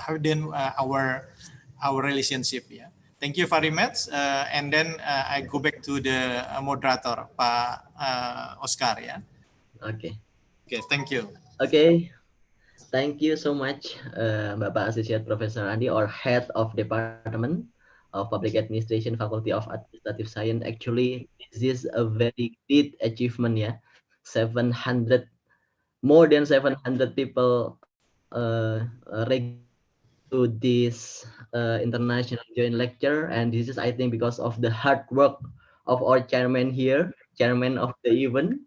harden our relationship. Yeah. Thank you very much. And then I go back to the moderator, Pak Oscar. Yeah. Okay. Okay. Thank you. Okay. Thank you so much, Bapak Associate Professor Andi, or Head of Department of Public Administration, Faculty of Administrative Science. Actually, this is a very great achievement, yeah. 700, more than 700 people registered to this international joint lecture, and this is, I think, because of the hard work of our chairman here, chairman of the event,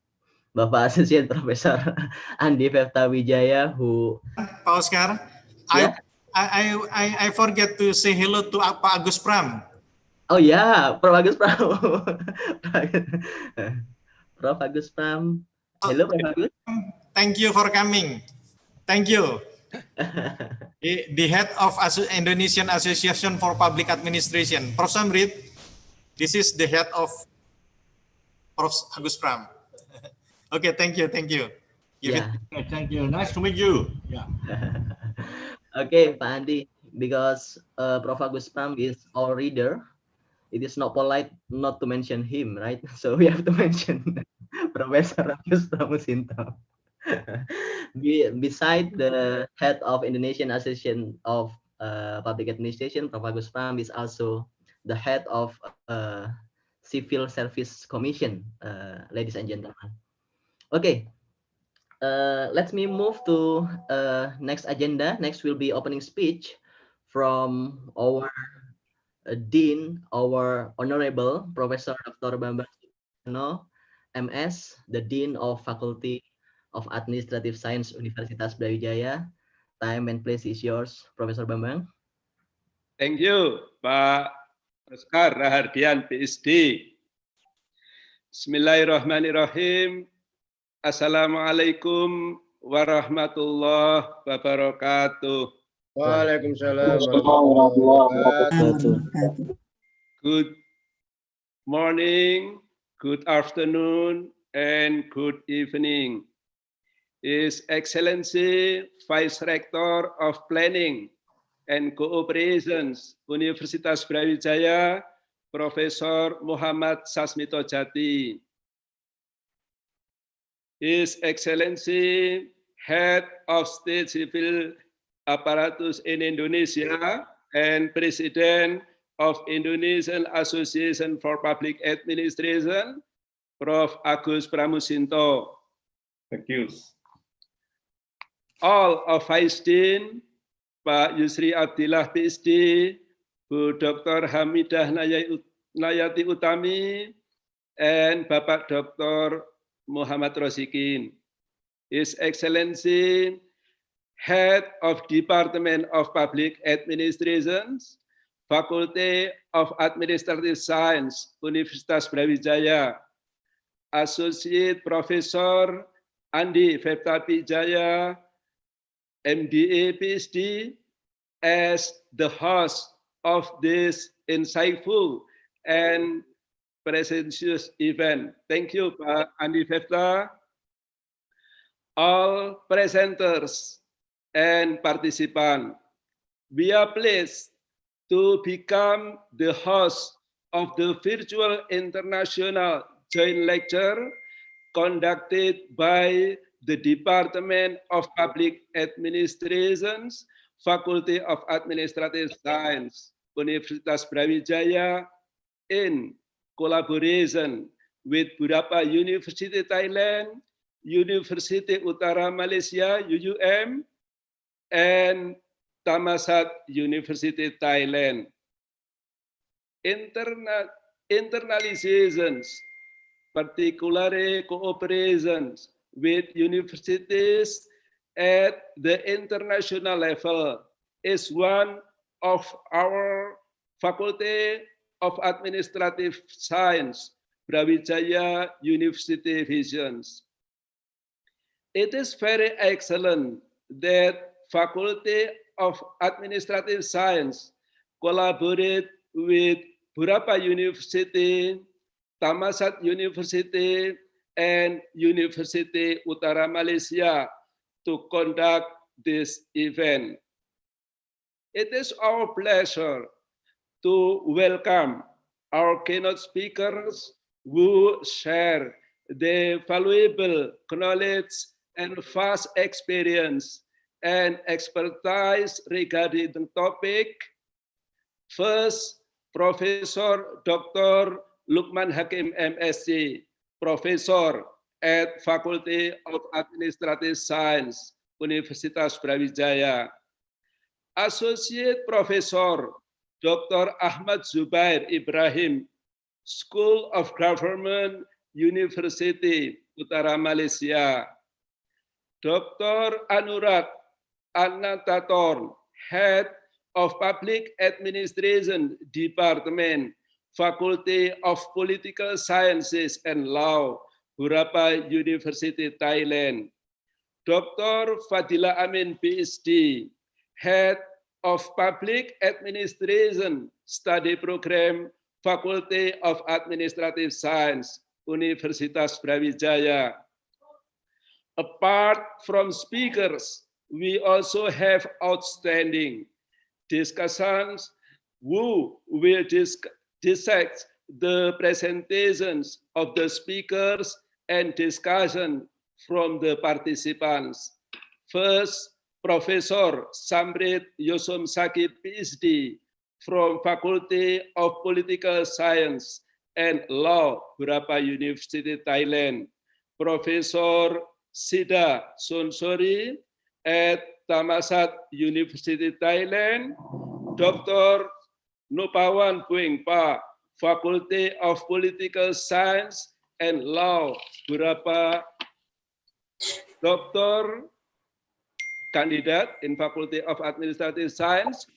Bapak Associate Professor Andi Fefta Wijaya, who, Pak Oscar, yeah. I forget to say hello to Pak Agus Pram. Oh ya, Prof. Agus Pram. Prof. Agus Pram. Hello, Prof. Agus. Thank you for coming. Thank you. The head of Indonesian Association for Public Administration, Prof. Samrid. This is the head of Prof. Agus Pram. Okay, thank you. Yeah. Thank you. Nice to meet you. Yeah. Okay, Pak Andi, because Prof. Agus Pram is our reader, it is not polite not to mention him, right? So we have to mention Professor Agus Pramusinto. Beside the head of Indonesian Association of Public Administration, Prof. Agus Pram is also the head of Civil Service Commission, ladies and gentlemen. Okay, let me move to next agenda. Next will be opening speech from our Dean, our Honorable Professor Dr. Bambang Supriyono, MS, the Dean of Faculty of Administrative Science, Universitas Brawijaya. Time and place is yours, Professor Bambang. Thank you, Pak Oscar Rahardian, Ph.D. Bismillahirrahmanirrahim. Assalamualaikum warahmatullahi wabarakatuh. Waalaikumsalam warahmatullahi wabarakatuh. Good morning, good afternoon, and good evening. His Excellency Vice Rector of Planning and Cooperations, Universitas Brawijaya, Profesor Muhammad Sasmito Jati. His Excellency Head of State Civil Apparatus in Indonesia and President of Indonesian Association for Public Administration, Prof. Agus Pramusinto. Thank you. All of Vice Dean, Pak Yusri Abdillah Ph.D., Bu Dr. Hamidah Nayati Utami, and Bapak Dr. Muhammad Rosikin. His Excellency, Head of Department of Public Administration, Faculty of Administrative Science, Universitas Brawijaya, Associate Professor Andi Fefta Wijaya, MDA Ph.D., as the host of this insightful and prestigious event. Thank you, Pak Andi Fefta. All presenters and participants, we are pleased to become the host of the virtual international joint lecture conducted by the Department of Public Administration, Faculty of Administrative Science, Universitas Brawijaya, in collaboration with beberapa University Thailand, University Utara Malaysia (UUM), and Thammasat University Thailand. Internalizations, particularly cooperations with universities at the international level, is one of our Faculty of Administrative Science, Brawijaya University visions. It is very excellent that Faculty of Administrative Science collaborate with beberapa university, Thammasat University, and University Utara Malaysia to conduct this event. It is our pleasure to welcome our keynote speakers who share their valuable knowledge and vast experience and expertise regarding the topic. First, Professor Dr. Lukman Hakim MSc, Professor at Faculty of Administrative Science, Universitas Brawijaya. Associate Professor Dr. Ahmad Zubair Ibrahim, School of Government, University Utara Malaysia. Dr. Anurag Anantatorn, Head of Public Administration Department, Faculty of Political Sciences and Law, Burapa University, Thailand. Dr. Fadila Amin, Ph.D., Head of Public Administration Study Program, Faculty of Administrative Science, Universitas Brawijaya. Apart from speakers, we also have outstanding discussants who will dissect the presentations of the speakers and discussion from the participants. First, Professor Samrit Yosum Sakib, Ph.D. from Faculty of Political Science and Law, Burapa University, Thailand. Professor Sida Sonsori at Thammasat University, Thailand. Dr. Nopawan Puengpa, Faculty of Political Science and Law, Burapa. Dr. Candidate in Faculty of Administrative Science,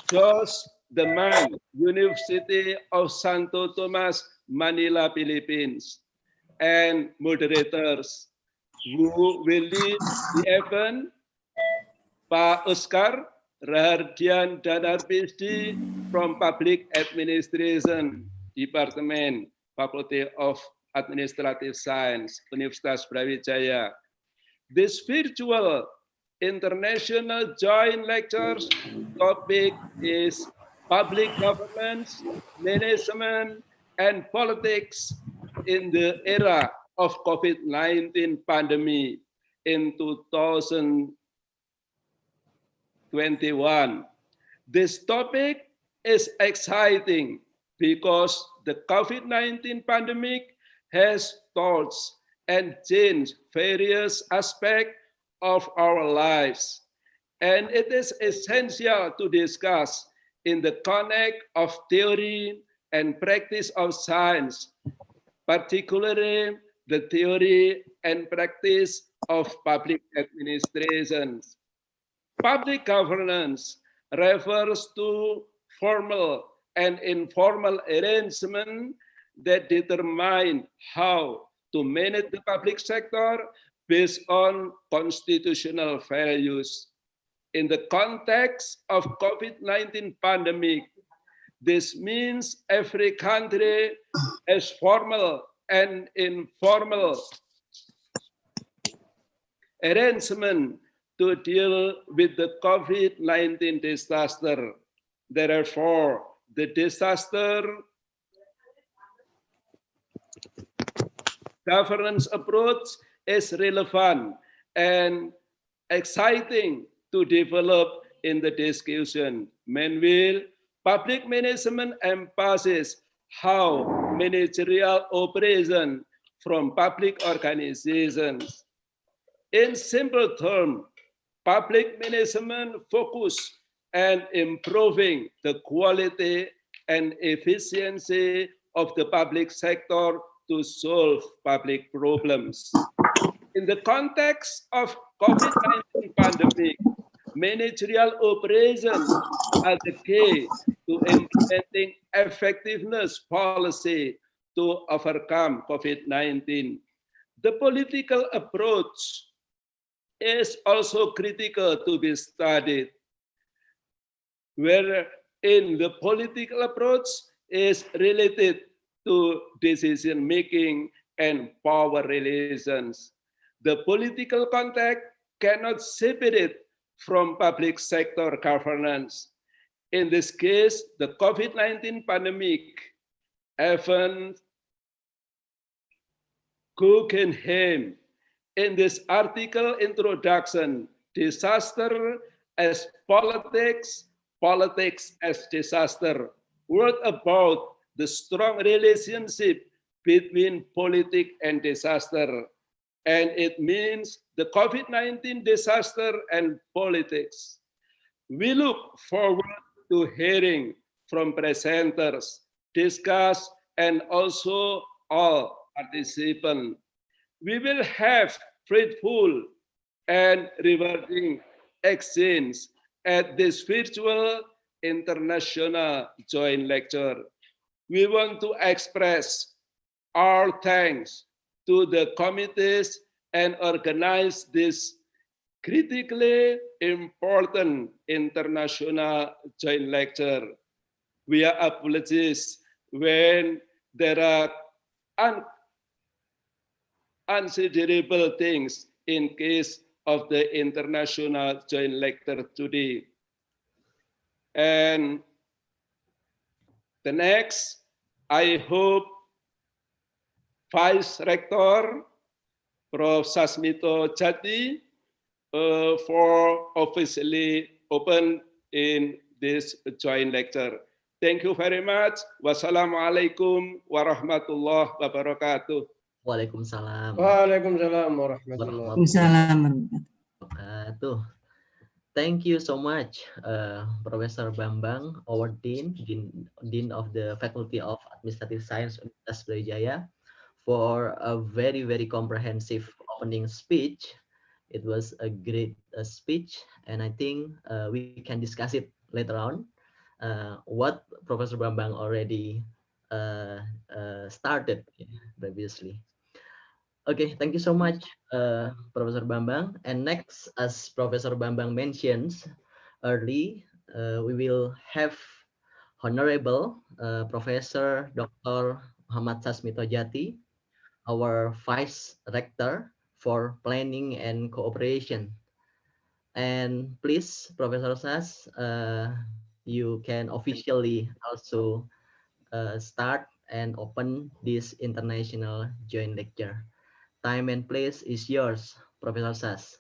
Jos Deman, University of Santo Tomas, Manila, Philippines, and moderators who will lead the event, Pak Oscar Rahardian Danar, Ph.D. from Public Administration Department, Faculty of Administrative Science, Universitas Brawijaya. This virtual international joint lectures topic is Public Governance, Management, and Politics in the Era of COVID-19 Pandemic in 2021. This topic is exciting because the COVID-19 pandemic has touched and changed various aspects of our lives. And it is essential to discuss in the context of theory and practice of science, particularly the theory and practice of public administration. Public governance refers to formal and informal arrangement that determine how to manage the public sector based on constitutional values. In the context of COVID-19 pandemic, this means every country has formal and informal arrangement to deal with the COVID-19 disaster. Therefore, the disaster governance approach is relevant and exciting to develop in the discussion. Meanwhile, public management emphasizes how managerial operation from public organizations. In simple terms, public management focus on improving the quality and efficiency of the public sector to solve public problems. In the context of COVID-19 pandemic, managerial operations are the key to implementing effectiveness policy to overcome COVID-19. The political approach is also critical to be studied, wherein the political approach is related to decision-making and power relations. The political context cannot separate from public sector governance. In this case, the COVID-19 pandemic, Evan Guggenheim, in this article introduction, Disaster as Politics, Politics as Disaster, wrote about the strong relationship between politics and disaster. And it means the COVID-19 disaster and politics. We look forward to hearing from presenters, discuss, and also all participants. We will have fruitful and rewarding exchange at this virtual international joint lecture. We want to express our thanks to the committees and organize this critically important international joint lecture. We are apologies when there are unconsiderable things in case of the international joint lecture today. And the next, I hope Vice Rector Prof. Sasmito Jati for officially open in this joint lecture. Thank you very much. Wassalamualaikum warahmatullahi wabarakatuh. Waalaikumsalam. Waalaikumsalam warahmatullahi wabarakatuh. Thank you so much, Professor Bambang, our Dean of the Faculty of Administrative Science, Universitas Wijaya, for a very, very comprehensive opening speech. It was a great speech, and I think we can discuss it later on. What Professor Bambang already started previously. Okay, thank you so much, Professor Bambang. And next, as Professor Bambang mentions early, we will have Honorable Professor Dr. Muhammad Sasmito Jati, our Vice Rector for Planning and Cooperation. And please, Professor Sas, you can officially also start and open this international joint lecture. Time and place is yours, Professor Sas.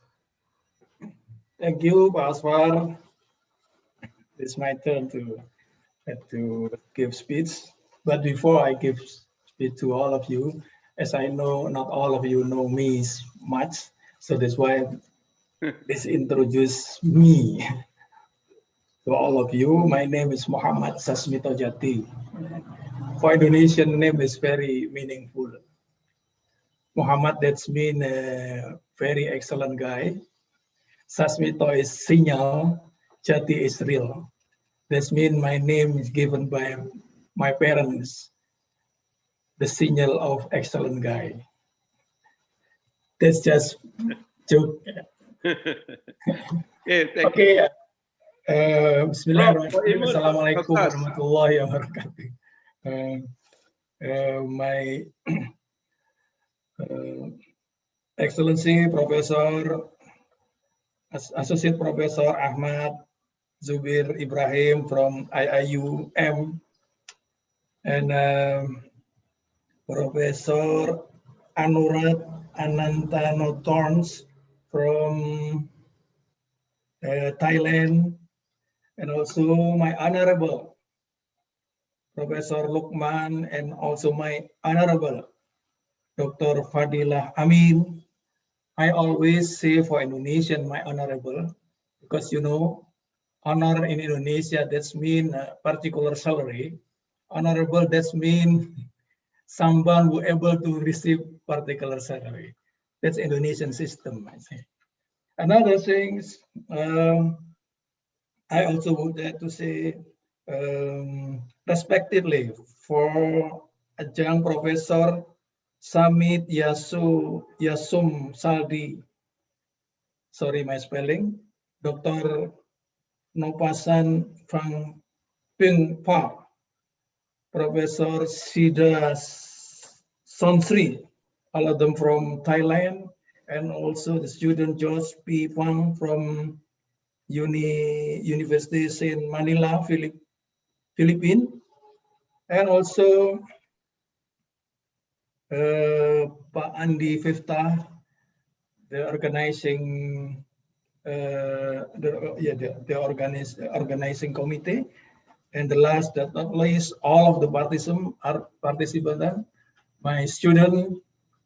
Thank you, Pak Aswar. It's my turn to give speech. But before I give speech to all of you, as I know not all of you know me much, so that's why this introduce me to all of you. My name is Muhammad Sasmito Jati. For Indonesian name is very meaningful. Muhammad, that's mean a very excellent guy. Sasmito is signal, Jati is real. That's mean my name is given by my parents, the signal of excellent guy. That's just joke. Okay. Bismillahirrahmanirrahim. Assalamualaikum warahmatullahi wabarakatuh. My Excellency Professor, Associate Professor Ahmad Zubir Ibrahim from FIA-UB, and Professor Anurat Anantanotorns from Thailand, and also my Honorable Professor Lukman, and also my Honorable Dr. Fadilah Amin. I always say for Indonesian, my Honorable, because you know, honor in Indonesia, that's mean particular salary. Honorable, that's mean someone who able to receive particular salary. That's Indonesian system, I say. Another things, I also would like to say, respectively, for adjunct professor Samit Yasum Saldi, sorry my spelling, Dr. Nopasan Phang Ping Pa, Professor Sida Sonsri, all of them from Thailand, and also the student George P. Phang from Universities in Manila, Philippines, and also Pak Andi Fefta, the organizing the organizing committee, and the last but not least, all of the participants, my student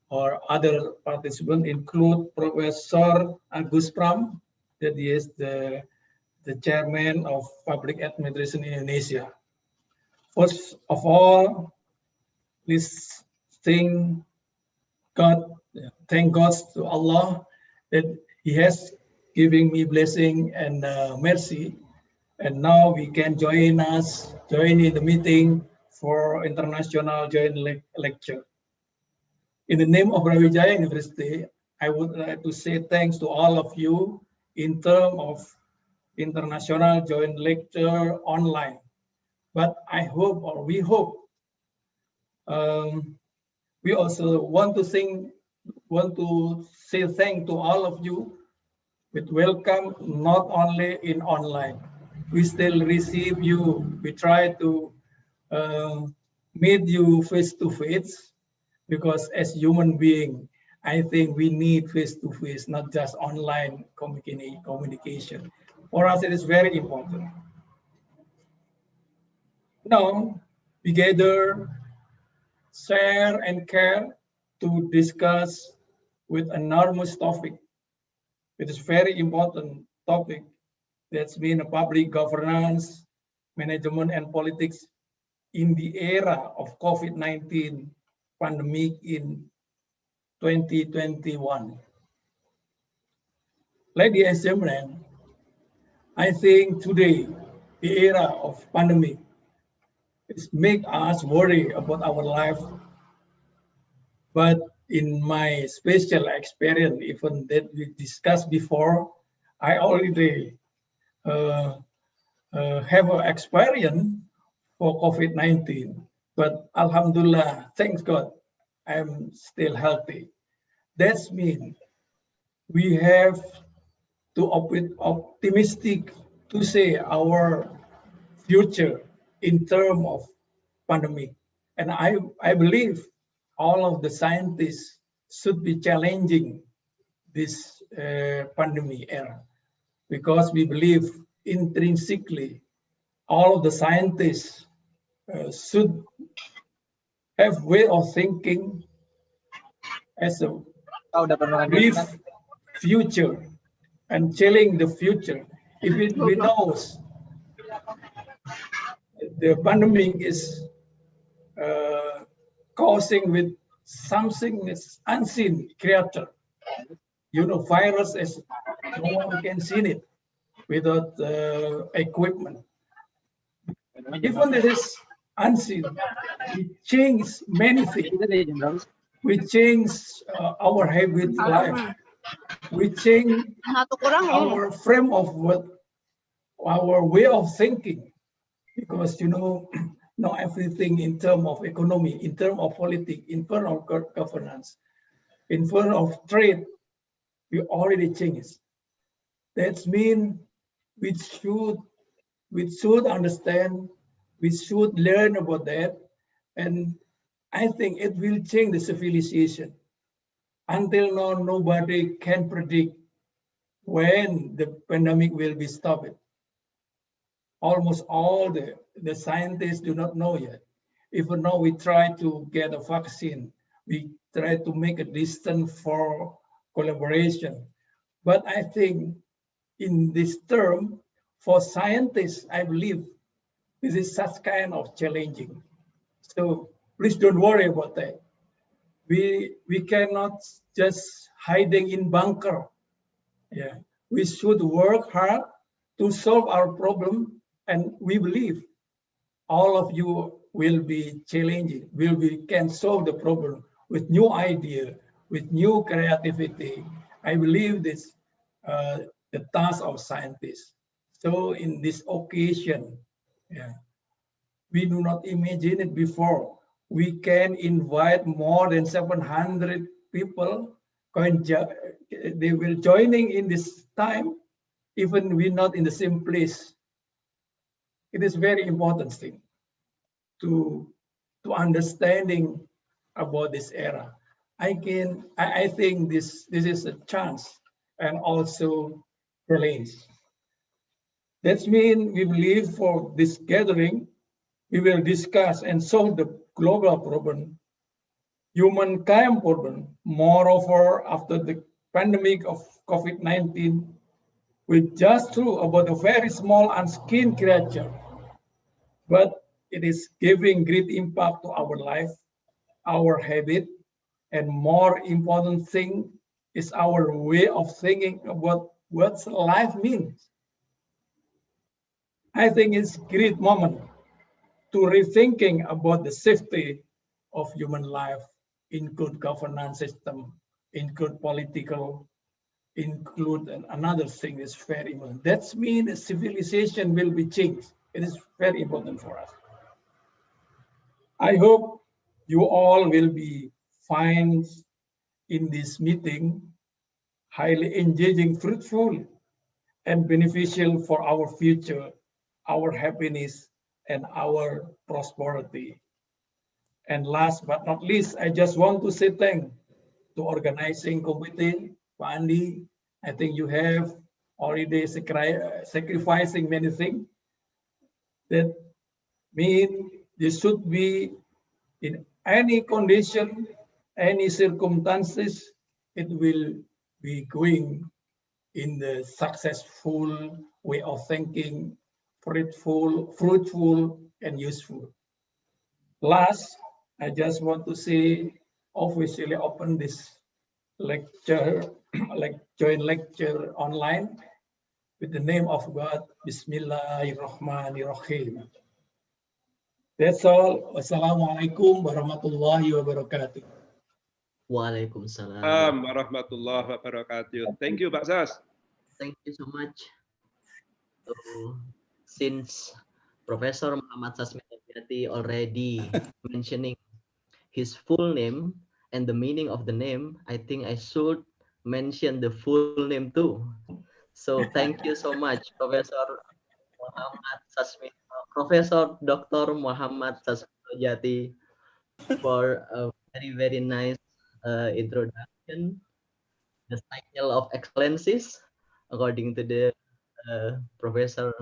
or other participants include Professor Agus Pram, that is the chairman of Public Administration in Indonesia. First of all, please thank God to Allah that He has given me blessing and mercy, and now we can join in the meeting for international joint lecture. In the name of Wijaya University, I would like to say thanks to all of you in terms of international joint lecture online. But I hope, or we hope, we also want to say thanks to all of you with welcome, not only in online. We still receive you. We try to meet you face to face, because as human being, I think we need face to face, not just online communication. For us, it is very important. Now, we gather, share, and care to discuss with enormous topic. It is very important topic that's been a public governance, management, and politics in the era of COVID-19 pandemic in 2021. Ladies and gentlemen, I think today the era of pandemic is make us worry about our life. But in my special experience, even that we discussed before, I already have an experience for COVID-19. But Alhamdulillah, thanks God, I'm still healthy. That means we have to optimistic to say our future in terms of pandemic. And I believe all of the scientists should be challenging this pandemic era, because we believe intrinsically all of the scientists should have way of thinking as a brief future and chilling the future. If we know the pandemic is causing with something is unseen creature, virus is no one can see it without equipment. Even it is unseen, we change many things. We change our habit life. We change our frame of what, our way of thinking, because not everything in terms of economy, in terms of politics, in terms of governance, in terms of trade, we already changed. That means we should understand, we should learn about that, and I think it will change the civilization. Until now, nobody can predict when the pandemic will be stopped. Almost all the scientists do not know yet. Even though we try to get a vaccine, we try to make a distance for collaboration. But I think in this term, for scientists, I believe this is such kind of challenging. So please don't worry about that. We cannot just hiding in bunker. Yeah, we should work hard to solve our problem, and we believe all of you will be challenging. Can solve the problem with new idea, with new creativity. I believe this the task of scientists. So in this occasion, we do not imagine it before. We can invite more than 700 people. They will joining in this time, even we're not in the same place. It is very important thing to understanding about this era. I think this is a chance and also challenge. That means we believe for this gathering, we will discuss and solve the global problem, humankind problem. Moreover, after the pandemic of COVID-19, we just through about a very small unseen creature, but it is giving great impact to our life, our habit, and more important thing is our way of thinking about what life means. I think it's a great moment to rethinking about the safety of human life, include governance system, include political, include another thing is very important. That means civilization will be changed. It is very important for us. I hope you all will be fine in this meeting, highly engaging, fruitful, and beneficial for our future, our happiness, and our prosperity. And last but not least, I just want to say thank to organizing committee, Pak Andi. I think you have already sacrificing many things. That mean this should be in any condition, any circumstances, it will be going in the successful way of thinking, fruitful, and useful. Last, I just want to say, officially open this lecture, like joint lecture online with the name of God, Bismillahirrahmanirrahim. That's all. Wassalamualaikum warahmatullahi wabarakatuh. Waalaikumsalam. Warahmatullahi wabarakatuh. Thank you, Pak Sas. Thank you so much. So, since Professor Muhammad Sasmito already mentioning his full name and the meaning of the name, I think I should mention the full name too. So thank you so much, Professor Dr. Muhammad Sasmito Jati, for a very nice introduction. The cycle of excellencies, according to the Professor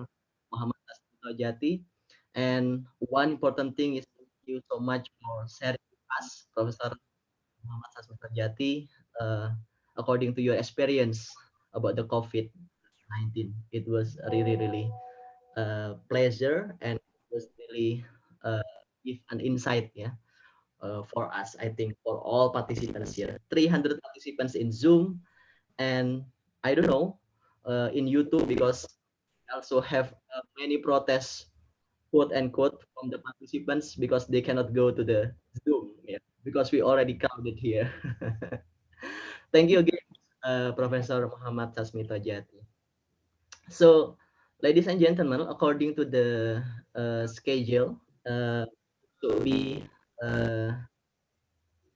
Muhammad Sasmito Jati. And one important thing is thank you so much for sharing with us, Professor Muhammad Sasmito Jati, according to your experience about the COVID-19. It was really pleasure, and it was really give an insight, yeah, for us. I think for all participants here, 300 participants in Zoom, and I don't know in YouTube, because we also have many protests, quote unquote, from the participants because they cannot go to the Zoom, yeah, because we already crowded here. Thank you again, Professor Muhammad Sasmito Jati. So, ladies and gentlemen, according to the schedule, so we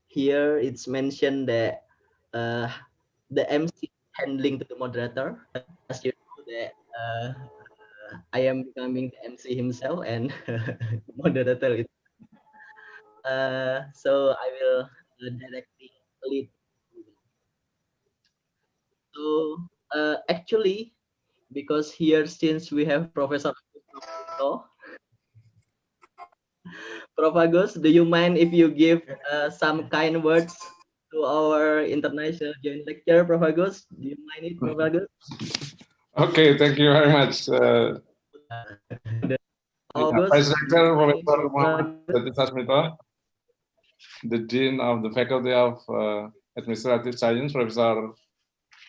here it's mentioned that the MC handling to the moderator. As you know that I am becoming the MC himself and moderator. So I will directly lead. So actually, because here since we have Professor Prof. Agus, do you mind if you give some kind words to our international joint lecturer, Prof. Agus? Do you mind it, Prof. Agus? Okay, thank you very much. Vice Rector, Professor Muhammad Sasmito, the Dean of the Faculty of Administrative Science, Professor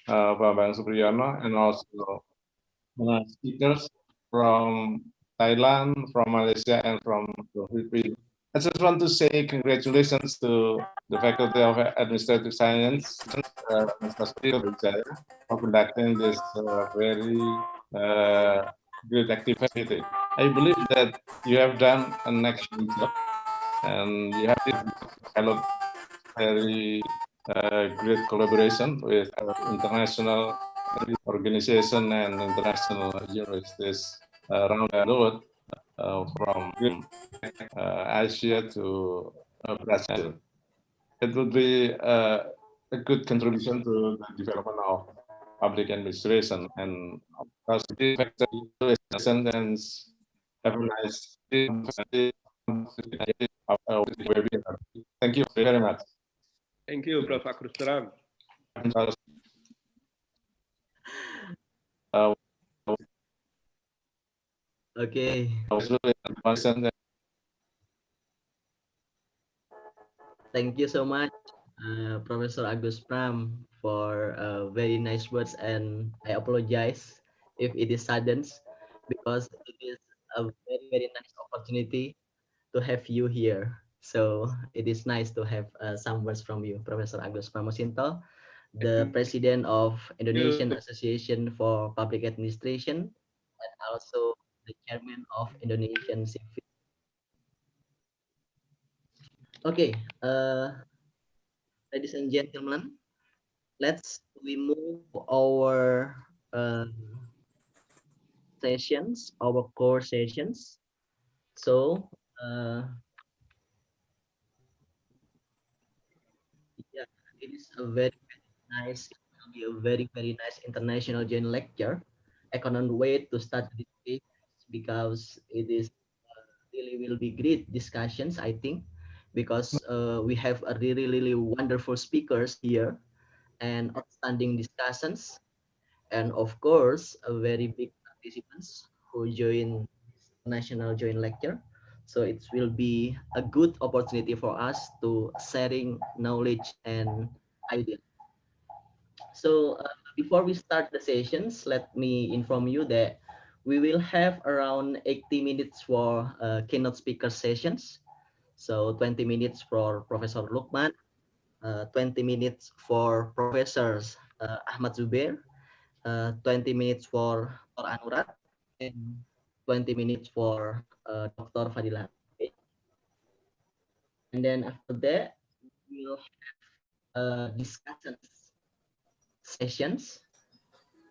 Bambang Supriyono, and also speakers from Thailand, from Malaysia, and from the Philippines. I just want to say congratulations to the Faculty of Administrative Science, Mr. Wijaya, for conducting this very good activity. I believe that you have done an excellent job, and you have developed very great collaboration with our international organization and international universities around the world, from Asia to Brazil. It would be a good contribution to the development of public administration, and of sentence. Have a nice day. Thank you very much. Thank you, Prof. Agus Pram. Okay. Thank you so much, Professor Agus Pram, for very nice words, and I apologize if it is sudden, because it is a very, very nice opportunity to have you here. So it is nice to have some words from you, Professor Agus Pramosinto, the President of Indonesian Association for Public Administration, and also the Chairman of Indonesian Civil. Okay, ladies and gentlemen, we move our sessions, our core sessions. So yeah, it is a very, very nice. It will be a very, very nice international joint lecture. I cannot wait to start this day, because it is really will be great discussions, I think, because we have a really, really wonderful speakers here and outstanding discussions, and of course a very big participants who join this national joint lecture. So it will be a good opportunity for us to sharing knowledge and ideas. So before we start the sessions, let me inform you that we will have around 80 minutes for keynote speaker sessions. So 20 minutes for Professor Lukman, 20 minutes for Professors Ahmad Zubair, 20 minutes for Dr. Anurat, and 20 minutes for Dr. Fadilah. Okay. And then after that, we'll have discussions sessions.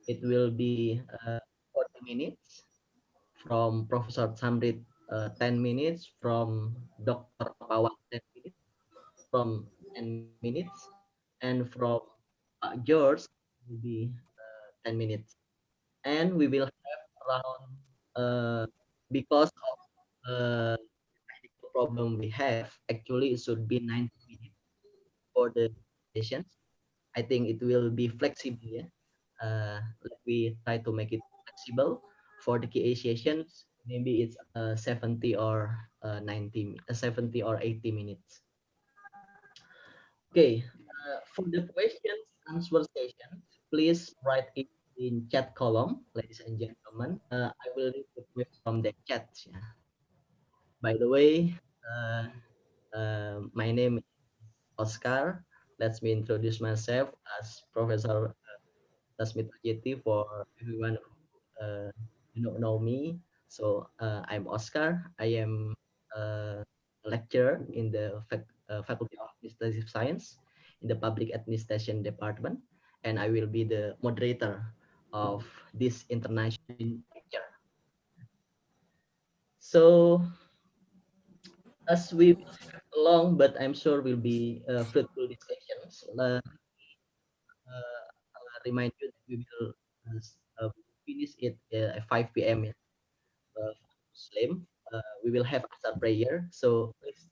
It will be 40 minutes from Professor Samrit, 10 minutes from Dr. Pawang, 10 minutes from 10 minutes, and from George will be 10 minutes. And we will have around, because of technical problem we have, actually it should be 90 minutes for the sessions. I think it will be flexible. Yeah? Let we try to make it flexible for the KA sessions. Maybe it's 70 or 70 or 80 minutes. Okay, for the questions answer session, please write it in chat column, ladies and gentlemen. I will read the questions from the chat. Yeah. By the way, my name is Oscar. Let me introduce myself as Professor Tasmit Ojeti for everyone who don't know me. So I'm Oscar. I am a lecturer in the Faculty of Administrative Science in the Public Administration Department, and I will be the moderator of this international lecture. So as we will have long, but I'm sure will be fruitful discussions. Remind you that we will finish it at 5 p.m. Muslim. We will have asar prayer, so please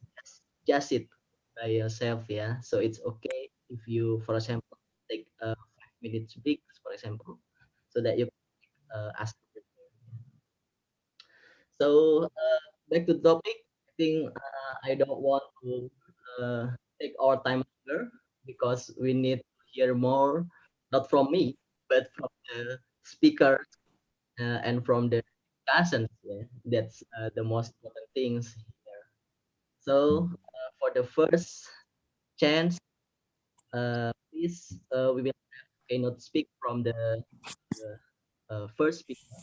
just sit by yourself. Yeah, so it's okay if you, for example, take 5 minutes break, for example, so that you ask. So back to the topic. I think I don't want to take our time longer, because we need to hear more, not from me, but from the speakers and from the discussions. Yeah? That's the most important things here. So for the first chance, please we will cannot speak from the first speaker,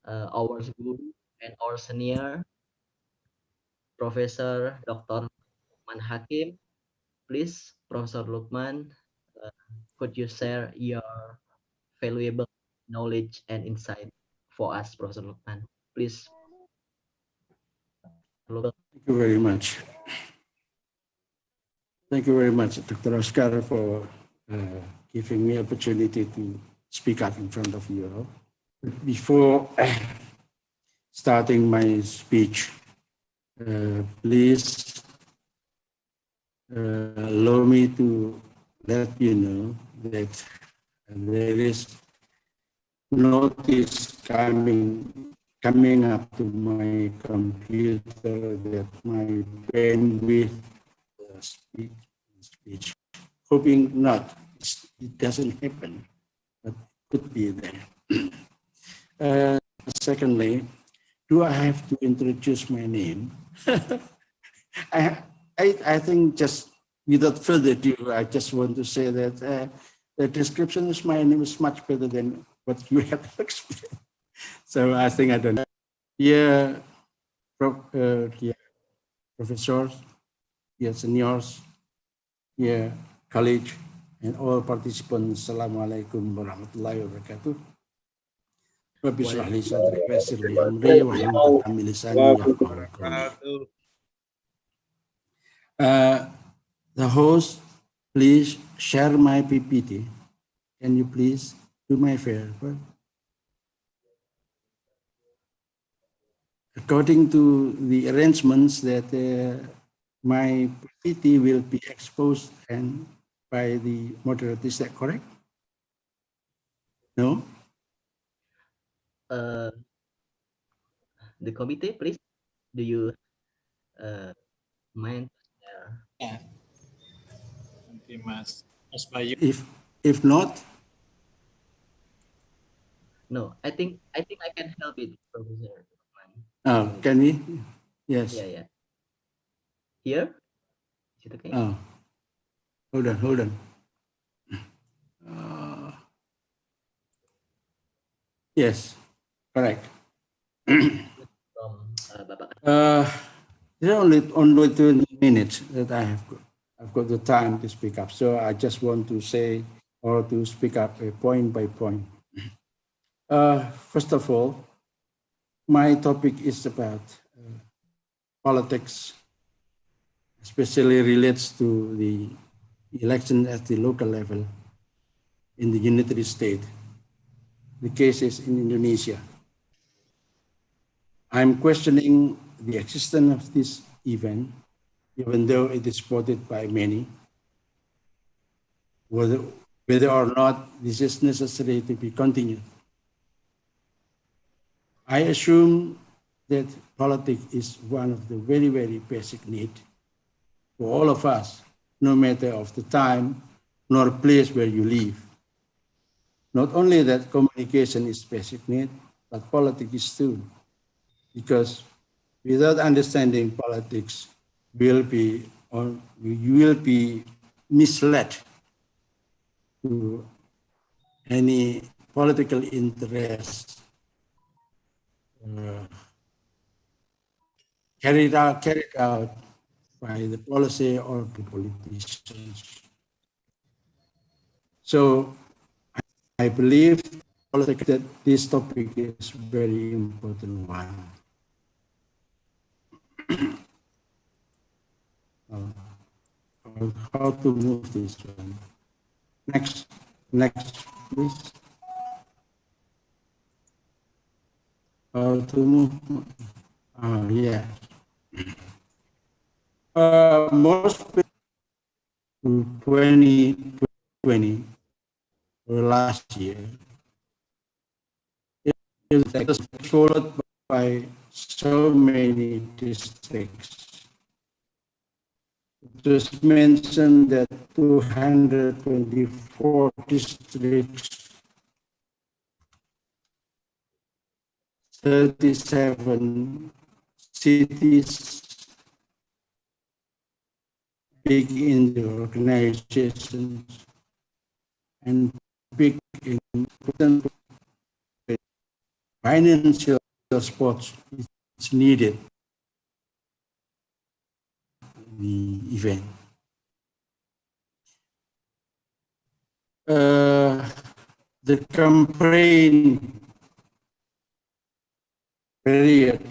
our guru and our senior Professor Dr. Lukman Hakim. Please, Professor Lukman, could you share your valuable knowledge and insight for us, Professor Lukman. Please. Thank you very much. Thank you very much, Dr. Oscar, for giving me opportunity to speak up in front of you all. Before starting my speech, please allow me to let you know that there is notice coming up to my computer that my bandwidth speech. Hoping not, it doesn't happen, but could be there. Secondly, do I have to introduce my name? I think just without further ado, I just want to say that the description of my name is much better than what you have explained. So I think I don't. Yeah, professors, seniors, college, and all participants. Assalamualaikum warahmatullahi wabarakatuh. Rabbi shrah li sadri wa yassir li amri wahlul 'uqdatam min lisani yafqahu qawli. The host, please share my PPT. Can you please do my favor? According to the arrangements that my PPT will be exposed and by the moderator, is that correct? No? The committee, please. Do you mind? Yeah. Nanti Mas Bayu. If not, no. I think I can help it, Professor. can we? Yes. Yeah. Here? Is it okay? Hold on. Yes, correct. There are only 20 minutes that I've got the time to speak up. So I just want to say or to speak up point by point. First of all, my topic is about politics, especially relates to the election at the local level in the United States. The cases in Indonesia. I'm questioning the existence of this event, even though it is supported by many, whether or not this is necessary to be continued. I assume that politics is one of the very, very basic needs for all of us, no matter of the time nor place where you live. Not only that communication is basic need, but politics is too. Because without understanding politics, you will be misled to any political interest carried out by the policy or the politicians. So I believe that this topic is very important one. How to move this one? Next, please. How to move? Yeah. Most people 2020 or last year, it was followed by so many districts. It was mentioned that 224 districts, 37 cities, big in the organizations, and big in financial support is needed in the event. the campaign period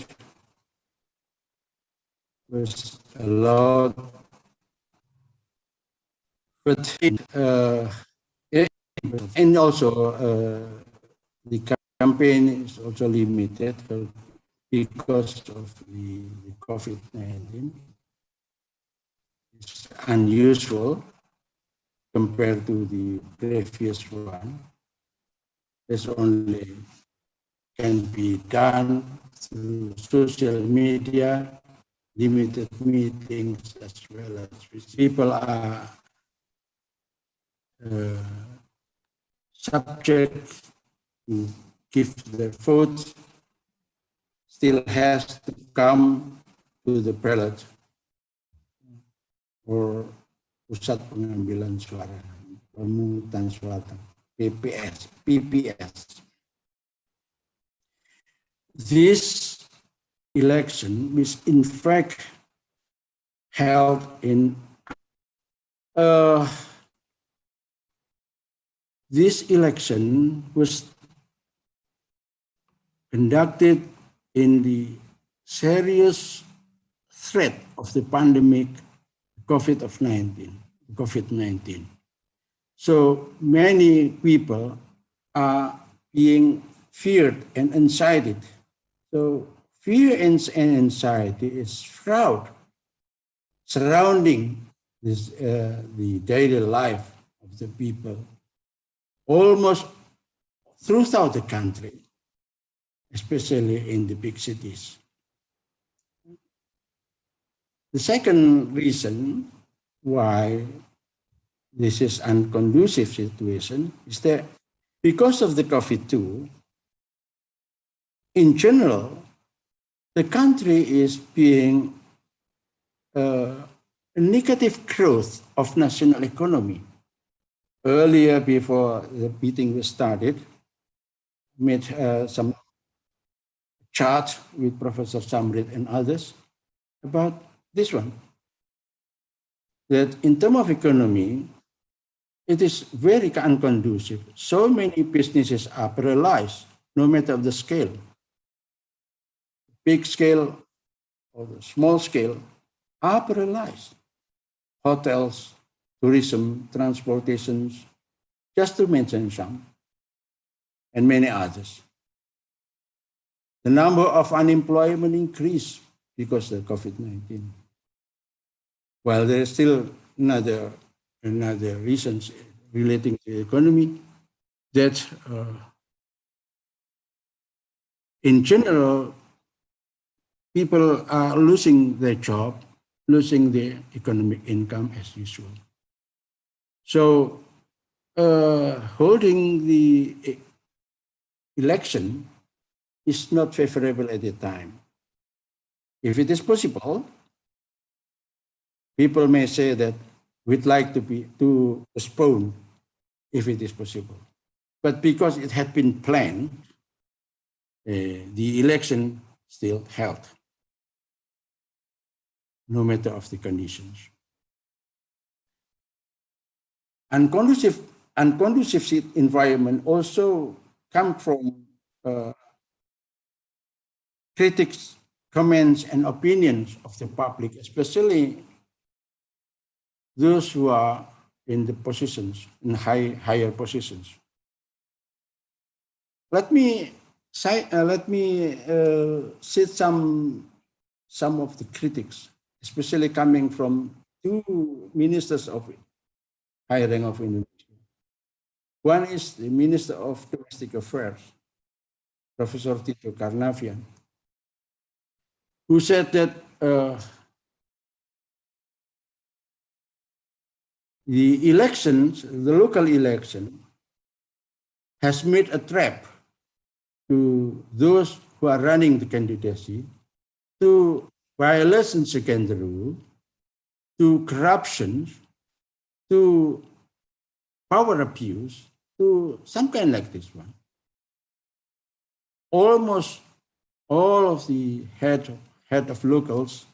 was a lot, but and also the campaign is also limited because of the COVID-19. It's unusual compared to the previous one. This only can be done through social media, limited meetings, as well as people are subject to give their votes, still has to come to the ballot or pusat pengambilan suara, pemungutan suara, PPS. This election was in fact held in this election was conducted in the serious threat of the pandemic COVID-19. So many people are being feared and anxiety. So fear and anxiety is fraud surrounding this, the daily life of the people almost throughout the country, especially in the big cities. The second reason why this is an unconducive situation is that because of the COVID-2, in general, the country is being a negative growth of national economy. Earlier, before the meeting was started, made some chart with Professor Samrit and others about this one. That in terms of economy, it is very unconducive. So many businesses are paralyzed, no matter the scale. Big scale or the small scale are paralyzed. Hotels, tourism, transportations, just to mention some, and many others. The number of unemployment increased because of COVID-19. While there is still another reasons relating to the economy, that in general, people are losing their job, losing their economic income as usual. So holding the election is not favorable at the time. If it is possible, people may say that we'd like to postpone if it is possible. But because it had been planned, the election still held, no matter of the conditions. Unconducive environment also come from critics, comments, and opinions of the public, especially those who are in the positions, in higher positions. Let me cite some of the critics, especially coming from two ministers of high rank of Indonesia. One is the Minister of Domestic Affairs, Professor Tito Karnavian, who said that the elections, the local election, has made a trap to those who are running the candidacy, to violations against the rule, to corruption, to power abuse, to some kind like this one. Almost all of the head of locals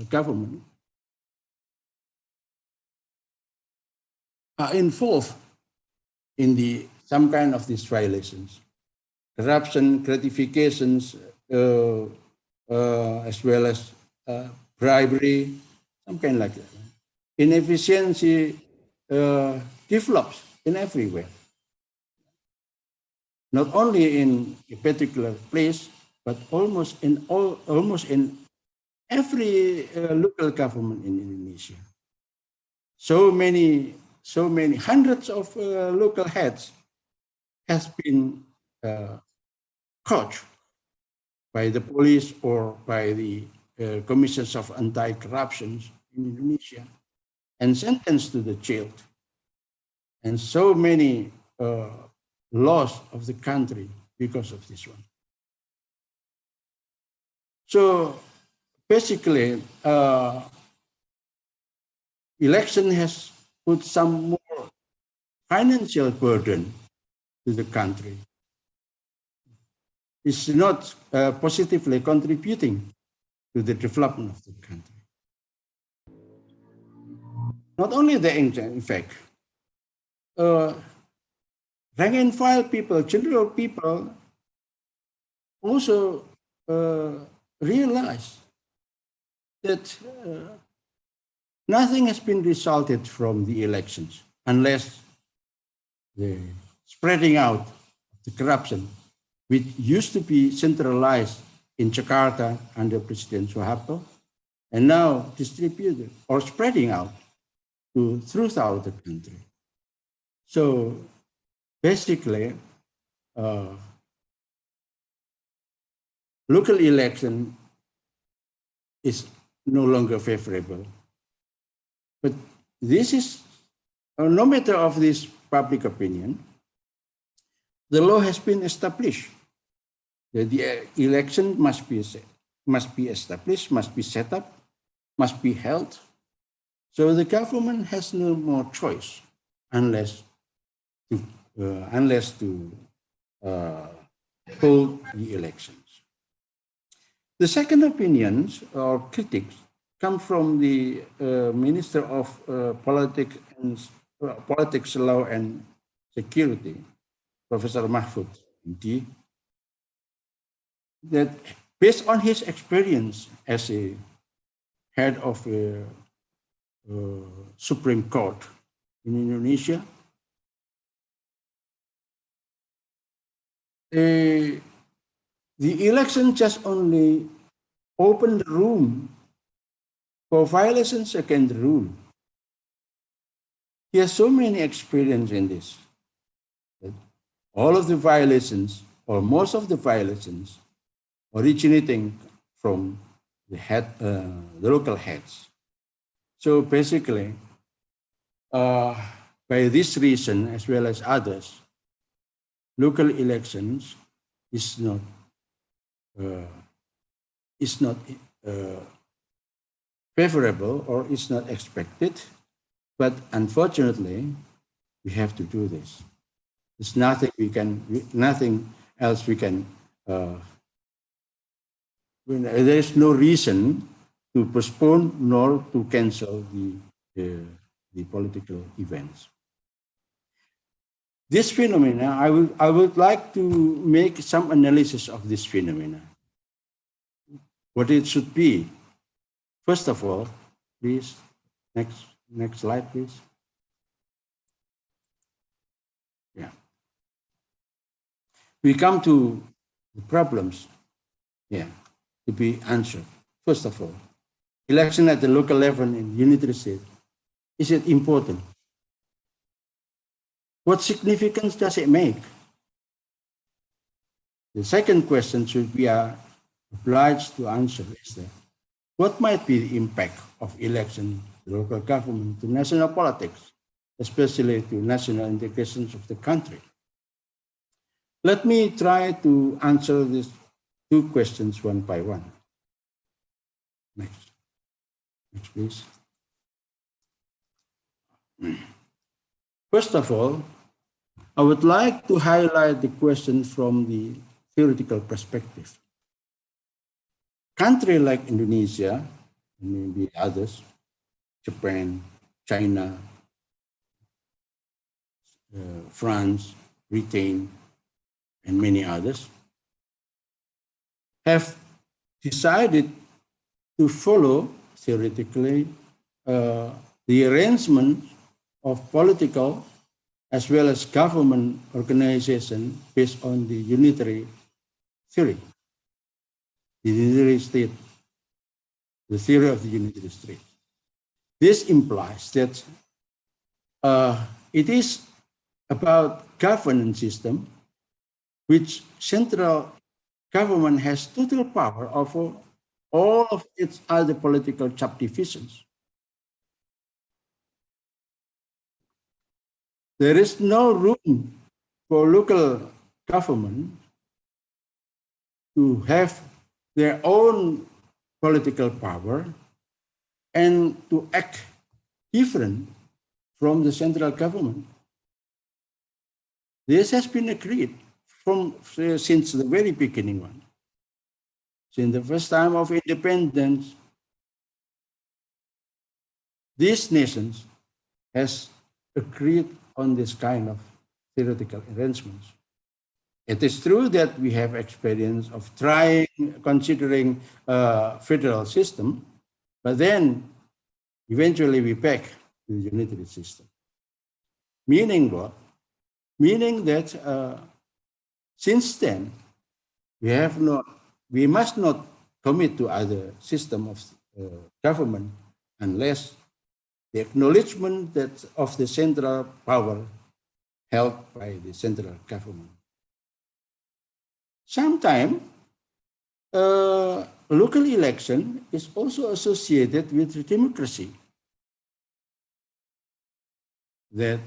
government are involved in the some kind of these violations. Corruption, gratifications, as well as bribery, some kind like that. Inefficiency develops in everywhere. Not only in a particular place, but almost in every local government in Indonesia. So many hundreds of local heads has been caught by the police or by the commissions of anti-corruption in Indonesia and sentenced to the jail. And so many loss of the country because of this one. So basically, election has put some more financial burden to the country. It's not positively contributing to the development of the country. Not only the effect, rank and file people, general people also realize that nothing has been resulted from the elections unless the spreading out of the corruption, which used to be centralized in Jakarta under President Soeharto, and now distributed or spreading out throughout the country. So basically, local election is no longer favorable. But this is, no matter of this public opinion, the law has been established. The election must be established, must be set up, must be held. So the government has no more choice unless to hold the elections. The second opinions or critics come from the Minister of Politics, Law and Security, Professor Mahfud Ph.D., that based on his experience as a head of a Supreme Court in Indonesia, the election just only opened the room for violations against the rule. He has so many experience in this. That all of the violations, or most of the violations, originating from the local heads. So basically, by this reason, as well as others, local elections is not favorable or is not expected, but unfortunately, we have to do this. There's nothing else we can. There is no reason to postpone nor to cancel the political events. This phenomena, I would like to make some analysis of this phenomena. What it should be. First of all, please, next slide, please. Yeah. We come to the problems, to be answered. First of all, election at the local level in unitary state, is it important? What significance does it make? The second question should be obliged to answer is that what might be the impact of election to local government to national politics, especially to national integrations of the country? Let me try to answer these two questions one by one. Next, please. First of all, I would like to highlight the question from the theoretical perspective. Countries like Indonesia, and maybe others, Japan, China, France, Britain, and many others, have decided to follow, theoretically, the arrangement of political as well as government organization based on the unitary theory, the unitary state, the theory of the unitary state. This implies that it is about governance system which central government has total power over all of its other political subdivisions. There is no room for local government to have their own political power and to act different from the central government. This has been agreed since the very beginning one. Since the first time of independence, these nations has agreed on this kind of theoretical arrangements. It is true that we have experience of considering a federal system, but then eventually we back to the unitary system. Meaning what? Meaning that since then, we must not commit to other system of government unless the acknowledgement of the central power held by the central government. Sometimes local election is also associated with democracy. That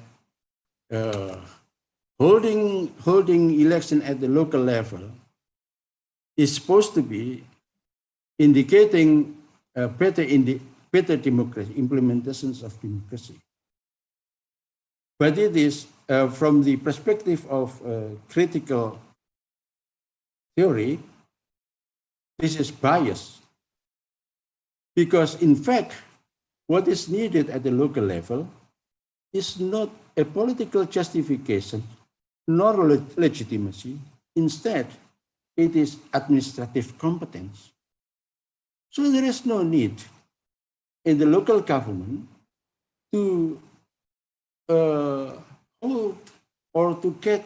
holding election at the local level is supposed to be indicating better democracy, implementations of democracy. But it is from the perspective of critical theory, this is biased. Because in fact, what is needed at the local level is not a political justification nor legitimacy. Instead, it is administrative competence. So there is no need in the local government to hold or to get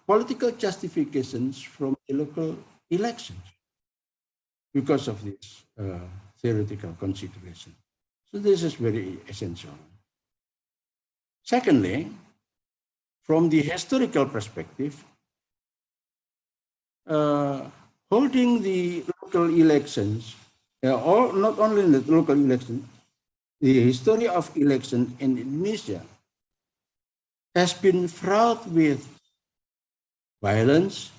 political justifications from the local elections because of this theoretical consideration. So this is very essential. Secondly, from the historical perspective, holding the local elections, or not only the local elections, the history of elections in Indonesia has been fraught with violence,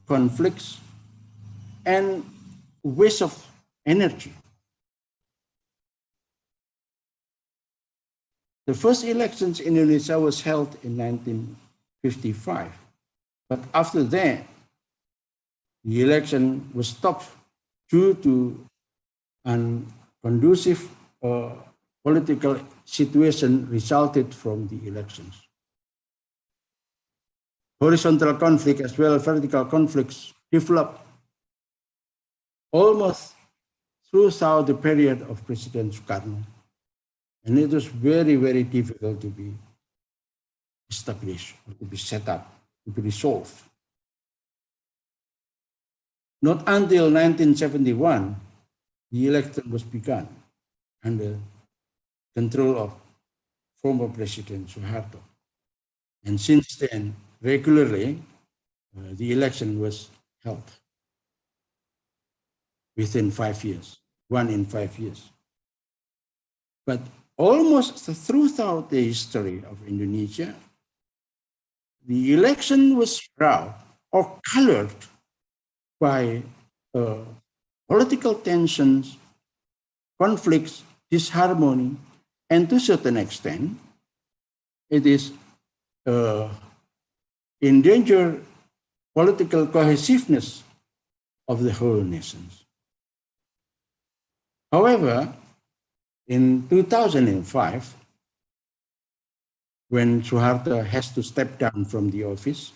conflicts, and waste of energy. The first elections in Indonesia was held in 1955, but after that, the election was stopped due to an conducive political situation resulted from the elections. Horizontal conflict as well as vertical conflicts developed almost throughout the period of President Sukarno. And it was very, very difficult to be established, or to be set up, to be resolved. Not until 1971, the election was begun under control of former President Suharto. And since then, regularly, the election was held within 5 years, 1 in 5 years. But almost throughout the history of Indonesia, the election was fraught or colored by political tensions, conflicts, disharmony, and to a certain extent, it is endanger political cohesiveness of the whole nations. However, in 2005, when Suharto has to step down from the office.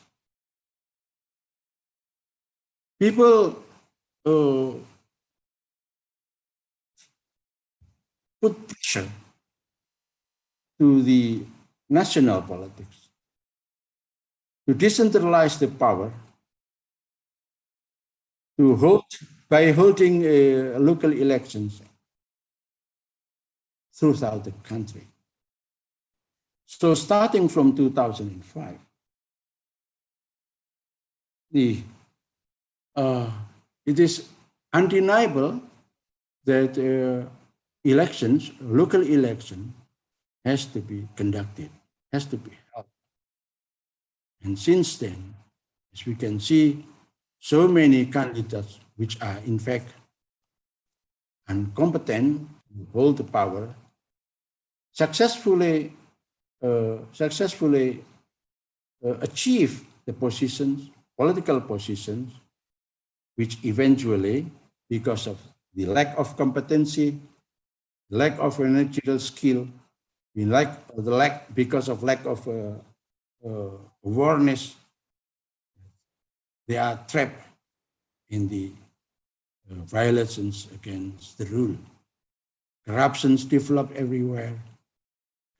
People put pressure to the national politics to decentralize the power, to hold by holding local elections throughout the country. So starting from 2005, it is undeniable that elections, local election, has to be conducted, has to be held. And since then, as we can see, so many candidates which are in fact incompetent to hold the power successfully achieve the positions, political positions, which eventually, because of the lack of competency, lack of managerial skill, because of lack of awareness, they are trapped in the violations against the rule. Corruptions develop everywhere,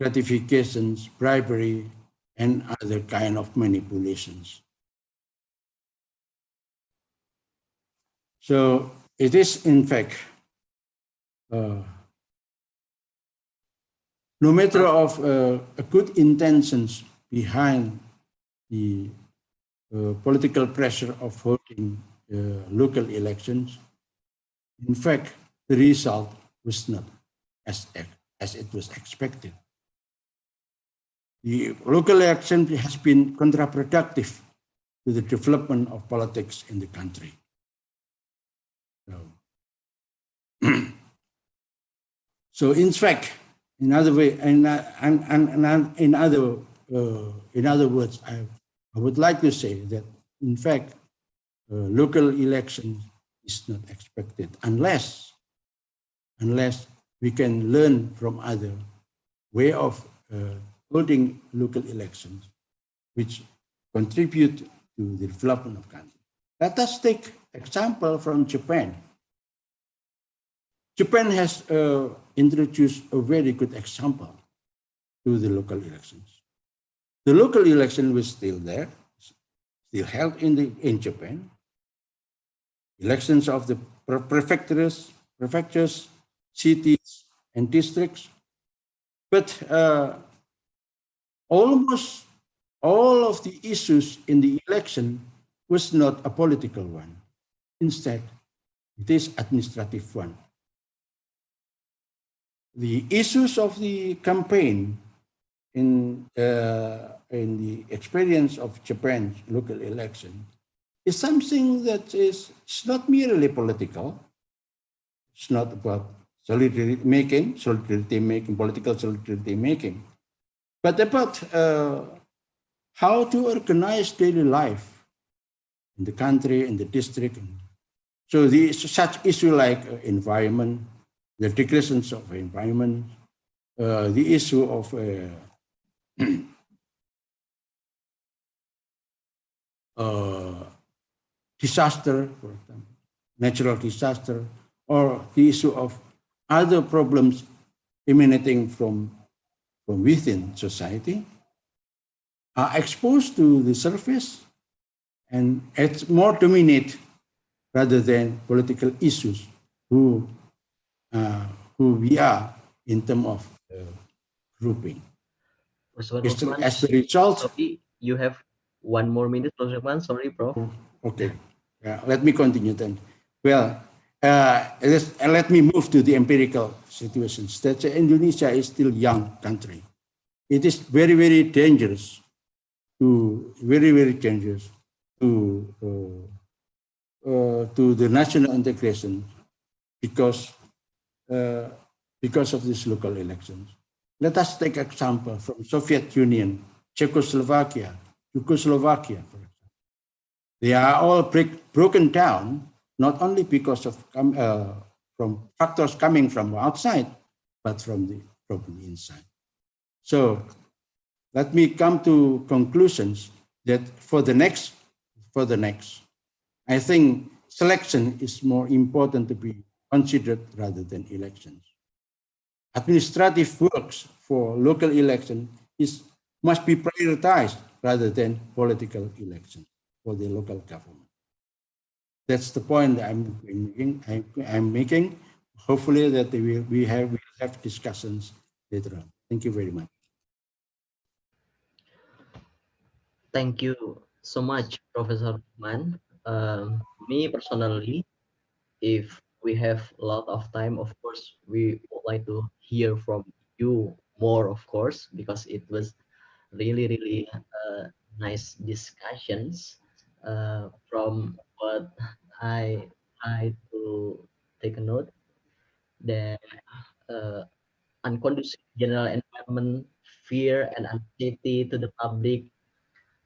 gratifications, bribery, and other kind of manipulations. So it is, in fact, no matter of good intentions behind the political pressure of holding local elections, in fact, the result was not as it was expected. The local election has been counterproductive to the development of politics in the country. So in fact, in other words, I would like to say that in fact, local election is not expected unless we can learn from other way of holding local elections, which contribute to the development of country. Let us take example from Japan. Japan has introduced a very good example to the local elections. The local election was still there, still held in Japan. Elections of the prefectures, cities, and districts. But almost all of the issues in the election was not a political one. Instead, it is administrative one. The issues of the campaign in the experience of Japan's local election is something that is not merely political. It's not about solidarity making, political solidarity making, but about how to organize daily life in the country, in the district. So such issue like environment, the degradations of environment, the issue of disaster, for example, natural disaster, or the issue of other problems emanating from within society are exposed to the surface and it's more dominate rather than political issues who we are in terms of grouping. As the result, sorry, you have 1 more minute, Professor Rahman. Sorry, Prof. Okay, let me continue then. Well, let me move to the empirical situations. That Indonesia is still a young country. It is very, very dangerous to the national integration because of these local elections. Let us take example from Soviet Union, Czechoslovakia, Yugoslavia, for example. They are all broken down, not only because of from factors coming from outside, but from the inside. So let me come to conclusions that for the next, I think selection is more important to be considered rather than elections. Administrative works for local election must be prioritized rather than political elections for the local government. That's the point that I'm making. Hopefully that we'll have discussions later on. Thank you very much. Thank you so much, Professor Lukman. Me personally, if we have a lot of time, of course, we would like to hear from you more, of course, because it was really nice discussions. From what I try to take a note, that unconducive general environment, fear and anxiety to the public,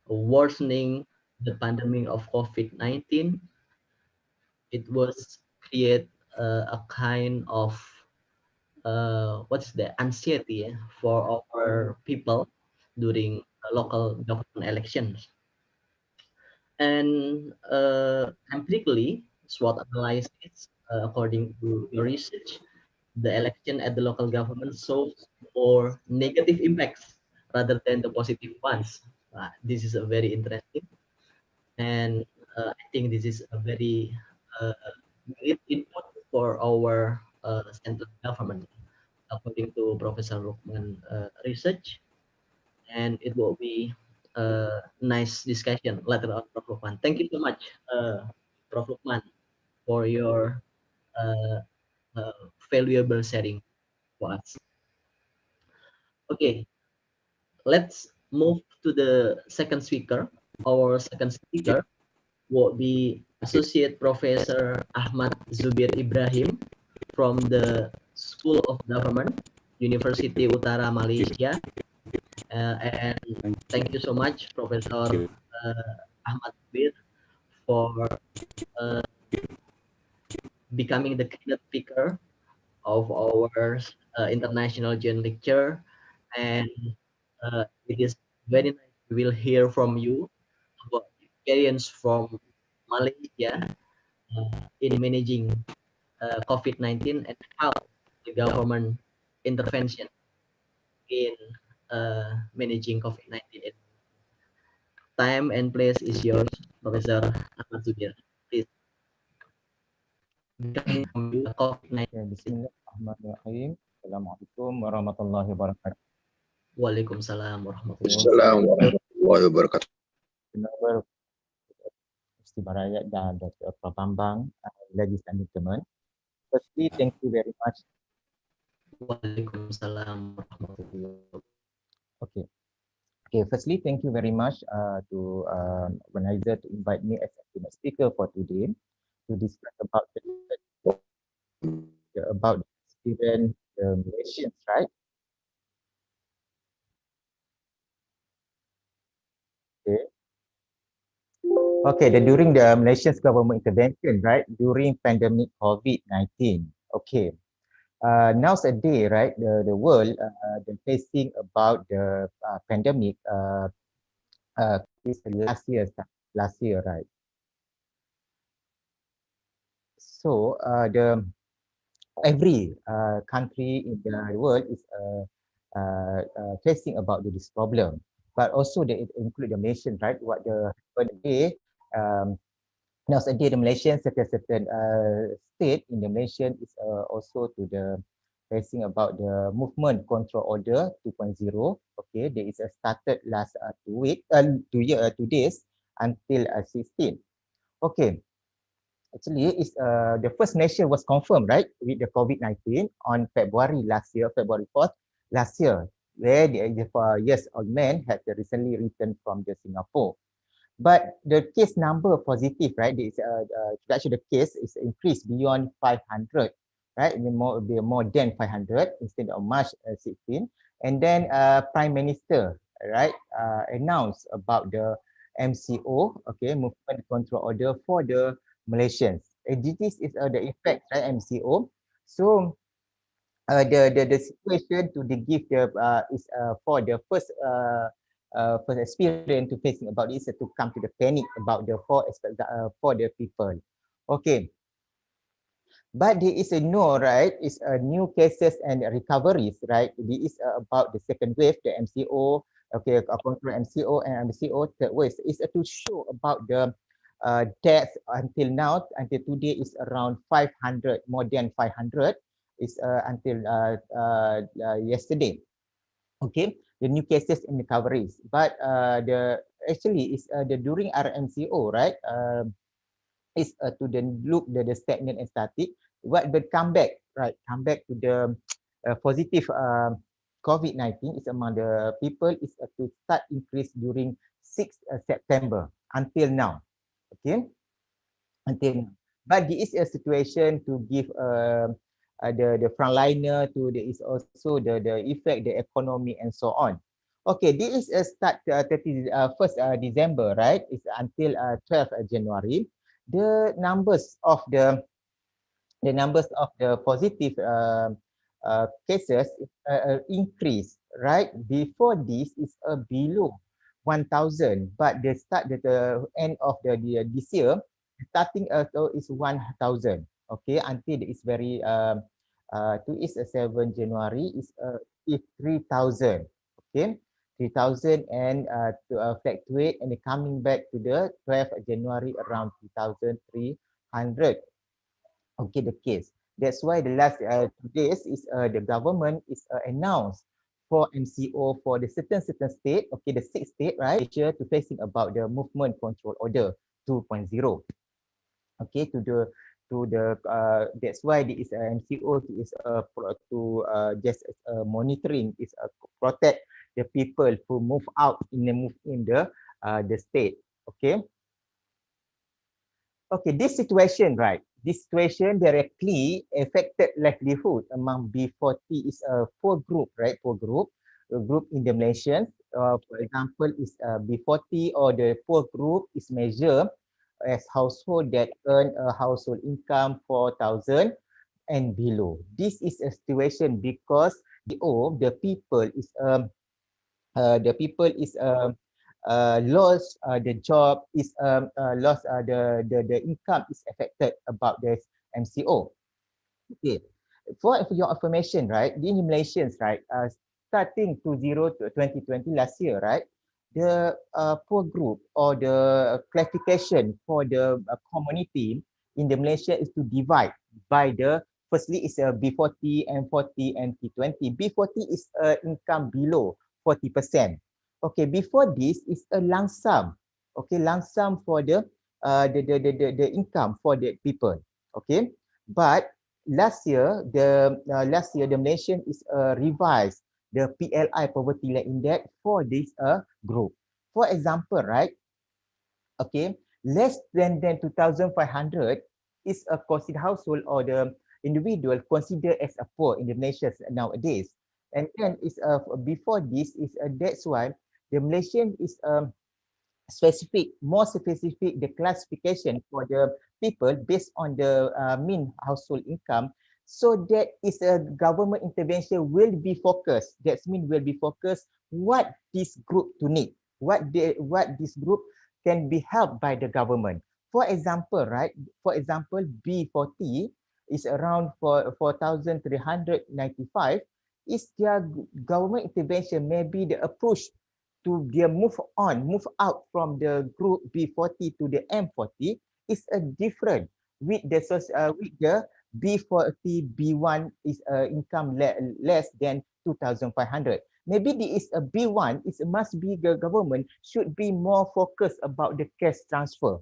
worsening the pandemic of COVID-19, it was create a kind of what's the anxiety for our people during local government elections. And empirically, SWOT analysis, according to your research, the election at the local government shows more negative impacts rather than the positive ones. This is a very interesting, and I think this is a very great input for our central government, according to Professor Lukman research, and it will be a nice discussion later on, Prof. Lukman. Thank you so much, Prof. Lukman, for your valuable sharing for us. Okay, let's move to the second speaker. Our second speaker will be Associate Professor Ahmad Zubir Ibrahim from the School of Government, University Utara Malaysia. And thank you so much, Professor Ahmad Zubir, for becoming the keynote speaker of our international joint lecture. And it is very nice. We will hear from you about experience from Malaysia in managing COVID-19 and how the government intervention in managing COVID-19. Time and place is yours, Professor Ahmad Zubir. Please. Bismillahirrahmanirrahim. Assalamualaikum warahmatullahi wabarakatuh. Waalaikumsalam warahmatullahi wabarakatuh. Baraya dan Dr. Prabambang, ladies and gentlemen. Firstly, thank you very much. Waalaikumsalam warahmatullahi wabarakatuh. Okay. Firstly, thank you very much to organizer to invite me as a keynote speaker for today to discuss about the experience the Malaysians, right? Okay, during the Malaysia's government intervention, right, during pandemic COVID-19. Okay, nowadays, right, the world they're facing about the pandemic is last year, right? So every country in the world is facing about this problem, but also they include the Malaysian, right? What the day nowadays the Malaysian certain state in the Malaysian is also to the facing about the movement control order 2.0. Okay, there is a started last 2 days until 16. Okay. Actually, it's the first nation was confirmed, right, with the COVID-19 on February 4th last year, where the years-old man had recently returned from the Singapore. But the case number positive, right, actually the case is increased beyond 500, right, more than 500 instead of March 16. And then Prime Minister, right, announced about the MCO, okay, movement control order for the Malaysians. This is the effect, right, MCO. So the situation to give the is for the first experience to facing about this to come to the panic about the for the people. Okay, but there is a no, right? It's a new cases and recoveries, right? This is about the second wave, the MCO, okay, control MCO and MCO third wave. It's to show about the death until now, until today is around 500, more than 500 is until yesterday. Okay, the new cases and recoveries. But the actually is the during RMCO, right? Is to the look the stagnant and static. What but come back, right? Come back to the positive COVID-19 is among the people is to start increase during 6th September until now. Okay, until now. But this is a situation to give the frontliner to there is also the effect the economy and so on. Okay, this is a start 1st December, right? It's until 12th January. The numbers of the positive cases increase, right? Before this is below 1,000, but the start at the end of the this year, starting so is 1,000. Okay, until it's very to is 7 January is 3,000. Okay, 3,000 and to fluctuate and coming back to the 12th January around 2,300. Okay, the case. That's why the last 2 days is the government is announced for MCO for the certain state, okay, the 6th state, right? Asia to facing about the movement control order 2.0. Okay, to the that's why there is a MCO is to just monitoring is protect the people who move out in the state. Okay. Okay, this situation, right? This situation directly affected livelihood among B40 is a four group, right? Four group, group in the Malaysians. For example, is B40 or the poor group is measured as household that earn a household income 4,000 and below. This is a situation because the people is lost the job is lost the income is affected about this MCO. Okay, for your information, right? The Malaysians, right? Starting to 2020 last year, right? The poor group or the classification for the community in the Malaysia is to divide by the firstly is a B40, M40, and T20. B40 is income below 40%. Okay, before this is a lump sum. Okay, lump sum for the income for the people. Okay, but last year the Malaysian is revised the PLI poverty line index for this group. For example, right? Okay, less than 2,500 is a considered household or the individual considered as a poor in the Malaysia nowadays. And then is before this is that's why the Malaysian is more specific the classification for the people based on the mean household income, so that is a government intervention will be focused. That means will be focused what this group to need, what this group can be helped by the government. For example, right? For example, B40 is around 4,395. Is their government intervention maybe the approach to their move out from the group B40 to the M40 is a different with the B40 B1 is income less than 2,500. Maybe this is a B1 is must be the government should be more focused about the cash transfer,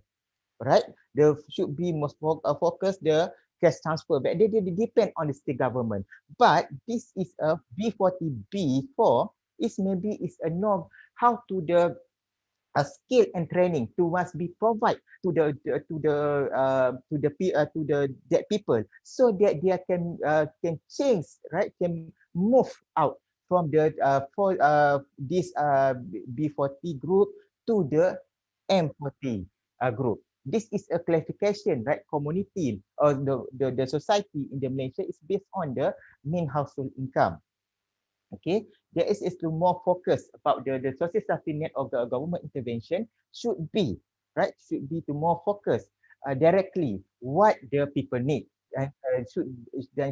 right? They should be most focused the cash transfer, but they depend on the state government. But this is a B40 B4 is maybe is a norm how to the skill and training to must be provide to the that people so that they can change, right? Can move out from the for this B40 group to the M40 group. This is a classification, right? Community or the society in the Malaysia is based on the mean household income. Okay, there is to more focus about the social safety net of the government intervention should be, right? Should be to more focus directly what the people need and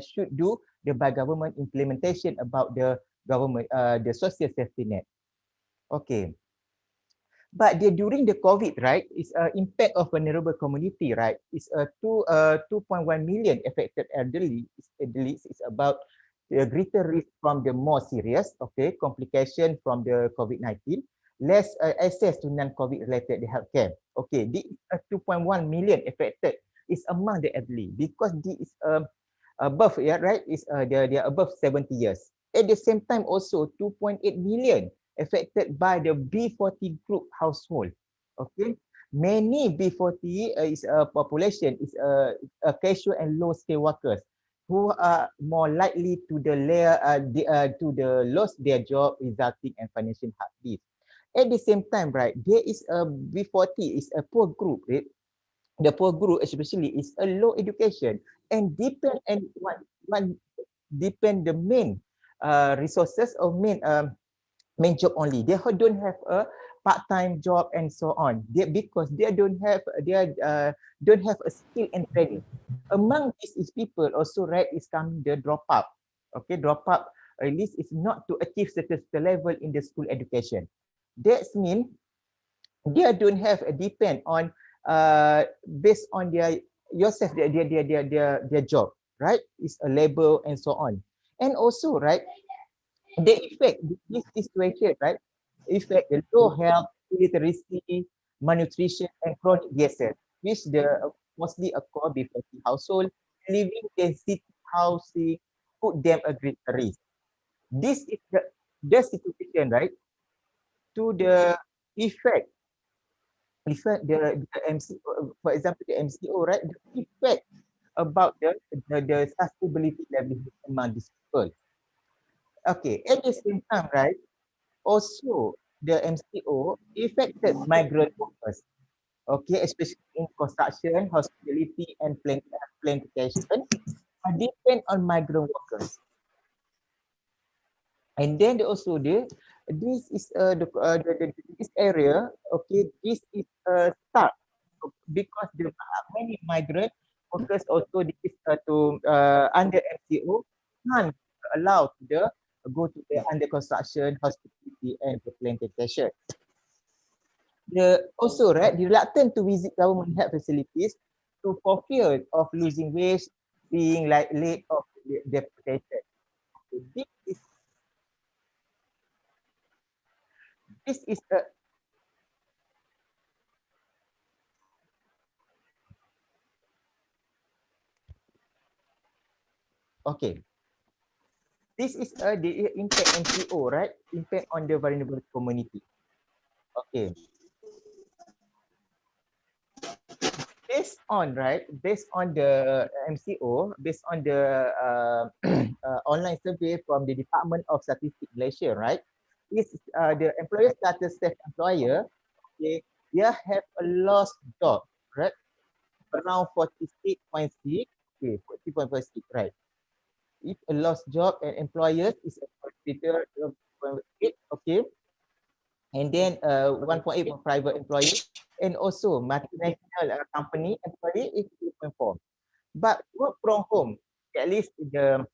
should do the by government implementation about the government the social safety net. Okay. But during the COVID, right, is impact of vulnerable community, right? It's 2.1 million affected elderly. Elderly is about the greater risk from the more serious, okay, complication from the COVID-19, less access to non-COVID related healthcare. Okay, this 2.1 million affected is among the elderly because this is above, yeah, right? Is they are above 70 years. At the same time, also 2.8 million affected by the B40 group household. Okay, many B40 is a population is a casual and low skill workers who are more likely to to the lost their job, resulting in financial hardship. At the same time, right, there is a B40 is a poor group. Right? The poor group especially is a low education and depend and one depend the main resources or main job only. They don't have a part-time job and so on. Because they don't have a skill and training. Among these is people also, right, is coming the drop out. Okay, drop out at least is not to achieve certain level in the school education. That means they don't have a depend on based on their job, right? It's a labor and so on. And also, right, they affect this situation, right? Affect the low health, illiteracy, malnutrition, and chronic disease, which mostly occur before the household, living in city housing put them at greater risk. This is the situation, right? To the effect the MCO, for example, the MCO, right? The effect about the sustainability livelihood among these people. Okay, at the same time, right? Also, the MCO affected migrant workers. Okay, especially in construction, hospitality, and plantation, depend on migrant workers. And then also this is this area. Okay, this is start because the many migrant workers also this to under MCO can't allow to go to the under construction, hospitality, and the plantation. Also, right, reluctant to visit government health facilities to for fear of losing wage, being like late of deportation. This is a okay. This is the impact MCO, right? Impact on the vulnerable community. Okay. Based on the MCO, based on the online survey from the Department of Statistics Malaysia, right? This the employer status self-employer. Okay, they have a lost job, right? Around 46.6. Okay, 40.6, right? If a lost job and employers is a consider 0.8, okay, and then 1.8 for private employees, and also multinational company employee is 2.4. But work from home, at least the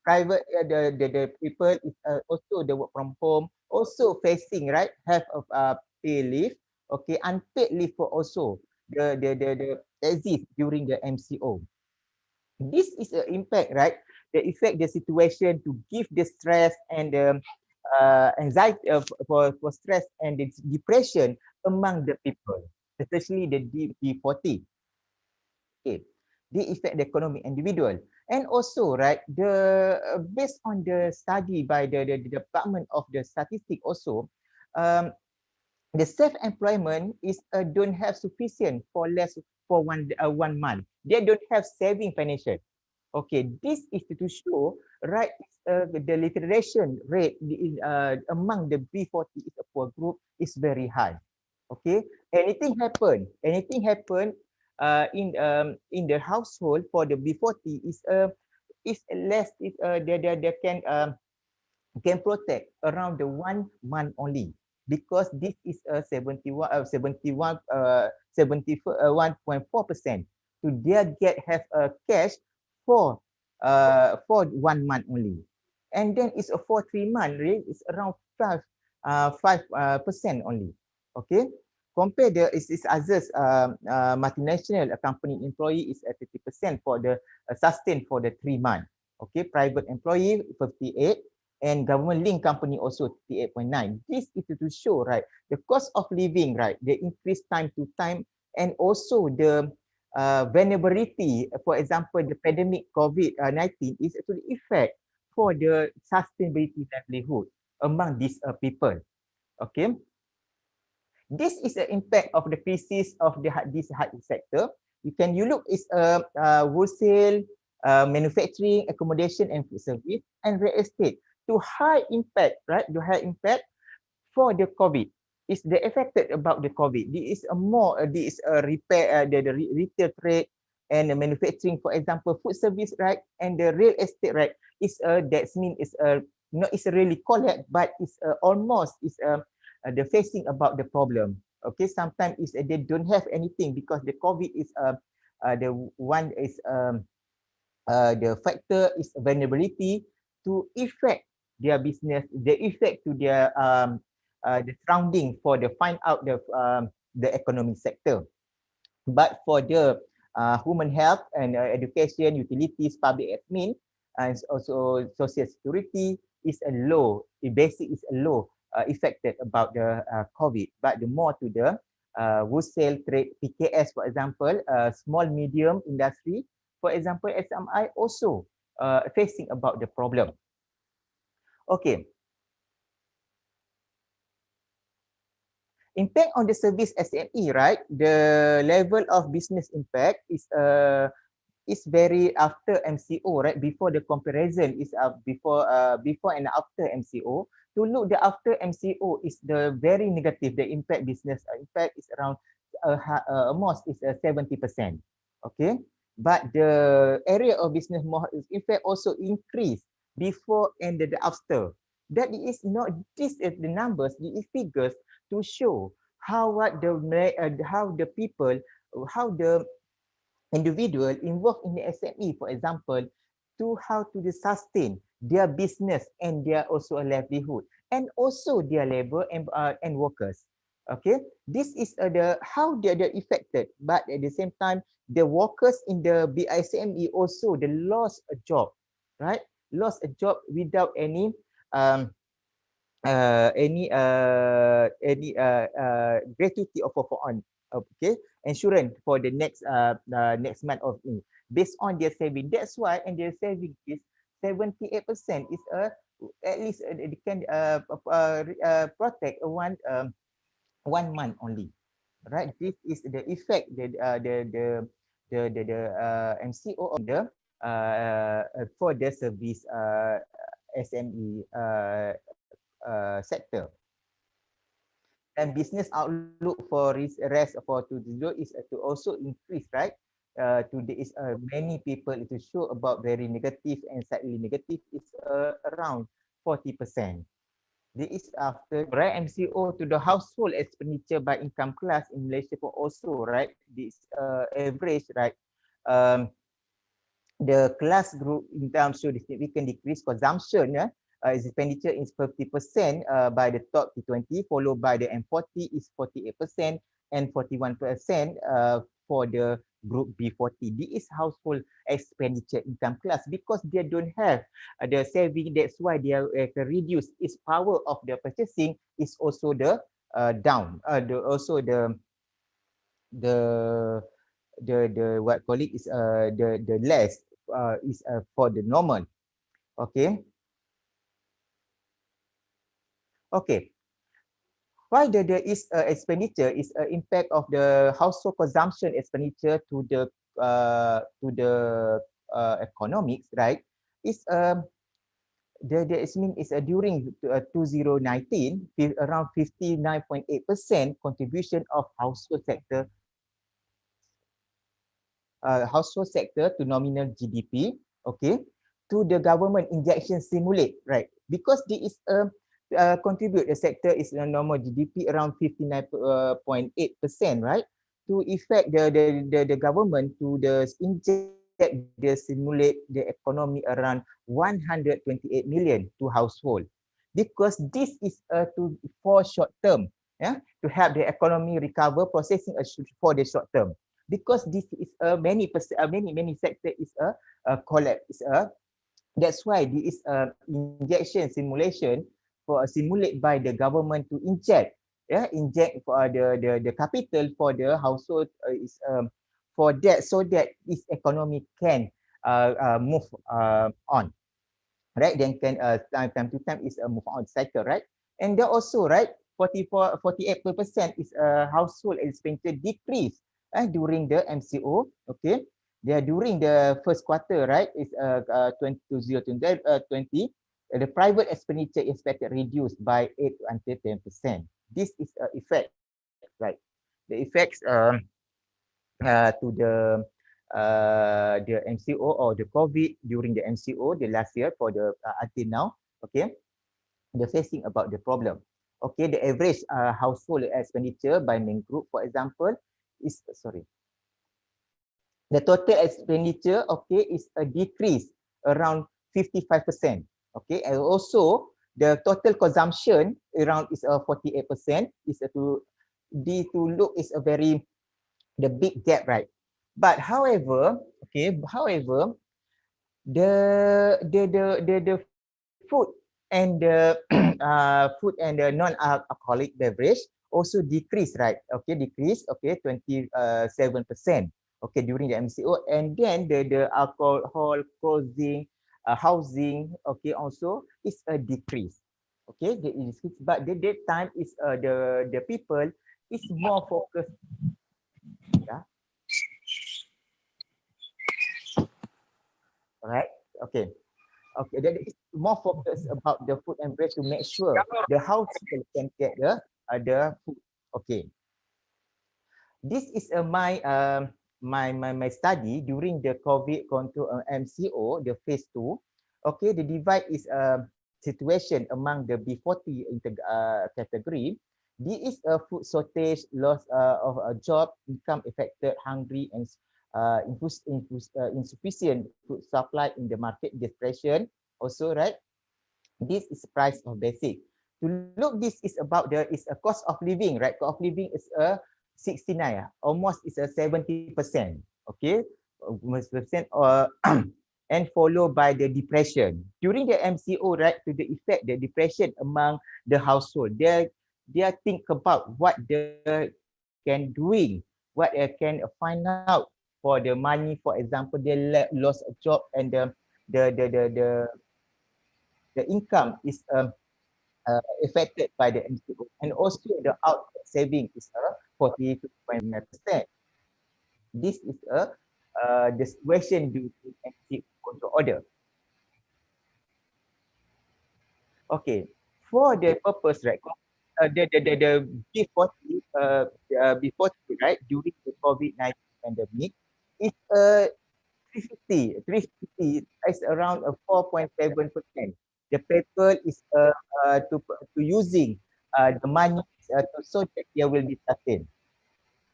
private the people is also the work from home also facing, right, have of pay leave, okay, unpaid leave for also the exist during the MCO. This is an impact, right? The effect the situation to give the stress and the anxiety for stress and the depression among the people, especially the D40. Okay, they affect the economic individual. And also, right, the based on the study by the Department of the Statistics also, the self-employment is don't have sufficient for less for 1 month. They don't have saving financial. Okay, this is to show, right, the literation rate in, among the B40 is a poor group is very high. Okay, anything happen in the household for the B40 is less, they can protect around the 1 month only, because this is a 71.4%. So they have a cash for 1 month only, and then it's a for 3 months rate is around 5% only. Okay, compare is others multinational company employee is at 30% for the sustain for the 3 months. Okay, private employee 58, and government linked company also 58.9. This is to show, right, the cost of living, right, the increase time to time, and also the vulnerability. For example, the pandemic COVID-19 is actually effect for the sustainability livelihood among these people. Okay, this is the impact of the crisis of this hard sector. You look is wholesale, manufacturing, accommodation, and food service, and real estate. To high impact, right? To high impact for the COVID. Is the affected about the COVID. This is a more this is a repair the retail trade and the manufacturing, for example, food service, right? And the real estate, right? Is that mean is not is really collapse, but it's almost is the facing about the problem. Okay, sometimes is they don't have anything because the COVID is the one is the factor is vulnerability to affect their business, the effect to their the surrounding for the find out the economic sector. But for the human health and education, utilities, public admin, and also social security is a low, the basic is a low affected about the COVID. But the more to the wholesale trade, PKS, for example, small medium industry, for example, SMI also facing about the problem. Okay. Impact on the service SME, right? The level of business impact is very after MCO, right? Before the comparison is before and after MCO. To look the after MCO is the very negative. The impact business impact is around almost is 70%. Okay, but the area of business more impact also increased before and the after. That is not this is the numbers, the figures to show how how the people, how the individual involved in the SME, for example, to how to sustain their business and their also a livelihood, and also their labor and workers. Okay, this is the how they are affected, but at the same time, the workers in the BICME also the lost a job, right? Lost a job without any gratuity or for on, okay, insurance for the next month of me based on their saving. That's why, and their saving is 78% is at least they can protect 1 month only, right? This is the effect the MCO of the for the service SME sector. And business outlook for rest for to do is to also increase, right? Today is many people to show about very negative and slightly negative is around 40%. This is after, right? MCO to the household expenditure by income class in Malaysia for also, right? This average, right? The class group in terms of significant decrease consumption, expenditure is 50% by the top T20, followed by the M40 is 48% and 41% for the group B40. This is household expenditure income class because they don't have the saving. That's why they are reduce its power of the purchasing is also the down. The what call it is the less is for the normal. Okay. Okay. Why there is expenditure is impact of the household consumption expenditure to the economics, right? Is during 2019, around 59.8% contribution of household sector to nominal GDP, okay, to the government injection stimulate, right? Because there is a contribute the sector is a normal GDP around 59.8%, right? To effect the government to the inject the stimulate the economy around 128 million to household, because this is for short term, yeah, to help the economy recover, processing for the short term, because this is many sector is a collapse, that's why there is a injection simulation for a simulate by the government to inject for the capital for the household is for that, so that this economy can move on, right? Then can time to time is a move on cycle, right? And there also, right, 48% is household expenditure decrease during the MCO, okay? They are during the first quarter, right? Is 2020, the private expenditure expected reduced by 8 until 10%. This is a effect, right? The effects to the MCO or the COVID during the MCO the last year for the until now, okay? They're facing about the problem. Okay, the average household expenditure by main group, for example, is the total expenditure, okay, is a decrease around 55%. Okay, and also the total consumption around is 48%. Is to look is a very the big gap, right? But however, okay, the food and the food and the non-alcoholic beverage also decrease, right? Okay, decrease, okay, 27%. Okay, during the MCO, and then the alcohol, clothing, housing, okay, also is a decrease. Okay, but the time is the people is more focused. Yeah. All right. Okay. Okay, that is more focused about the food and beverage to make sure the household can get the food. Okay. This is my study during the COVID control MCO, the phase 2. Okay, the divide is a situation among the B40 category. This is a food shortage, loss of a job, income affected, hungry, and insufficient food supply in the market, depression also, right? This is price of basic. To look, this is about is a cost of living, right? Cost of living is a 69, almost is a 70%. Okay, almost percent or and followed by the depression during the MCO, right? To the effect the depression among the household, they think about what they can doing, what they can find out for the money. For example, they lost a job and the income is affected by the MCO, and also the out saving is 42.9%. This is the situation due to MCO control order. Okay, for the purpose, right? The B40 right, during the COVID-19 pandemic is 350 is around 4.7%. The paper is to using the money so that there will be certain.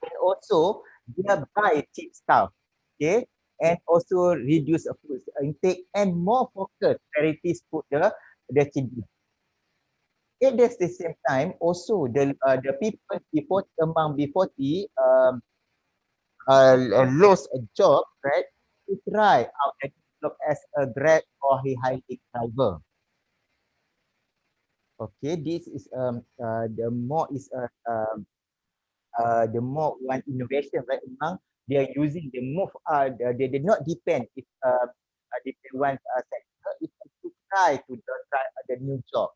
And also they buy cheap stuff, okay, and also reduce food intake and more focus priorities put the children. At the same time, also the people before among B40 lost a job, right? To try out a job as a Grab or a hiring driver. Okay, this is the more is the more one innovation, right? Among they are using the move they did not depend if depend one sector, if to try the new job.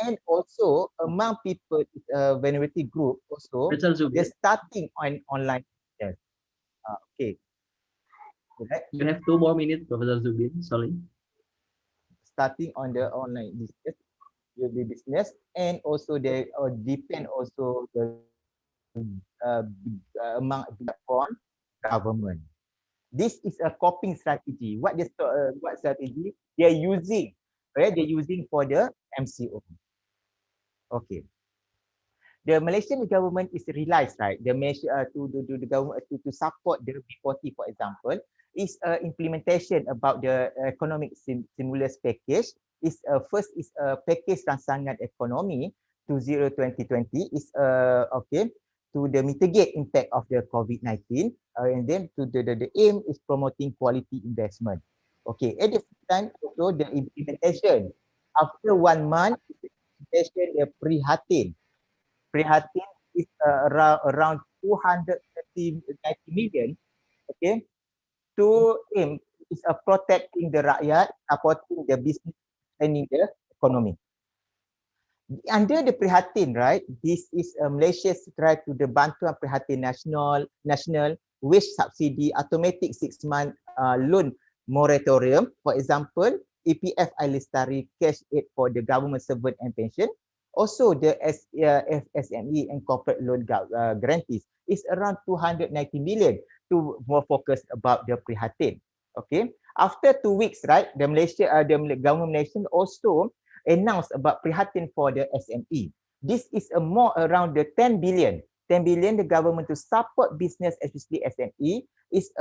And also among people vulnerability group also they're starting on online business. Okay. You have 2 more minutes, Professor Zubin. Sorry. starting on the online business, UB business, and also they depend also the among from government. This is a coping strategy. What strategy they are using? Right, they're using for the MCO. Okay. The Malaysian government is realized, right? The measure the government to support the B40, for example, is implementation about the economic stimulus package. Is first is a package rangsangan ekonomi 2020 is okay to the mitigate impact of the COVID-19, and then to the aim is promoting quality investment. Okay, at the same time also the implementation after 1 month, implementation the prihatin is around 230 million, okay, to aim is protecting the rakyat, supporting the business, and the economy. Under the Prihatin, right, this is Malaysia's try to the Bantuan Prihatin National Wage Subsidy Automatic 6-month loan moratorium. For example, EPF Alistari cash aid for the government servant and pension. Also, the SME and corporate loan guarantees is around 290 million to more focus about the Prihatin. Okay, after 2 weeks, right, the government nation also announced about Prihatin for the SME. This is a more around the 10 billion. 10 billion the government to support business, especially SME, is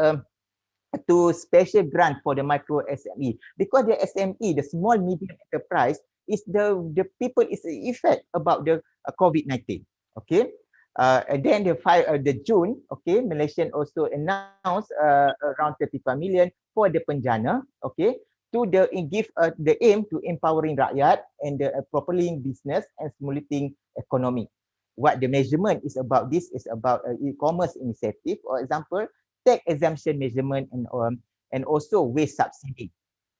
to special grant for the micro SME, because the SME, the small medium enterprise, is the people is the effect about the COVID-19. Okay. And then the June, okay, Malaysian also announced around 35 million for the penjana, okay, to give the aim to empowering rakyat and the propelling business and stimulating economy. What the measurement is about, this is about e-commerce initiative, for example, tax exemption measurement and also wage subsidy.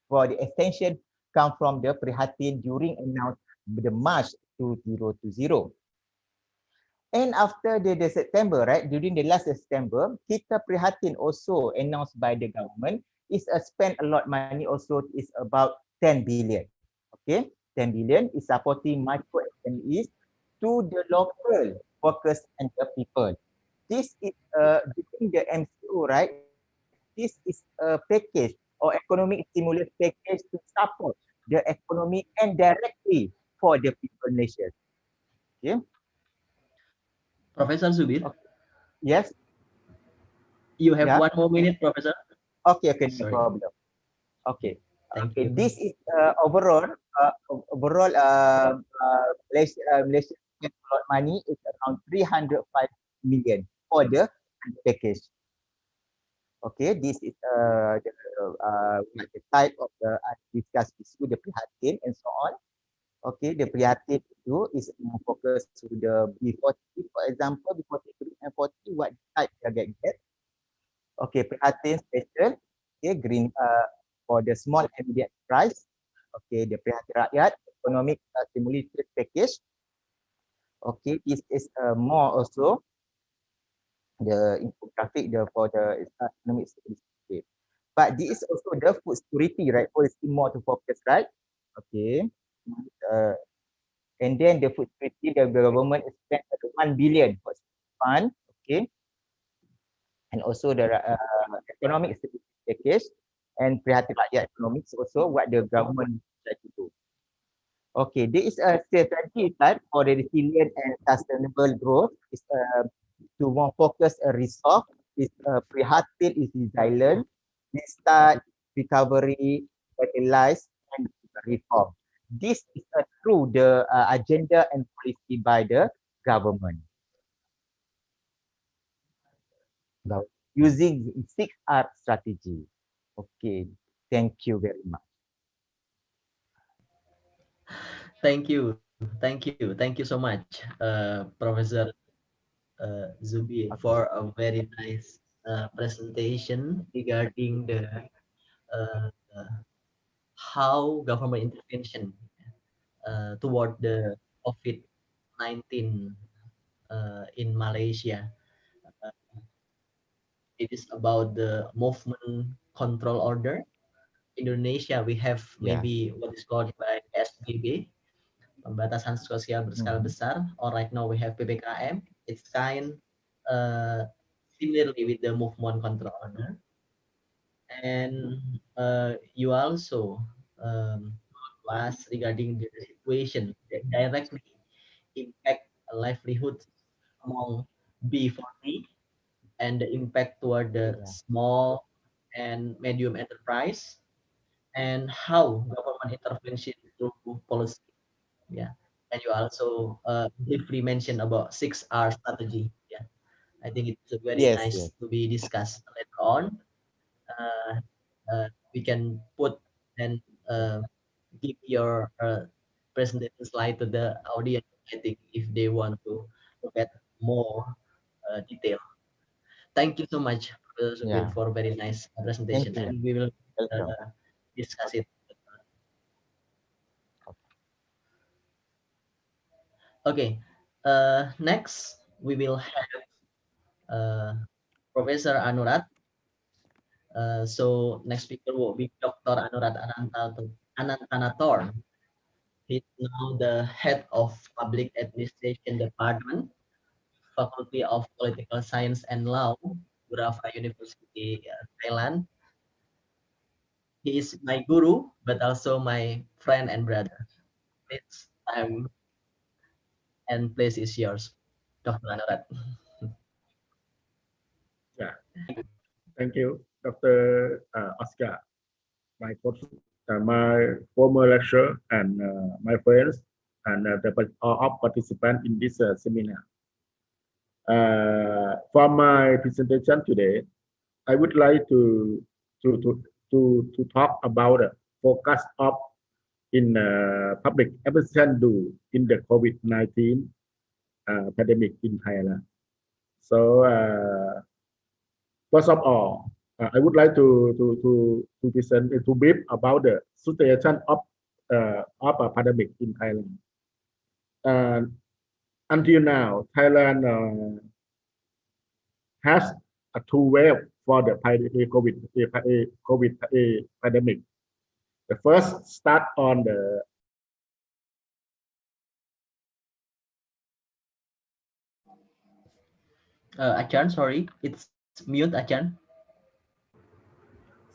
For the extension come from the Prihatin during announced the March 2020. And after the September, right, during the last September, kita Prihatin also announced by the government is spend a lot money also is about 10 billion. Okay, 10 billion is supporting micro SMEs to the local workers and the people. This is during the MCO, right? This is a package or economic stimulus package to support the economy and directly for the people nation. Okay. Professor Zubir, Yes. you have Yeah. 1 more minute, Professor. Okay, no Sorry. problem. Okay. Thank Okay, you. this is overall Malaysia spent a lot of money is around 305 million for the package. Okay, this is the type of the discussed issue, the Prihatin and so on. Okay, the Prihatin issue is more focused to the B40, for example, B40 and 40, what type they get. Okay, Prihatin special, okay, green for the small and medium enterprise. Okay, the Prihatin Rakyat economic stimulus package. Okay, this is more also the infographic for the economic stimulus. But this is also the food security, right? So it's more to focus, right? Okay. And then the food security, the government spent 1 billion for fund, okay. And also the economic package and Prihatin Rakyat economics also what the government try to do. Okay, there is a strategy that for the resilient and sustainable growth is to more focus a resolve is Prihatin is resilient, restart, recovery, fertilize, and reform. This is through the agenda and policy by the government. Using 6R strategy. Okay, thank you very much. Thank you. Thank you so much, Professor Zubi, for a very nice presentation regarding the how government intervention toward the COVID-19 in Malaysia. It is about the movement control order Indonesia, we have maybe what is called by SBB, pembatasan sosial berskala besar, or right now we have PPKM. It's kind similarly with the movement control order. And you also asked regarding the situation that directly impact livelihood among B40 and the impact toward the small and medium enterprise, and how government intervention through policy. Yeah, and you also briefly mentioned about 6R strategy. Yeah, I think it's very Yes, nice yes. to be discussed later on. We can put and give your presentation slide to the audience, I think, if they want to look at more detail. Thank you so much, Professor Subir, Yeah. for a very nice presentation, Thank you. and we will Welcome. discuss it. Okay, next we will have Professor Anurat. So next speaker will be Dr. Anurat Anantanator. He's now the head of Public Administration Department, Faculty of Political Science and Law, Burapha University, Thailand. He is my guru, but also my friend and brother. This time and place is yours, Dr. Anurat. Yeah. Thank you, Dr. Oscar, my my former lecturer, and my friends, and all participants in this seminar. For my presentation today, I would like to talk about the focus of in public administration do in the COVID-19 pandemic in Thailand. So first of all, I would like to present to brief about the situation of a pandemic in Thailand. Until now, Thailand has a two wave for the COVID pandemic. The first start on the Achan, sorry, it's mute, Achan.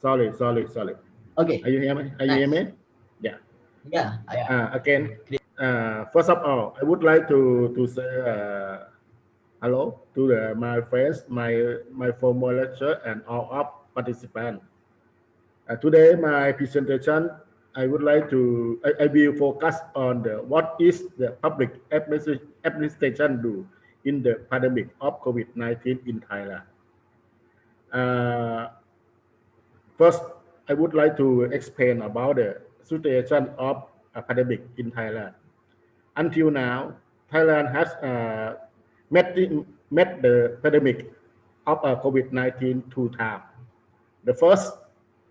Sorry. Okay. Are you hear me? Are you hear me? Yeah. Yeah. Again, first of all, I would like to say hello to my friends, my former lecturer, and all of participants. Today, my presentation, I would like to, I will focus on what is the public administration do in the pandemic of COVID-19 in Thailand. First, I would like to explain about the situation of a pandemic in Thailand. Until now, Thailand has met the pandemic of COVID-19 two times. The first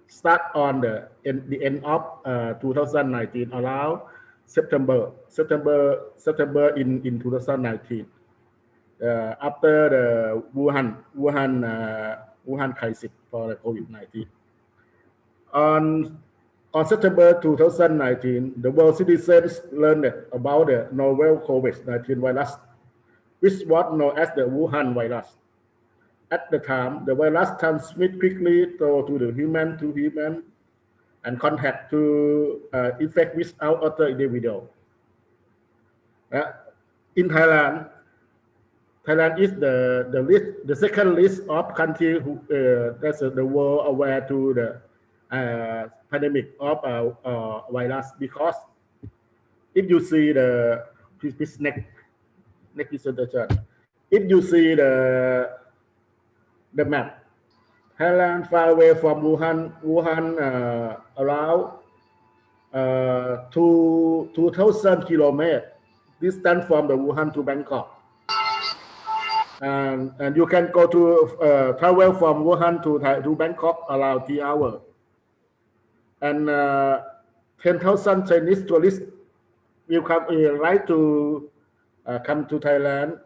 start on the end of 2019, around September in 2019. After the Wuhan crisis for the COVID-19. On September 2019, the world citizens learned about the novel COVID-19 virus, which was known as the Wuhan virus. At the time, the virus transmits quickly to the human to human and contact to infect without other individual. In Thailand is the second list of countries who that's the world aware to the pandemic of virus, because if you see next presentation, if you see the map, Thailand far away from Wuhan around 2,000 kilometers distance from the Wuhan to Bangkok. And you can go to travel from Wuhan to Bangkok around 3 hours. And 10,000 Chinese tourists will come right to come to Thailand,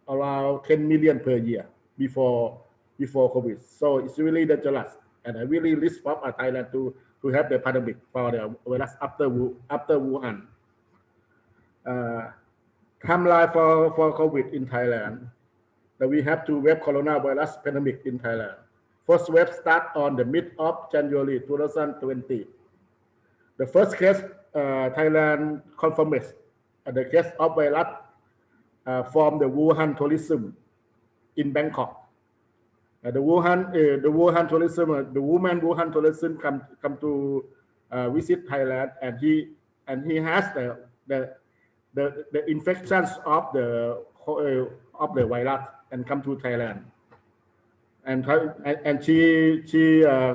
around 10 million per year before COVID. So it's really dangerous, and I really risk from Thailand to have the pandemic for the virus after Wuhan. Timeline for COVID in Thailand. That we have two wave coronavirus pandemic in Thailand. First wave start on the mid of January 2020. The first case Thailand confirmed the case of virus from the Wuhan tourism in Bangkok. The Wuhan tourism, the woman Wuhan tourism come to visit Thailand, and he has the infections of the virus and come to Thailand, and she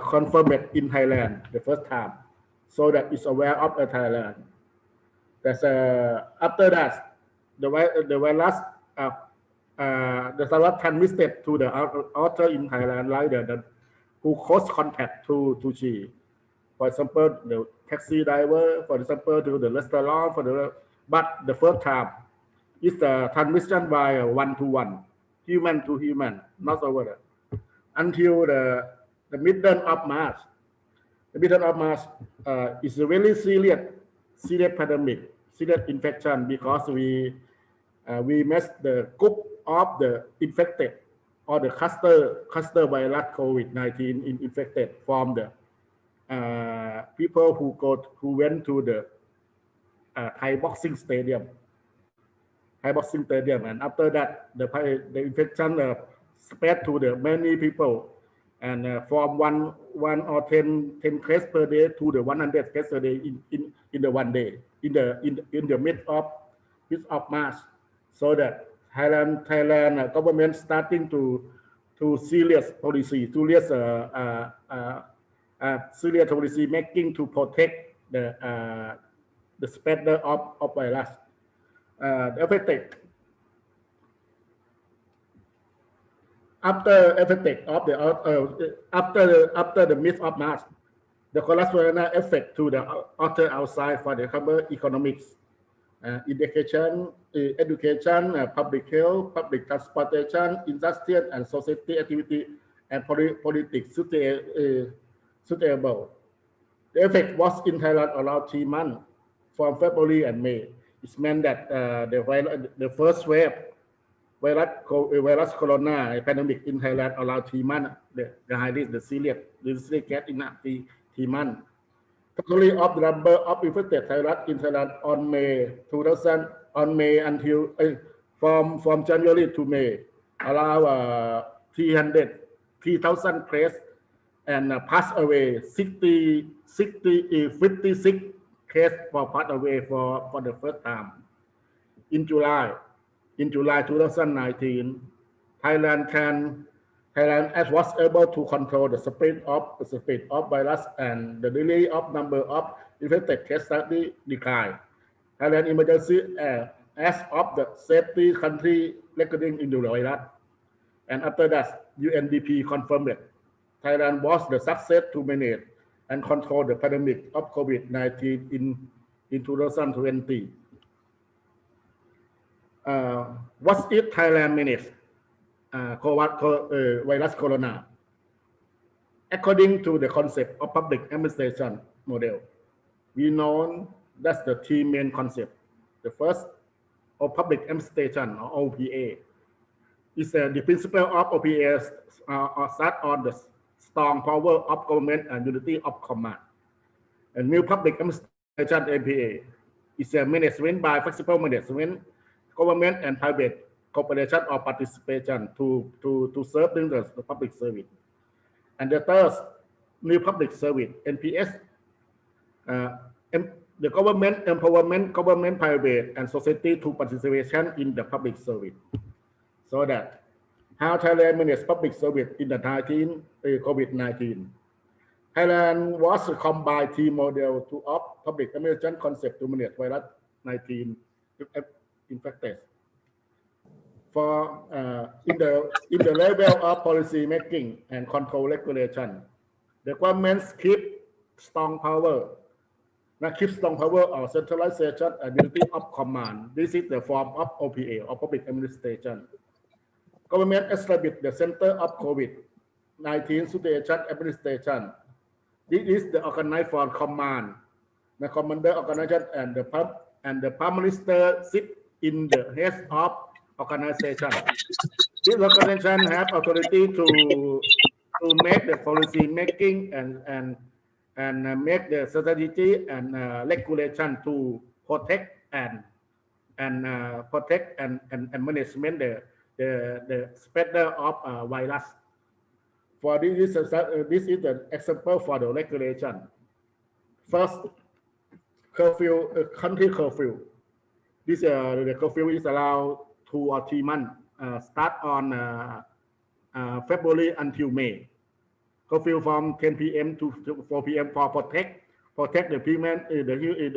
confirmed it in Thailand the first time, so that is aware of Thailand. That's after that the virus the virus transmitted to the other in Thailand, like the who close contact to she. For example, the taxi driver, for example, to the restaurant, but the first time is the transmission by one-to-one, human to human, not over until the middle of March. The middle of March is a very serious pandemic, serious infection, because we missed the group of the infected or the cluster virus COVID-19 infected from the people who went to the Thai boxing stadium, and after that the infection spread to the many people, and from one or 10 cases per day to the 100 cases per day in the one day in the mid of March, so that Thailand government starting to serious policy making to protect the spreader of virus. The effect after the mid of March, the corona effect to the other outside for the economics, education, public health, public transportation, industrial and society activity, and politics suitable. The effect was in Thailand around 3 months, from February and May. It meant that the first wave virus corona pandemic in Thailand around 3 months. The serious case in 3 months. Totally of the number of infected in Thailand on May until from January to May, around 3,000 cases, and passed away 56 cases for passed away for the first time. In July 2019, Thailand was able to control the spread of virus, and the delay of number of infected cases slightly declined. Thailand emergency as of the safety country recording in the virus, and after that, UNDP confirmed it. Thailand was the success to manage and control the pandemic of COVID-19 in 2020. What is Thailand manage virus corona? According to the concept of public administration model, we know that's the 3 main concepts. The first, of public administration, or OPA, is the principle of OPA start on the strong power of government and unity of command. And new public administration MPA is a management by flexible management, government and private cooperation or participation to serve the public service. And the third, new public service, NPS, the government empowerment, government, private, and society to participation in the public service. So that how Thailand manage public service in the COVID-19. Thailand was a combined team model to of public administration concept to manage virus 19 infected. For in the level of policy making and control regulation, the governments keep strong power. Keep strong power or centralization and unity of command. This is the form of OPA or public administration. Government established the Center of COVID-19 Situation Administration This is the organized for command. The commander organization and the prime minister sit in the head of organization. This organization have authority to make the policy making and make the strategy and regulation to protect and management the spreader of virus. For this is an example for the regulation. First, curfew, country curfew. This the curfew is allowed 2 or 3 months. Start on February until May. Curfew from 10 p.m. to 4 p.m. for protect the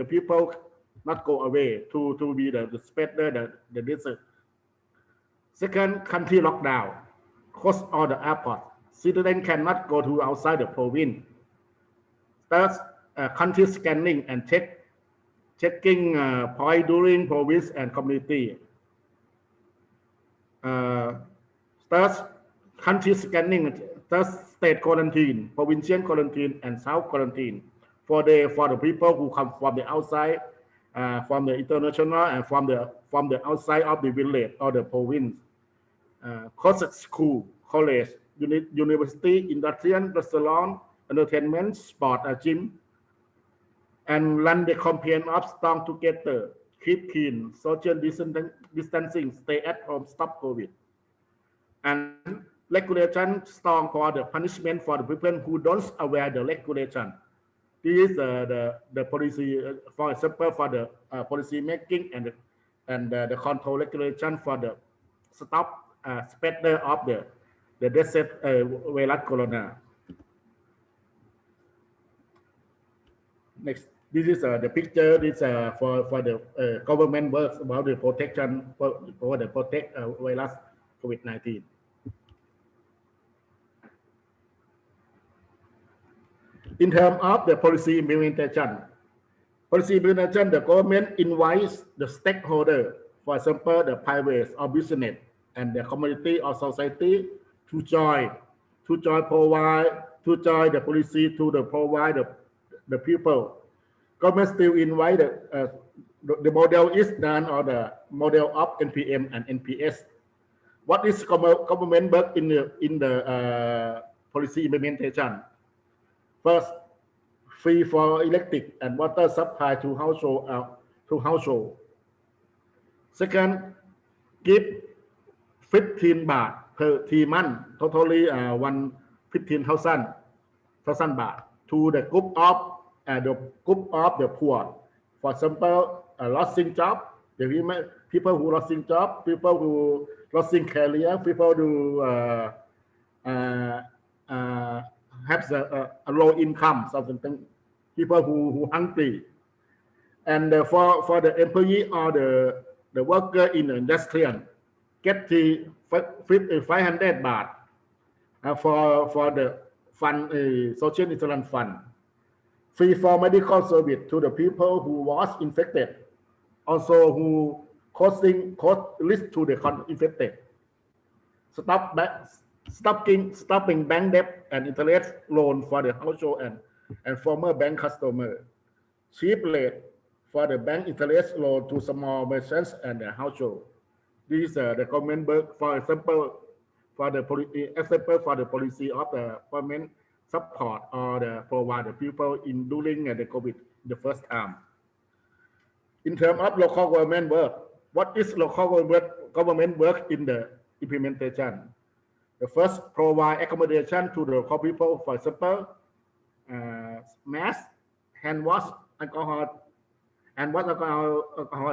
people not go away to be the spreader the disease. Second, country lockdown. Close all the airport. Citizens cannot go to outside the province. Third, country scanning and checking point during province and community. Third, country scanning. Third, state quarantine, provincial quarantine, and south quarantine for the people who come from the outside, from the international and from the outside of the village or the province. School, college, university, industrial, restaurant, entertainment, sport, gym, and run the campaign of strong together, keep clean, social distancing, stay at home, stop COVID. And regulation strong for the punishment for the people who don't aware the regulation. This is the policy, for example, for the policy making and the control regulation for the stop spreader of the disease virus corona. Next, this is the picture. This for the government works about the protection for the protect virus COVID-19. In terms of the policy implementation, the government invites the stakeholder, for example, the private or business and the community or society to join the policy to provide the people. Government still invite the model is done or the model of NPM and NPS. What is government work in the policy implementation? First, free for electric and water supply to household. Second, give 15 baht per 3 months, totally 15,000 baht to the group of the poor. For example, losing job, the people who losing job, people who losing career, people who have a low income, something, people who hungry, and for the employee or the worker in the industrial, get 500 baht for the fund, social insurance fund, free for medical service to the people who was infected, also who causing risk to the infected. Stopping bank debt and interest loan for the household and former bank customer. Cheap rate for the bank interest loan to small merchants and the household. These are the government work, for example, for the policy of the government support or the provide the people in during the COVID the first time. In terms of local government work, what is local government work in the implementation? The first, provide accommodation to the local people, for example, mask, hand wash, alcohol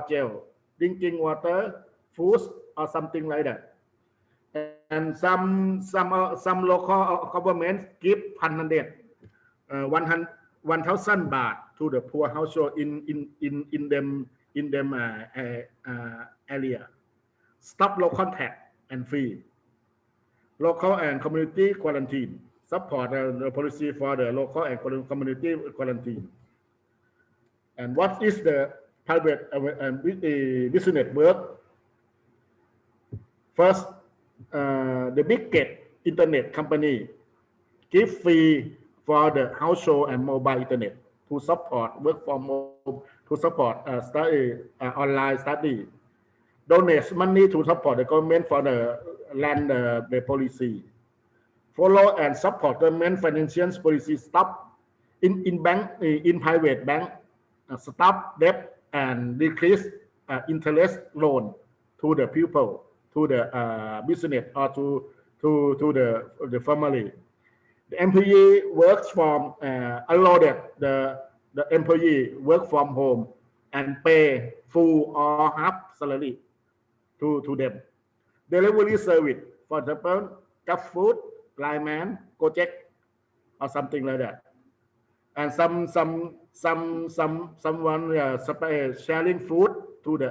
gel, drinking water, food, or something like that. And some local governments give 1,000 baht to the poor household in them area. Stop low contact and free. Local and community quarantine. Support the policy for the local and community quarantine. And what is the private and business work? First, the biggest internet company give free for the household and mobile internet to support work from home, to support study, online study. Donate money to support the government for the land the policy. Follow and support government financial policy. Stop in bank in private bank. Stop debt and decrease interest loan to the people, to the business, or to the family. The employee works from allow that the employee work from home and pay full or half salary to them. Delivery service, for example, Cup Food, Lineman, Gojek, or something like that. And someone sharing food to the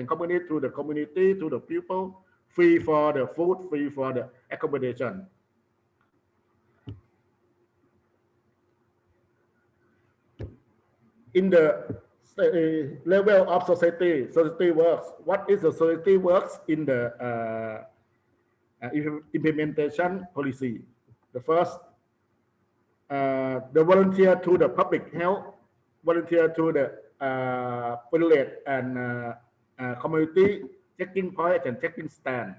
company, to the community, to the people, free for the food, free for the accommodation. In the level of society works. What is the society works in the implementation policy? The first, the volunteer to the public health, volunteer to the village and community checking point and checking stand,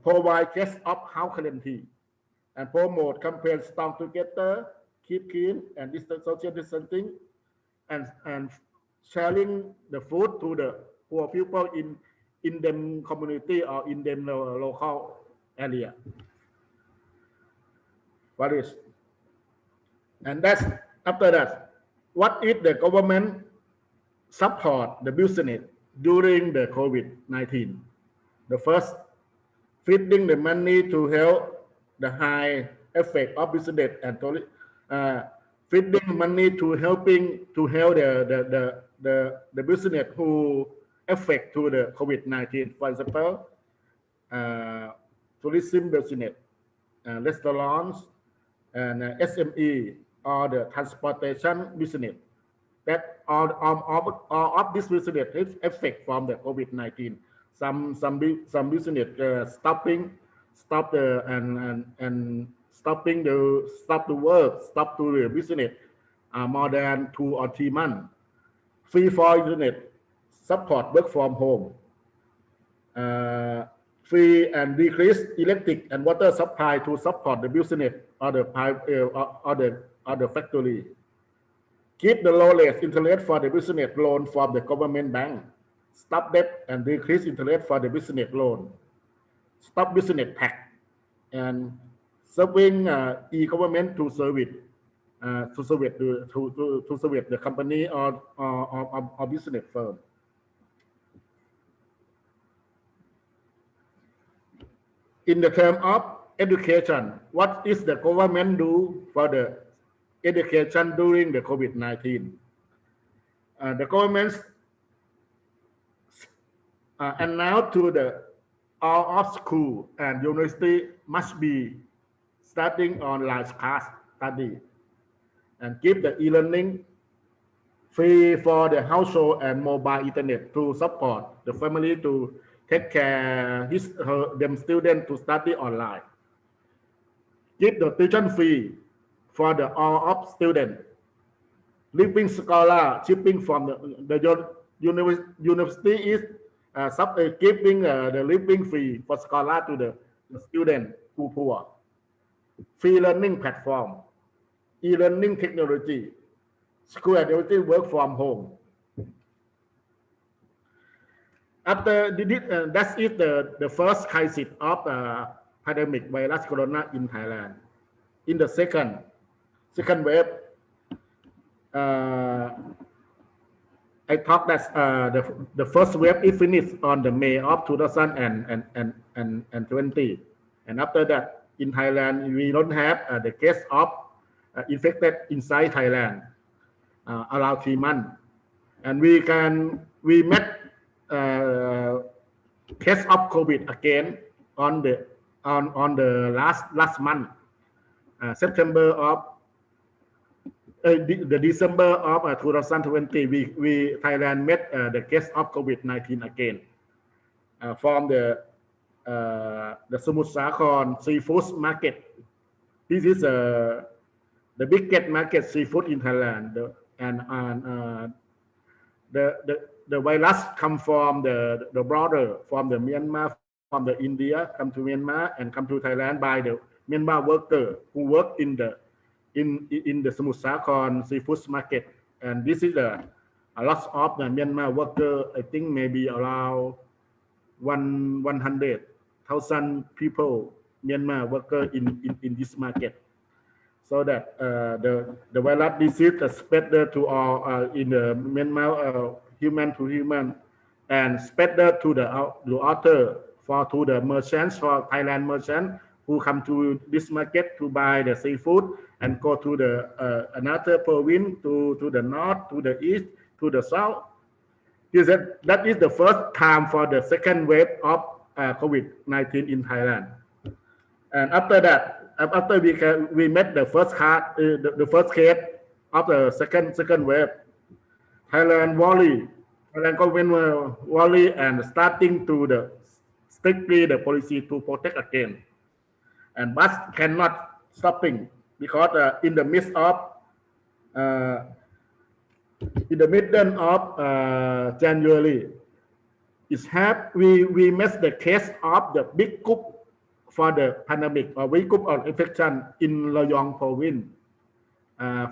provide test of house quarantine, and promote campaigns strong together, keep clean and social distancing, and sharing the food to the poor people in them community or in them local area. What is? And that's after that. What is the government support the business during the COVID-19? The first, feeding the money to help the high effect of business and feeding money to help the business who affect to the COVID-19. For example, tourism business, restaurants, and SME, or the transportation business. That all of this business is affect from the COVID-19. Some business stop the work, stop to the business more than 2 or 3 months. Free for internet, support work from home, free and decrease electric and water supply to support the business or the factory. Keep the lowest interest for the business loan from the government bank. Stop debt and decrease interest for the business loan. Stop business tax and serving e-government to service the company or business firm. In the term of education, what is the government do for the education during the COVID-19? The government announced to the all of school and university must be starting online class study and give the e-learning free for the household and mobile internet to support the family to take care them students to study online. Give the tuition free for the all of students. Living scholar shipping from the university is giving the living free for scholar to the student who poor. Free learning platform, e-learning technology, school and university work from home. After that is the first crisis of pandemic virus corona in Thailand. In the second wave, I thought that the first wave is finished on the May of 2020, and after that in Thailand we don't have the case of infected inside Thailand around 3 months, and we met case of COVID again on the last month, September of the December of 2020. We Thailand met the case of COVID-19 again from the Samut Sakhon seafood market This is the biggest market seafood in Thailand, and the virus come from the border, from the Myanmar, from the India, come to Myanmar and come to Thailand by the Myanmar worker who work in the Samut Sakhon seafood market. And this is a lot of the Myanmar worker. I think maybe around 100,000 people, Myanmar worker in this market. So that the virus disease spread to all in the Myanmar, human to human, and spread to the other to the merchants, for Thailand merchants who come to this market to buy the seafood and go to the another province, to the north, to the east, to the south. That is the first time for the second wave of COVID-19 in Thailand. And after that, after we met the first case of the second wave, Thailand government worry and starting to the strictly the policy to protect again, and but cannot stopping because in the midst of January, we met the case of the big group for the pandemic or big group of infection in Rayong province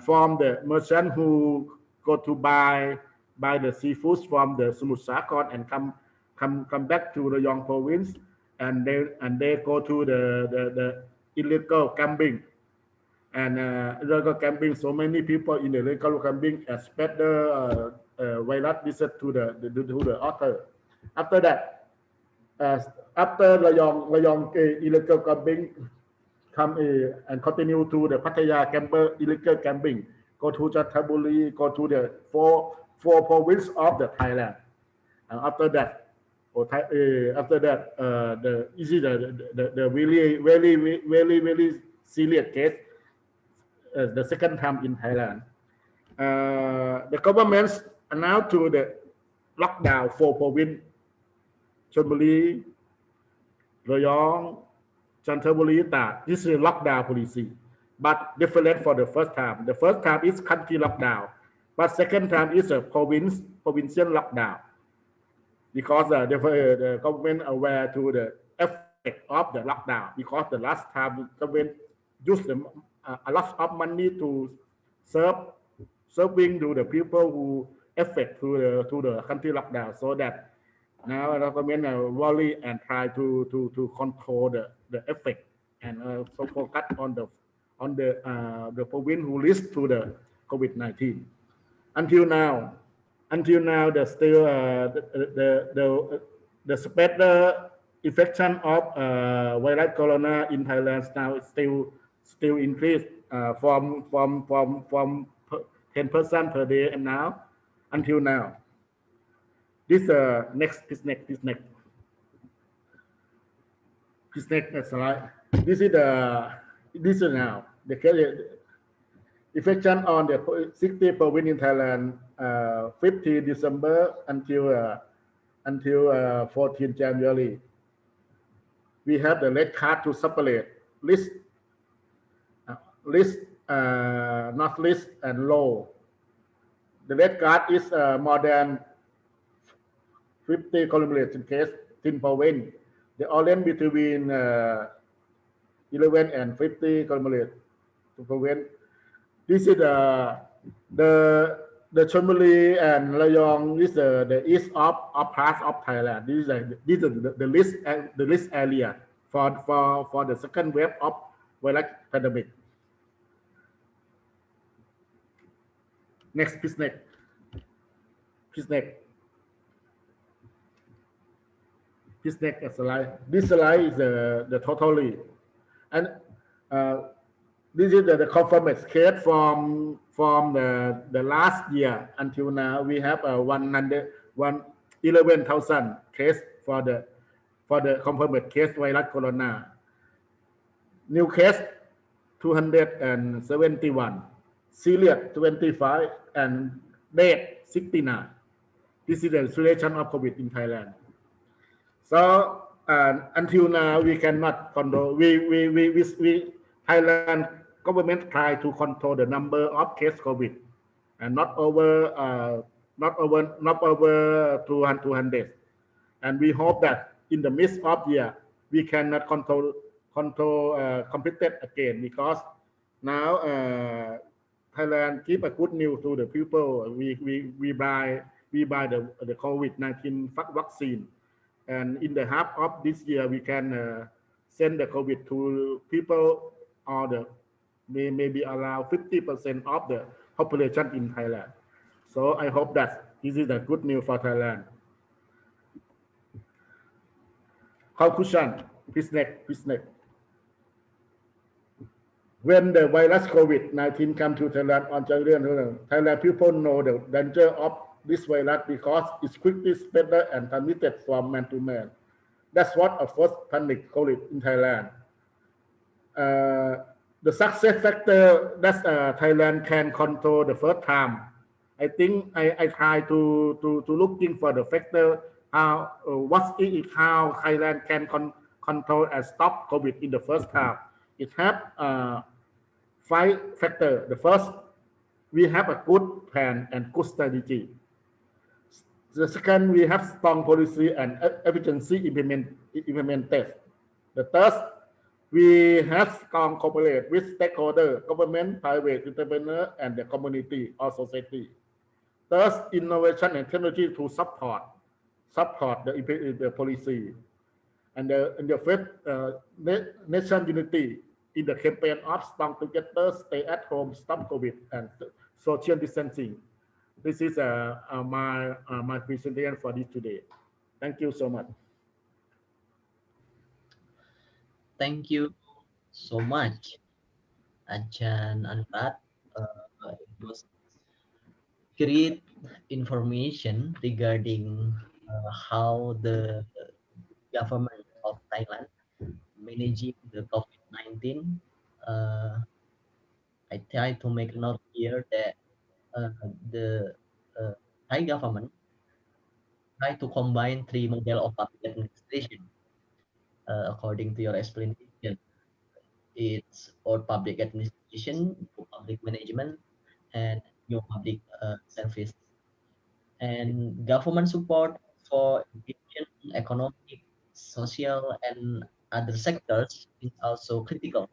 from the merchant who go to buy the seafoods from the Samut Sakhon and come back to Rayong province, and they go to the illegal camping. And illegal camping, so many people in the illegal camping spread the virus disease to the other. After that, after Rayong illegal camping come and continue to the Pattaya illegal camping, go to Chanthaburi, go to the four provinces of the Thailand. And after that, the really very serious case. The second time in Thailand, the government announced to the lockdown for province: Chonburi, Rayong, Chanthaburi, Tat. This is a lockdown policy, but different for the first time. The first time is country lockdown, but second time is a provincial lockdown, because the government aware to the effect of the lockdown, because the last time the government used a lot of money to serving to the people who affect to the country lockdown, so that now the government worry and try to control the effect, and so focus on the province who list to the COVID-19. Until now, the still the spread infection of virus corona in Thailand now is still increased from 10% per day, and now until now. This next slide. This is now the infection on the 60 province in Thailand, 15 December until 14 January. We have the red card to separate list, not list, and low. The red card is more than 50 cumulative case in province. The orange between 11 and 50 cumulative province. This is the Chonburi and Rayong is the east of part of Thailand. This is the list area for the second wave of virus pandemic. Next, please next. This next slide. This slide is the totally, and this is the confirmed case from the last year until now. We have 11,000 case for the confirmed case virus corona. New case 271, serious 25, and death 69. This is the situation of COVID in Thailand. So until now, we cannot control. Thailand government try to control the number of case COVID and not over 200. And we hope that in the midst of year we cannot control completed again, because now Thailand give a good news to the people. We buy the COVID-19 vaccine, and in the half of this year we can send the COVID to people, or the maybe around 50% of the population in Thailand. So I hope that this is a good news for Thailand. Conclusion, please next. When the virus COVID-19 come to Thailand on January, Thailand people know the danger of this virus because it's quickly spread and transmitted from man to man. That's what a first panic call it in Thailand. The success factor that Thailand can control the first time. I think I try to looking for the factor how how Thailand can control and stop COVID in the first time. It have 5 factors. The first, we have a good plan and good strategy. The second, we have strong policy and efficiency implemented. The third, we have strong cooperation with stakeholders, government, private entrepreneur, and the community or society. Third, innovation and technology to support the policy. And the fifth, nation unity in the campaign of strong together, stay at home, stop COVID, and social distancing. This is my presentation for this today. Thank you so much. Thank you so much, Ajahn Anrat. It was great information regarding how the government of Thailand managing the COVID-19. I try to make a note here that the Thai government try to combine 3 model of public administration. According to your explanation, it's all public administration, public management, and your public service. And government support for education, economic, social, and other sectors is also critical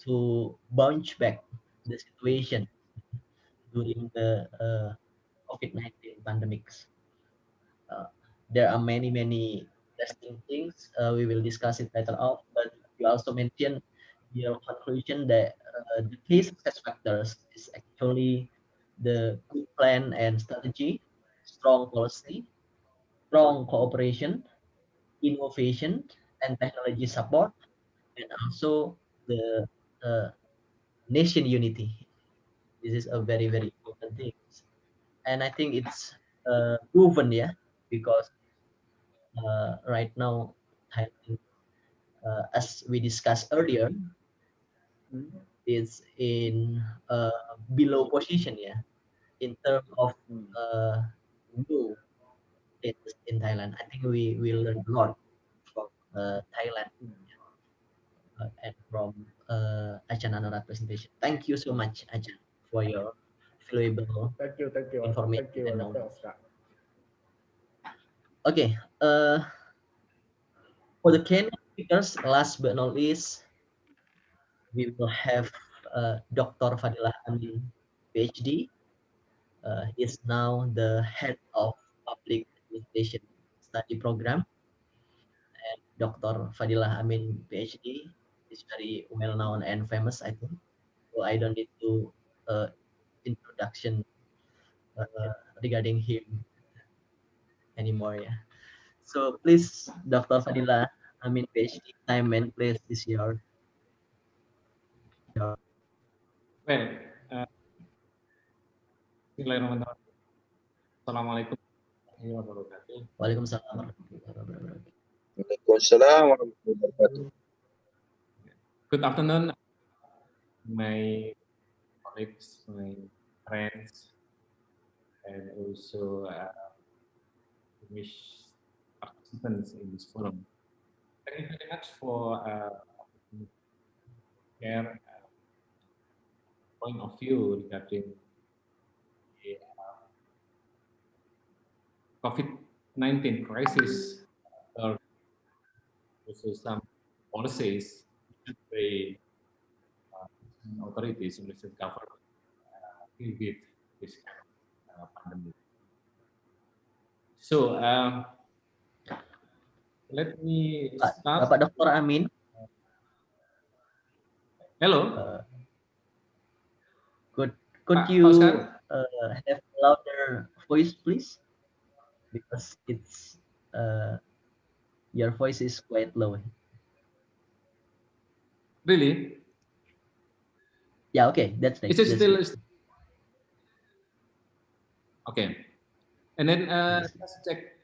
to bounce back the situation during the COVID-19 pandemics. There are many interesting things. We will discuss it later on, but you also mentioned your conclusion that the key success factors is actually the good plan and strategy, strong policy, strong cooperation, innovation, and technology support, and also the nation unity. This is a very important thing, and I think it's proven, yeah, because right now Thailand, as we discussed earlier, is in below position, yeah, in terms of new status in Thailand. I think we learn a lot from Thailand and from Ajahn Anorat presentation. Thank you so much, Ajahn, for your valuable Thank you. information. Thank you, And Dr. Oscar. Okay, for the Kenyan speakers, last but not least, we will have Dr. Fadilah Amin, Ph.D. He is now the head of public administration study program. And Dr. Fadilah Amin, Ph.D. is very well known and famous, I think. So I don't need to introduction regarding him anymore. Yeah. So please, Dr. Fadilah Amin, PhD, time and place is yours. Well, Bismillahirrahmanirrahim. Assalamualaikum warahmatullahi wabarakatuh. Waalaikumsalam warahmatullahi wabarakatuh. Waalaikumsalam warahmatullahi wabarakatuh. Good afternoon, my colleagues, my friends, and also wish participants in this forum. Thank you very much for share point of view regarding the COVID-19 crisis, or also some policies by authorities, Indonesian government, deal with this kind of pandemic. So let me start. Bapak Dr. Amin. Hello. Could you have louder voice, please? Because it's your voice is quite low. Really? Yeah. Okay. That's nice. Is it still? Okay. And then let's check.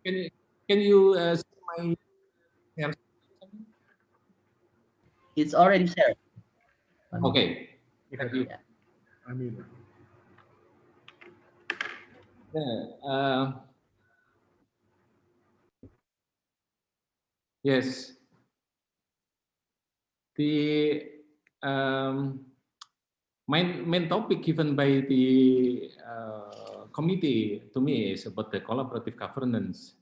Can you see my share? It's already shared. Okay. Thank you. Yeah. I mean. Yes. The main topic given by the committee to me is about the collaborative governance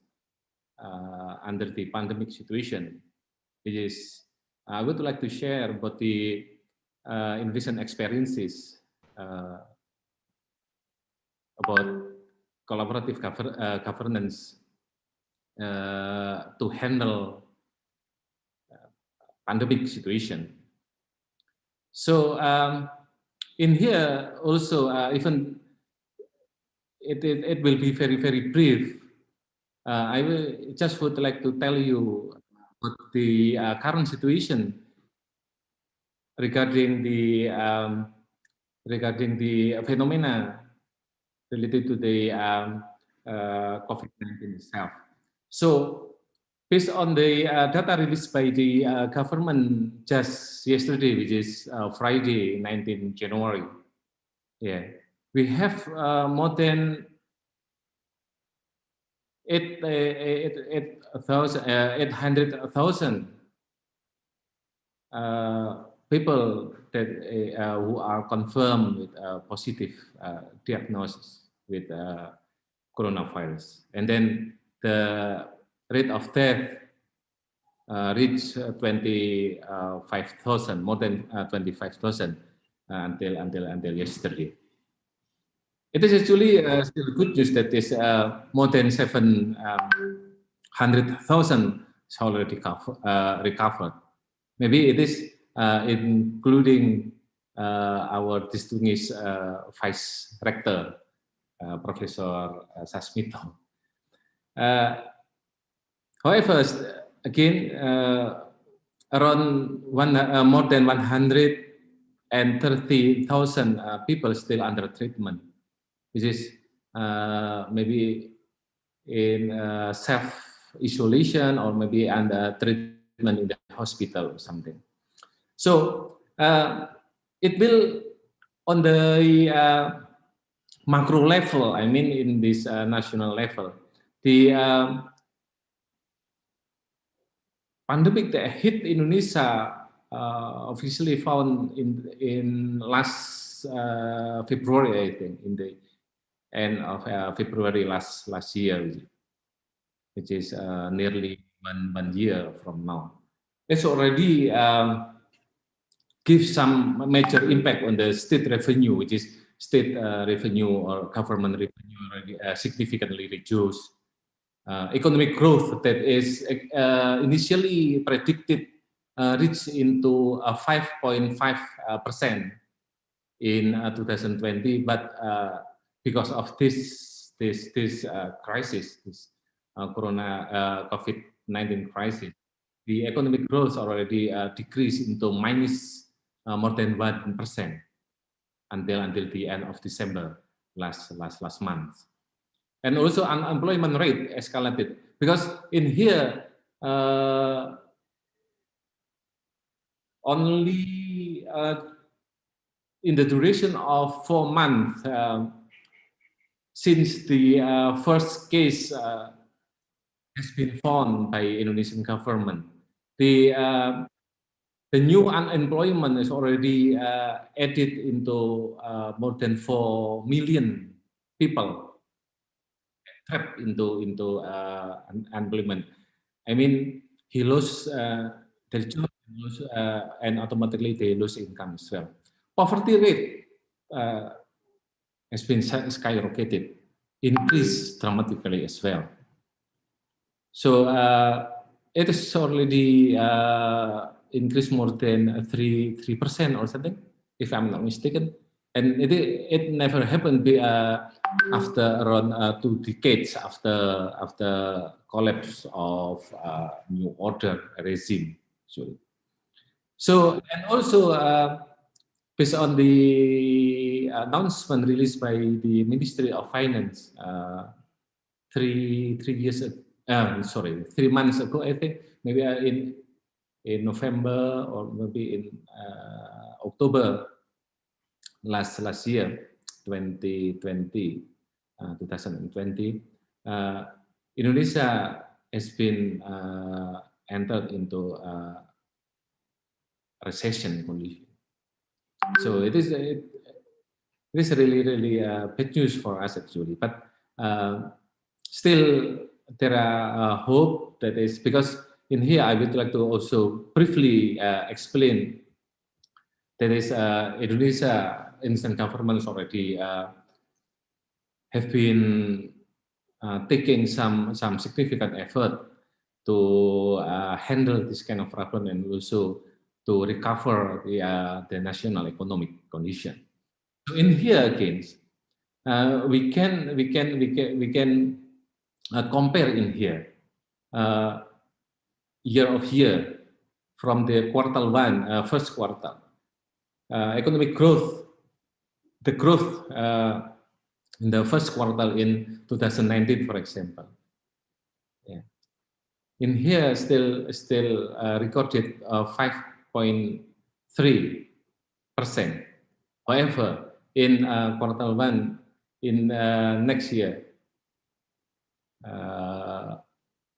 under the pandemic situation. It is, I would like to share about the in recent experiences about collaborative governance to handle pandemic situation. So in here also, even it will be very brief. I will just would like to tell you about the current situation regarding the phenomena related to the COVID-19 itself. So, based on the data released by the government just yesterday, which is Friday, 19 January, yeah, we have more than 800,000 people that who are confirmed with positive diagnosis with coronavirus, and then the rate of death reached 25,000, more than 25,000 until yesterday. It is actually still good news that is more than 700,000 is already recovered. Maybe it is including our distinguished Vice Rector, Professor Sasmito. However, again, around more than 130,000 people still under treatment, which is maybe in self-isolation or maybe under treatment in the hospital or something. So it will, on the macro level, I mean in this national level, the pandemic that hit Indonesia officially found in last February, I think, in the end of February last year, which is nearly one year from now. It's already gives some major impact on the state revenue, which is state revenue or government revenue already significantly reduced. Economic growth that is initially predicted reached into 5.5% in 2020, but because of this crisis, this COVID-19 crisis, the economic growth already decreased into minus more than 1% until the end of December last month. And also unemployment rate escalated because in here only in the duration of 4 months since the first case has been found by Indonesian government, the the new unemployment is already added into more than 4 million people trapped into unemployment. I mean, he lost their job, and automatically they lose income as well. Poverty rate has been skyrocketed, increased dramatically as well. So it is already increased more than 3% or something, if I'm not mistaken. And it never happened after around 2 decades after collapse of New Order regime. So and also based on the announcement released by the Ministry of Finance 3 months ago, I think, maybe in November or maybe in October last year, 2020, Indonesia has been entered into recession condition. So it is really bad news for us actually, but still there are hope that is, because in here I would like to also briefly explain that is Indonesia instant governments already have been taking some significant effort to handle this kind of problem and also to recover the national economic condition. So in here again, we can compare in here year of year from the quarter one, first quarter, economic growth, the growth in the first quarter in 2019, for example. Yeah. In here, still recorded 5.3%. However, in quarter one in next year,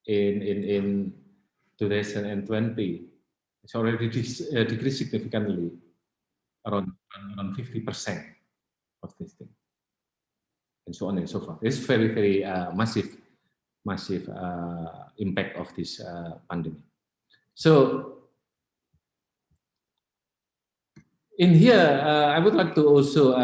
in 2020, it's already decreased significantly, around 50% of this thing, and so on and so forth. It's very massive impact of this pandemic. So in here, I would like to also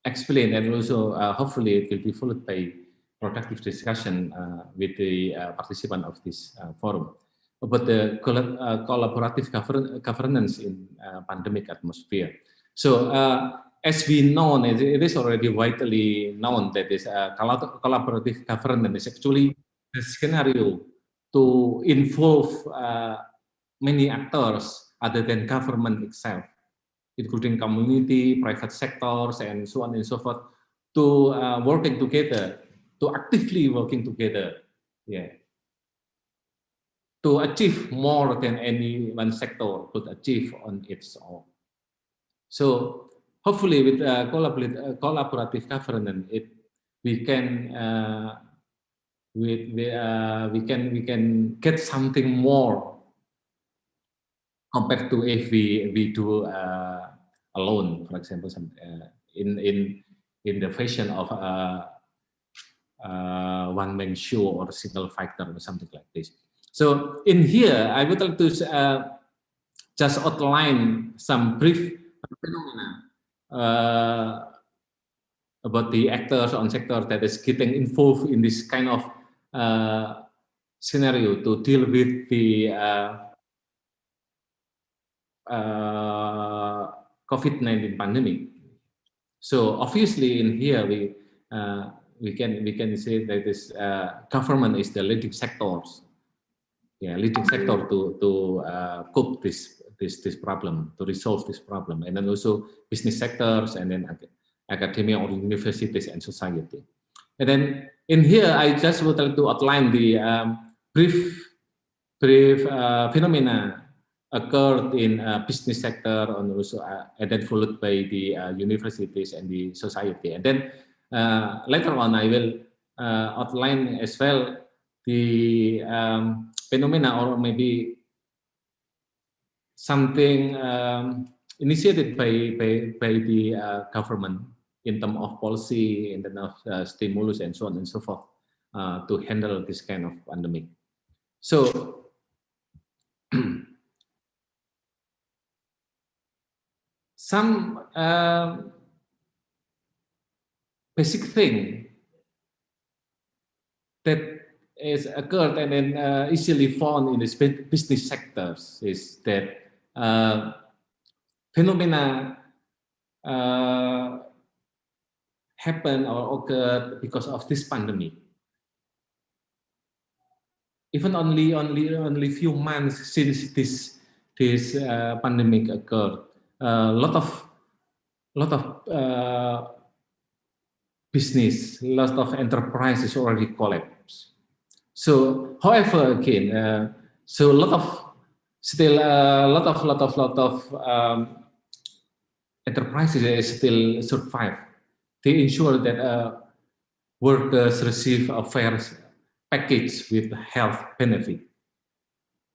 explain, and also hopefully it will be followed by productive discussion with the participant of this forum about the collaborative governance in pandemic atmosphere. So as we know, it is already widely known that this collaborative governance is actually the scenario to involve many actors other than government itself, including community, private sectors, and so on and so forth, to working together, to actively working together, yeah, to achieve more than any one sector could achieve on its own. So hopefully, with collaborative governance, we can get something more compared to if we do alone, for example, in the fashion of one-man show or single fighter or something like this. So in here, I would like to just outline some brief phenomena about the actors on sector that is getting involved in this kind of scenario to deal with the COVID-19 pandemic. So obviously in here we can say that this government is the leading sectors, leading sector to cope this problem, to resolve this problem, and then also business sectors, and then academia or universities and society. And then in here I just would like to outline the brief phenomena occurred in business sector, and also and then followed by the universities and the society. And then later on I will outline as well the phenomena, or maybe something initiated by the government in terms of policy, in terms of stimulus, and so on and so forth, to handle this kind of pandemic. So some basic thing that is occurred and then easily found in the business sectors is that phenomena happen or occurred because of this pandemic. Even only few months since this pandemic occurred, a lot of business, lot of enterprises already collapsed. So, however, again, so a lot of enterprises still survive. They ensure that workers receive a fair package with health benefit.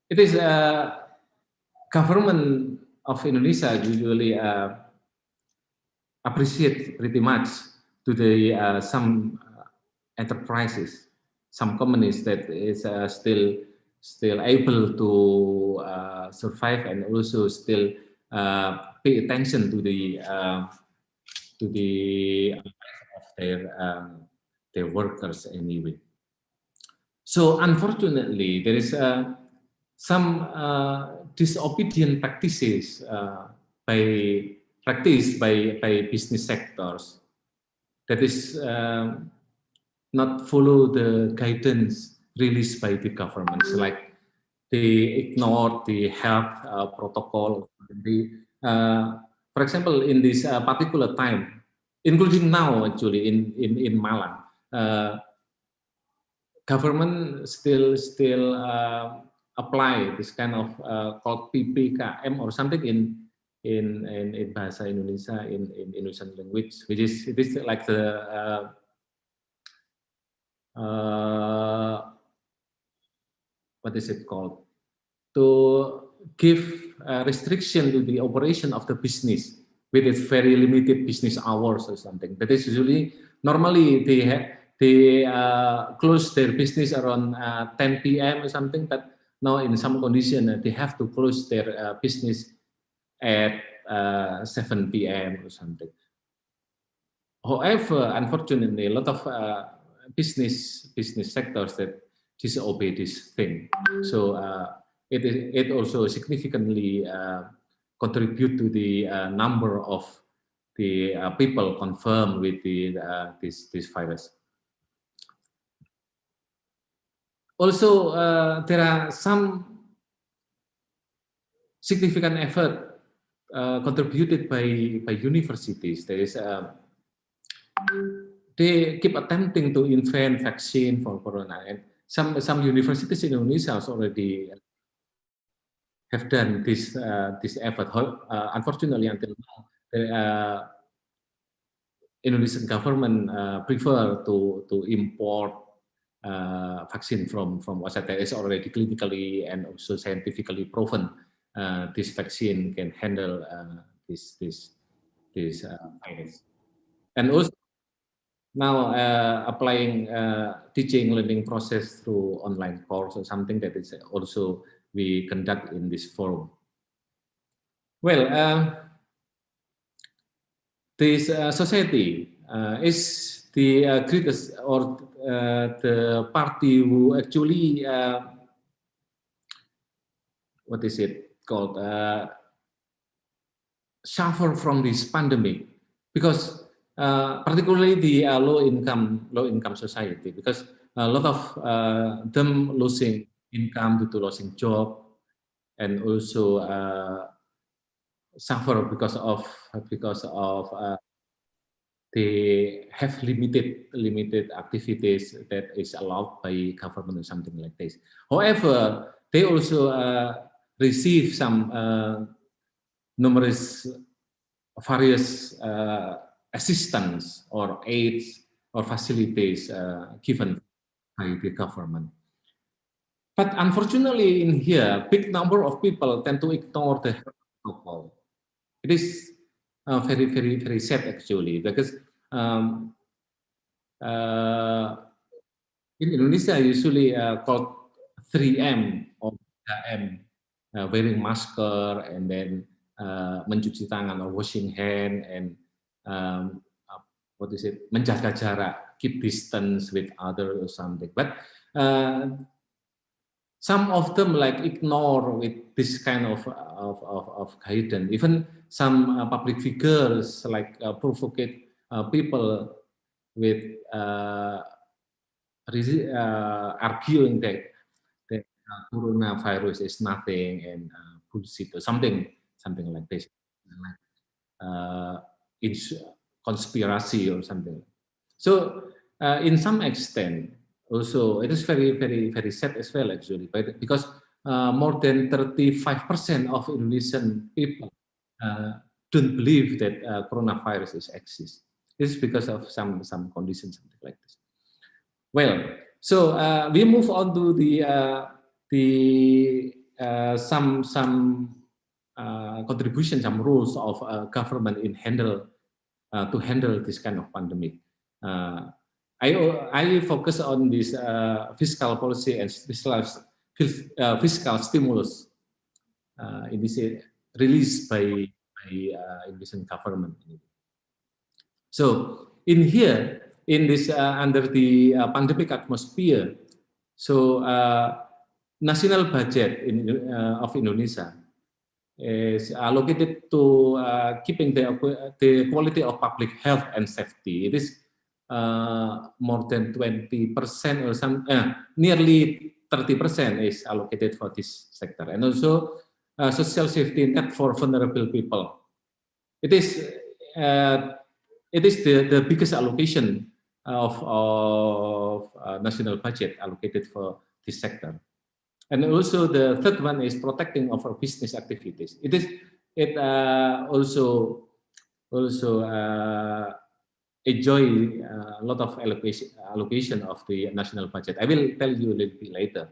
It is government of Indonesia usually appreciate pretty much to the some enterprises, some companies that is still able to survive and also still pay attention to the life of their workers anyway. So unfortunately, there is some disobedient practices practiced by business sectors that is not follow the guidance released by the governments, like they ignore the health protocol. For example, in this particular time, including now actually in Malang, government still apply this kind of called PPKM or something in bahasa Indonesia in Indonesian language, which is it is like the what is it called, to give restriction to the operation of the business with its very limited business hours or something. That is usually normally they close their business around 10 p.m. or something, but now in some condition they have to close their business at 7 p.m. or something. However, unfortunately, a lot of business sectors that disobey this thing. So it also significantly contribute to the number of the people confirmed with this virus. Also, there are some significant effort contributed by universities. There is they keep attempting to invent vaccine for corona, and some universities in Indonesia already have done this effort. Unfortunately, until now, the Indonesian government prefer to import vaccine from outside. That is already clinically and also scientifically proven. This vaccine can handle this virus, and also now applying teaching learning process through online course or something that is also we conduct in this forum. Well, this society is the greatest or the party who actually what is it called suffer from this pandemic, because particularly the low income society, because a lot of them losing income due to losing job, and also suffer because of they have limited activities that is allowed by government or something like this. However, they also receive some numerous various assistance or aids or facilities given by the government. But unfortunately, in here, big number of people tend to ignore the health protocol. It is very, very, very sad actually, because in Indonesia usually called 3M or 3M, wearing masker and then mencuci tangan or washing hand and what is it, menjaga jarak, keep distance with other or something. But some of them like ignore with this kind of guidance. Even some public figures like provocate people with arguing that coronavirus is nothing and bullshit or something like this, like conspiracy or something. So in some extent, also it is very, very, very sad as well actually, because more than 35% of Indonesian people don't believe that coronavirus exists. This is because of some conditions, something like this. Well, so we move on to some contribution, some rules of government in to handle this kind of pandemic. I focus on this fiscal policy and fiscal stimulus in this released by Indonesian government. So in here, in this under the pandemic atmosphere, so national budget of Indonesia is allocated to keeping the quality of public health and safety. It is more than 20% or some, nearly 30% is allocated for this sector, and also social safety net for vulnerable people. It is the biggest allocation of national budget allocated for this sector. And also the third one is protecting of our business activities. It also enjoy a lot of allocation of the national budget. I will tell you a little bit later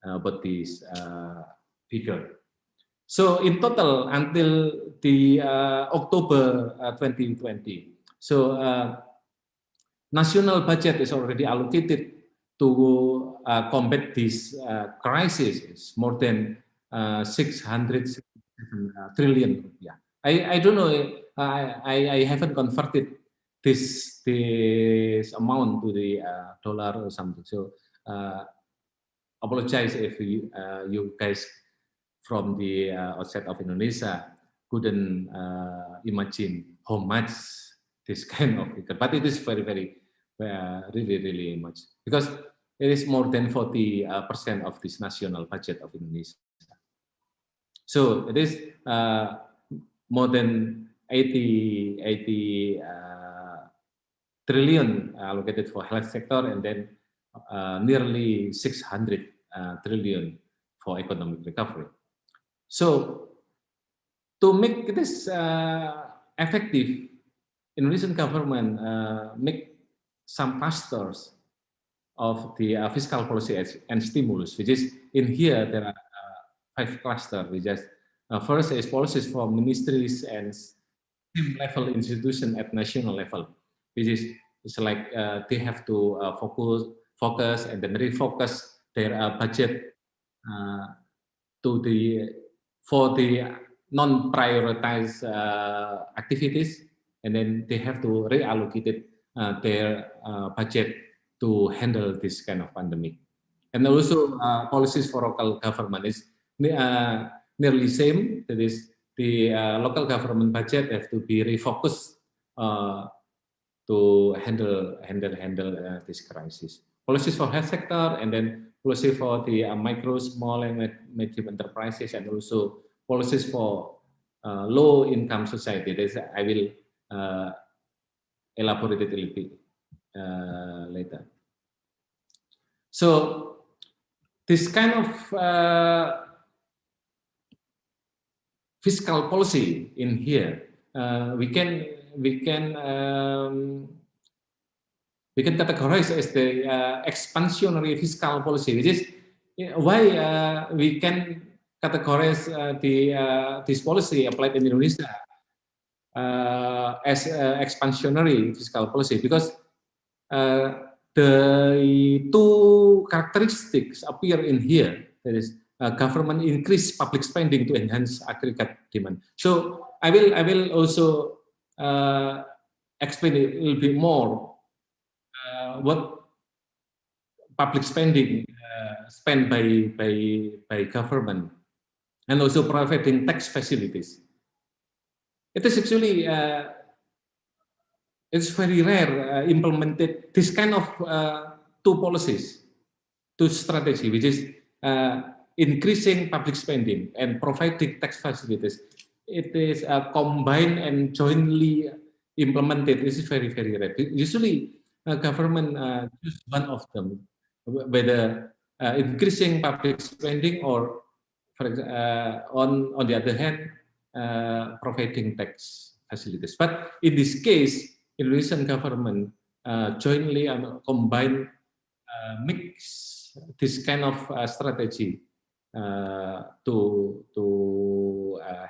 about this figure. So in total, until the October 2020, so national budget is already allocated to combat this crisis. It's more than 600 trillion rupiah. I don't know. I haven't converted this amount to the dollar or something. So apologize if you guys from the outside of Indonesia couldn't imagine how much this kind of figure, but it is very, very really much, because it is more than 40% of this national budget of Indonesia. So it is more than 80 trillion allocated for health sector, and then nearly 600 trillion for economic recovery. So to make this effective, Indonesian government make some clusters of the fiscal policy and stimulus, which is in here there are 5 clusters. We just first is policies for ministries and team level institution at national level, which is like they have to focus and then refocus their budget for the non-prioritized activities, and then they have to reallocate their budget to handle this kind of pandemic. And also policies for local government is nearly same. That is, the local government budget have to be refocused to handle this crisis. Policies for health sector, and then policy for the micro, small, and medium enterprises, and also policies for low-income society. This I will elaborate it a little bit later. So this kind of fiscal policy in here, we can categorize as the expansionary fiscal policy, which is why we can categorize this policy applied in Indonesia as expansionary fiscal policy, because the two characteristics appear in here. That is, government increase public spending to enhance aggregate demand. So I will also explain a little bit more what public spending spent by government, and also providing tax facilities. It is actually it's very rare implemented this kind of two policies, two strategy, which is increasing public spending and providing tax facilities. It is combined and jointly implemented. This is very rare. Usually, government choose one of them, whether increasing public spending or, for example, on the other hand, providing tax facilities. But in this case, Indonesian government jointly and combined mix this kind of strategy to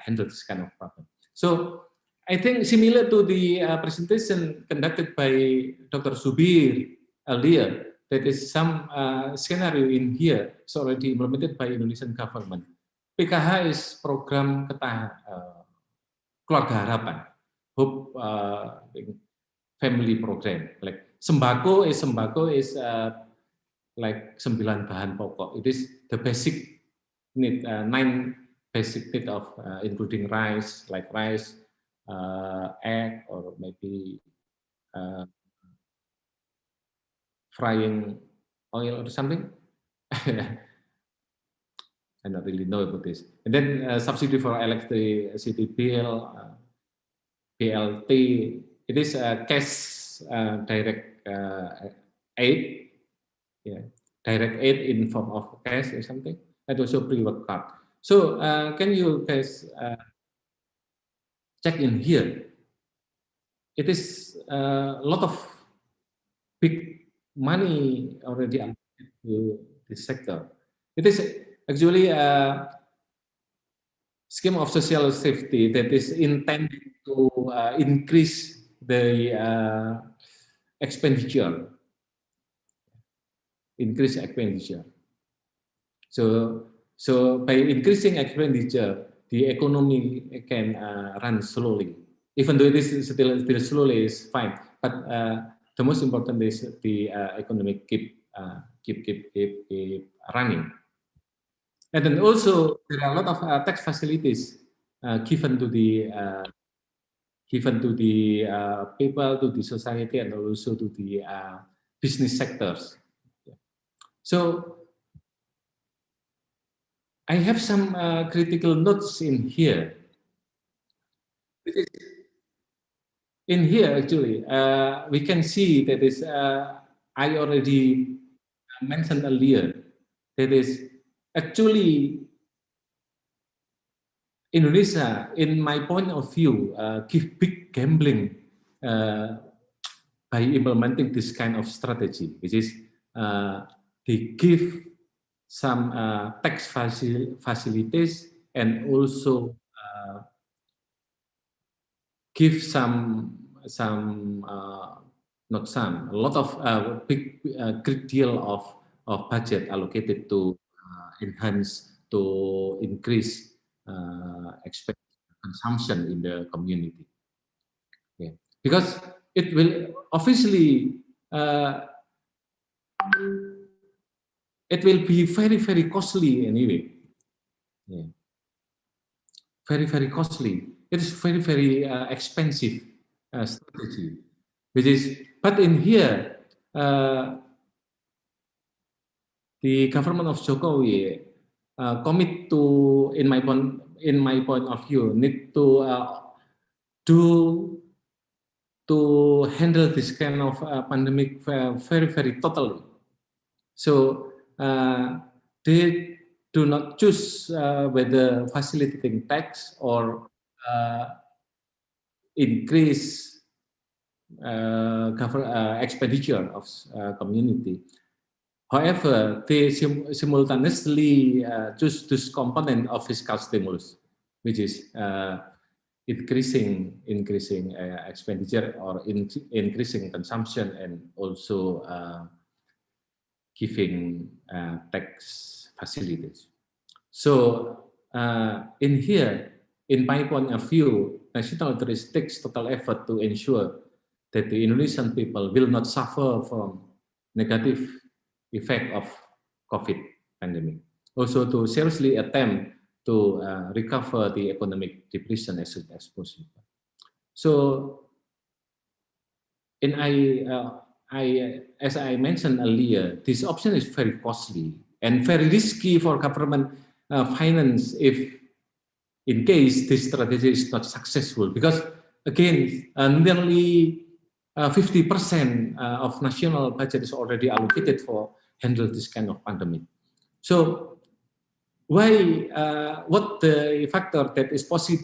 handle this kind of problem. So I think similar to the presentation conducted by Dr. Subir earlier, that is some scenario in here is already implemented by Indonesian government. PKH is program keluarga harapan, hope family program. Like sembako is like 9 bahan pokok. It is the basic need, 9 basic need of including rice, like rice, egg, or maybe frying oil or something. I don't really know about this. And then subsidy for electricity bill, BLT. It is cash direct aid, yeah, direct aid in form of cash or something, and also pre-work card. So can you guys check in here? It is a lot of big money already allocated to this sector. It is actually a scheme of social safety that is intended to increase the expenditure. So by increasing expenditure, the economy can run slowly. Even though it is still slowly, is fine. But the most important is the economy keep running. And then also there are a lot of tax facilities given to the people, to the society, and also to the business sectors. So I have some critical notes in here. In here, actually, we can see that is I already mentioned earlier. That is actually Indonesia, in my point of view, give big gambling by implementing this kind of strategy, which is they give some tax facilities and also give a lot of great deal of budget allocated to enhance, to increase consumption in the community. Yeah. Because it will obviously it will be very costly anyway. Yeah. Very costly. It is very expensive strategy. Which is, but in here, the government of Jokowi commit to, in my point of view, need to handle this kind of pandemic very totally. So they do not choose whether facilitating tax or increase expenditure of community. However, they simultaneously choose this component of fiscal stimulus, which is increasing expenditure or increasing consumption, and also giving tax facilities. So in here, in my point of view, national authorities takes total effort to ensure that the Indonesian people will not suffer from negative effect of COVID pandemic. Also to seriously attempt to recover the economic depression as soon as possible. So, as I mentioned earlier, this option is very costly and very risky for government finance if, in case this strategy is not successful, because again, nearly 50% of national budget is already allocated for handle this kind of pandemic. So why, what the factor that is possibly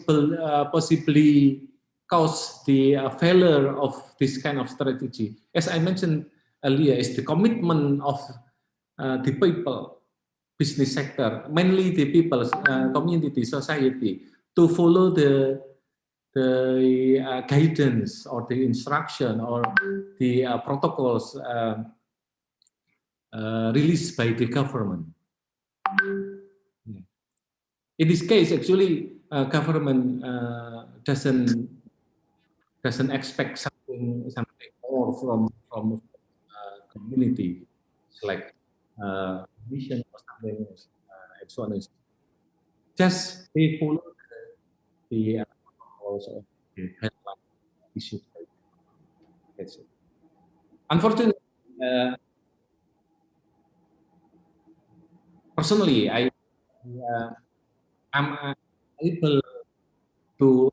cause the failure of this kind of strategy, as I mentioned earlier, is the commitment of the people, business sector, mainly the people, community, society, to follow the guidance or the instruction or the protocols released by the government. In this case, actually, government doesn't expect something more from community, like mission or something, and so on. Just they follow the protocols of the headline issued. That's it. Unfortunately, personally, I'm able to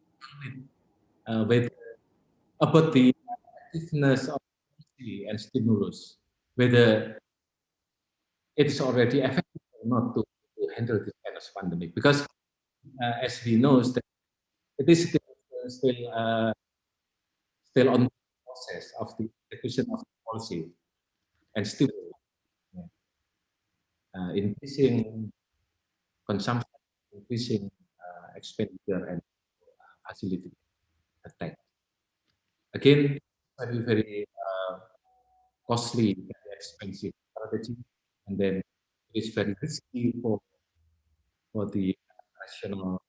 with about the effectiveness of policy and stimulus, whether it is already effective or not to handle this kind of pandemic. Because as we know, that it is still on the process of the execution of the policy and still increasing consumption, increasing expenditure and facility attack. Again, very costly, very expensive strategy, and then it's very risky for the national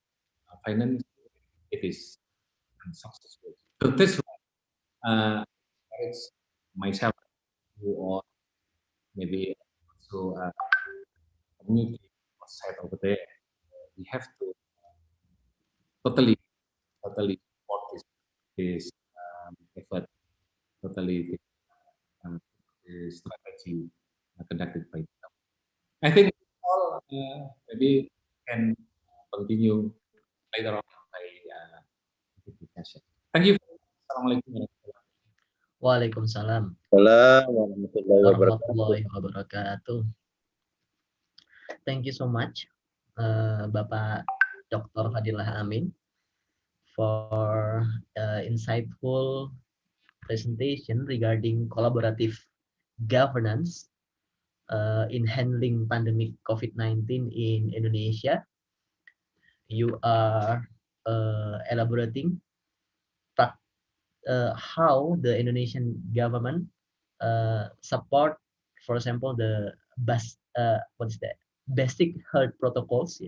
finance. It is unsuccessful. So this it's myself or maybe also community outside over there. We have to totally support this effort, totally this strategy conducted by them. I think all maybe can continue later on by discussion. Thank you. Assalamualaikum. Waalaikumsalam warahmatullahi wabarakatuh. Thank you so much, Bapak Dr. Fadilah Amin, for insightful presentation regarding collaborative governance in handling pandemic COVID-19 in Indonesia. You are elaborating how the Indonesian government support, for example, the basic health protocols,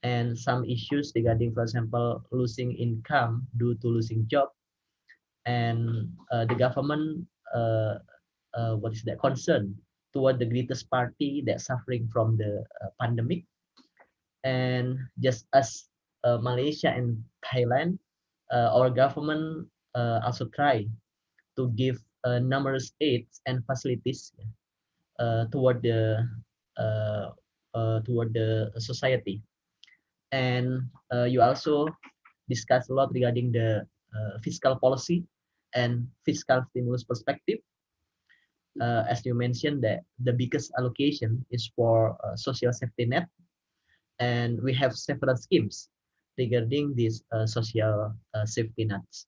and some issues regarding, for example, losing income due to losing job, and the government concern toward the greatest party that's suffering from the pandemic. And just as Malaysia and Thailand, our government also try to give numerous aids and facilities toward the society. And you also discussed a lot regarding the fiscal policy and fiscal stimulus perspective. As you mentioned, that the biggest allocation is for social safety net, and we have several schemes regarding these social safety nets.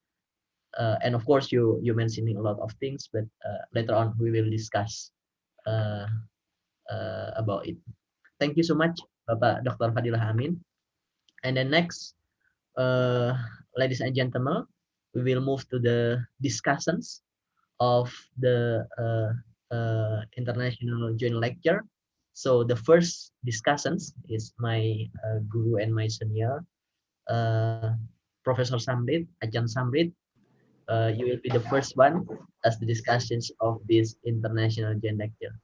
And of course, you mentioning a lot of things, but later on we will discuss about it. Thank you so much, Bapak Dr. Fadilah Amin. And then next, ladies and gentlemen, we will move to the discussions of the international joint lecture. So the first discussions is my guru and my senior, Professor Samrit, Ajahn Samrit. You will be the first one as the discussions of this international joint lecture.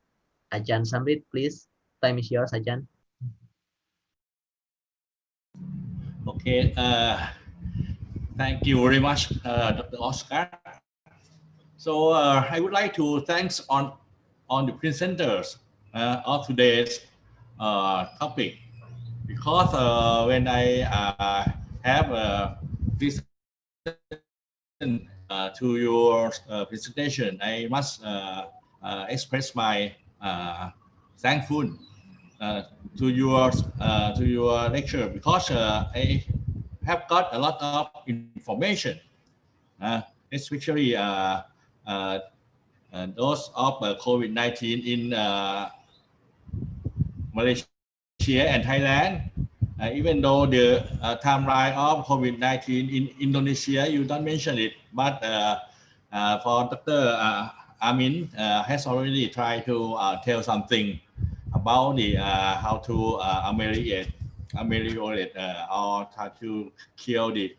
Ajahn Samrit, please. Time is yours, Ajahn. Okay. Thank you very much, Dr. Oscar. So I would like to thanks on the presenters of today's topic, because when I have listened to your presentation, I must express my thankful to your lecture, because I have got a lot of information, especially those of COVID-19 in Malaysia and Thailand. Even though the timeline of COVID-19 in Indonesia, you don't mention it, but for Dr. Amin has already tried to tell something about the how to ameliorate or try to kill the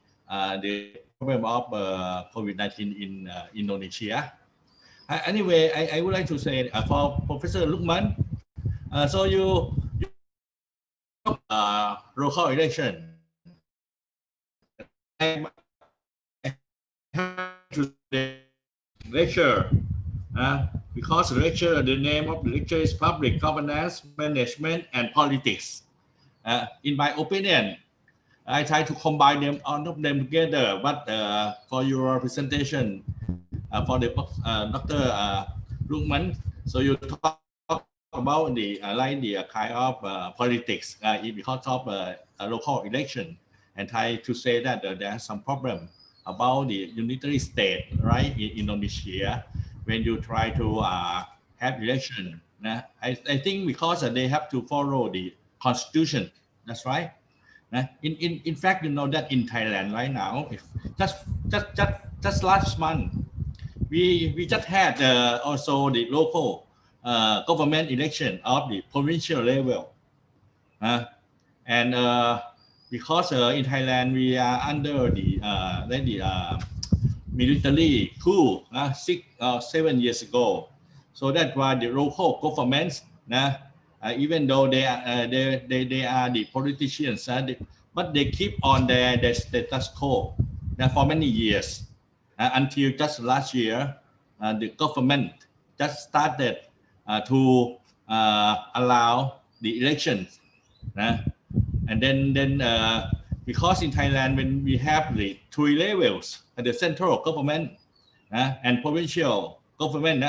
problem of COVID-19 in Indonesia. Anyway, I would like to say for Professor Lukman, so you local election. I have to lecture because the name of the lecture is Public Governance, Management and Politics. In my opinion, I try to combine them, all of them together, but for your presentation, for the Dr. Lukman, so you talk about the like the kind of politics because of a local election, and try to say that there are some problem about the unitary state, right, in Indonesia, when you try to have election. I think because they have to follow the constitution. That's right. In fact, you know that in Thailand right now, just last month, we just had also the local government election of the provincial level, and because in Thailand we are under the military coup 6 or 7 years ago, so that's why the local governments, even though they are the politicians, but they keep on their status quo for many years until just last year, the government just started to allow the elections, and then because in Thailand when we have the 3 levels, the central government and provincial government,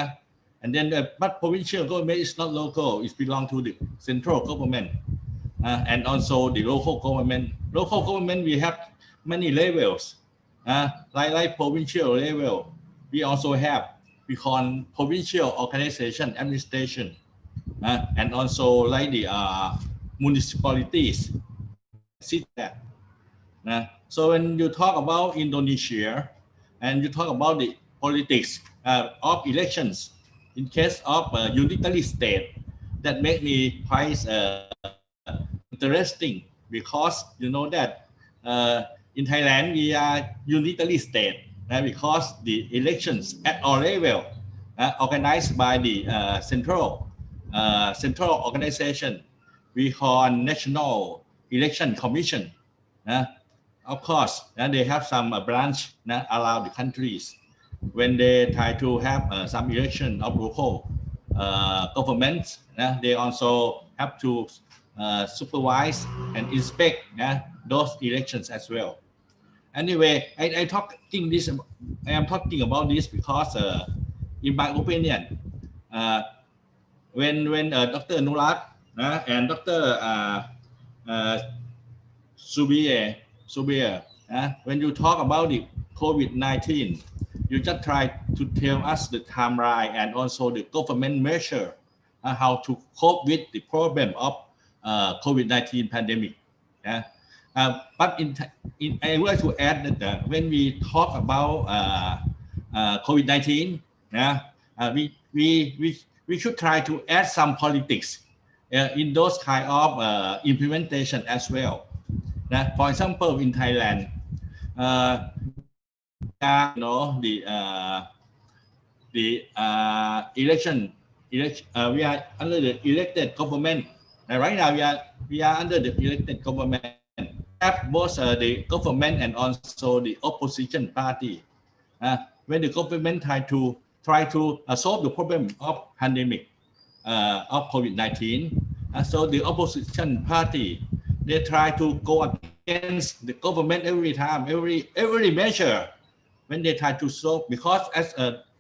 and then but provincial government is not local; it belongs to the central government, and also the local government. Local government we have many levels, like provincial level. We also have, we call provincial organization administration, and also like the municipalities. See that. So when you talk about Indonesia and you talk about the politics of elections in case of unitary state, that make me quite interesting, because you know that in Thailand we are unitary state because the elections at all level organized by the central organization we call National Election Commission. Of course, they have some branch around the countries. When they try to have some election of local governments, they also have to supervise and inspect those elections as well. Anyway, I am talking about this because, in my opinion, when Dr. Nurat and Dr. Subir, when you talk about the COVID-19, you just try to tell us the timeline and also the government measure how to cope with the problem of COVID-19 pandemic. But I would like to add that when we talk about COVID-19, we should try to add some politics in those kind of implementation as well. For example, in Thailand, the election. We are under the elected government. Right now, we are under the elected government. Have both the government and also the opposition party. When the government try to solve the problem of pandemic of COVID-19, so the opposition party, they try to go against the government every time, every measure when they try to solve, because as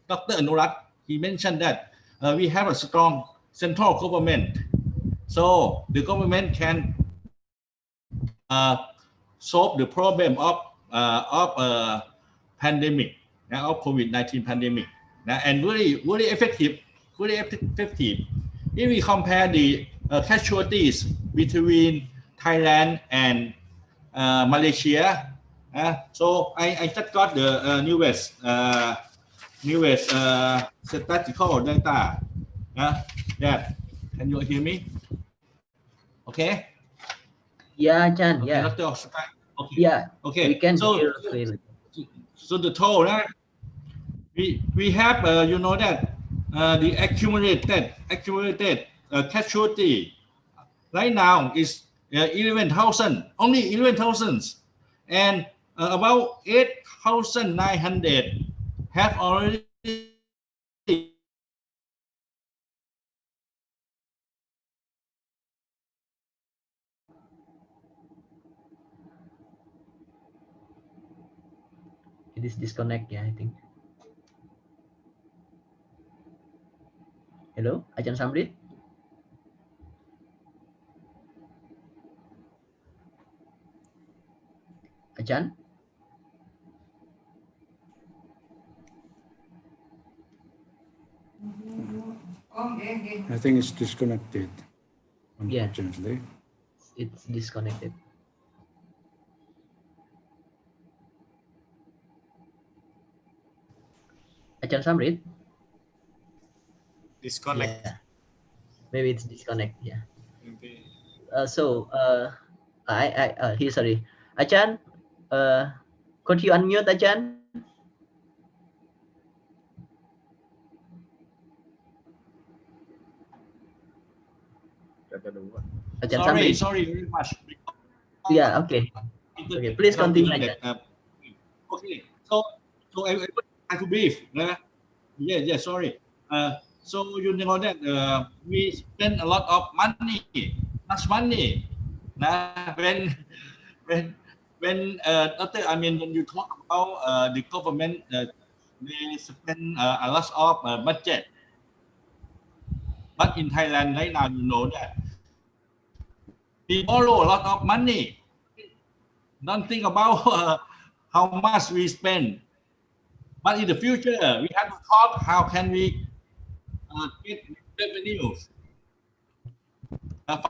Dr. Anurat, he mentioned that we have a strong central government, so the government can solve the problem of pandemic, of COVID-19 pandemic, and very effective. If we compare the casualties between Thailand and Malaysia, so I just got the newest statistical data. Yeah, can you hear me? Okay. Yeah, Chan. Okay, Yeah. Okay. Yeah. Okay. We can hear clearly. So the total, we have you know that the accumulated casualty right now is 11,000, only 11,000, and about 8,900 have already It is disconnect, yeah, I think. Hello, Ajahn Samrit? Ajahn? I think it's disconnected, Yeah. unfortunately. It's disconnected. Ajahn Samrit? Disconnect. Yeah. Maybe it's disconnect, yeah. Maybe. Sorry. Ajahn, could you unmute Ajahn? Sorry very much. Yeah, okay. Okay, please continue. Okay, so I would like to brief. Yeah, sorry. So you know that we spend a lot of money, much money. When when you talk about the government, they spend a lot of budget. But in Thailand right now, you know that we borrow a lot of money. Don't think about how much we spend. But in the future, we have to talk how can we get revenues.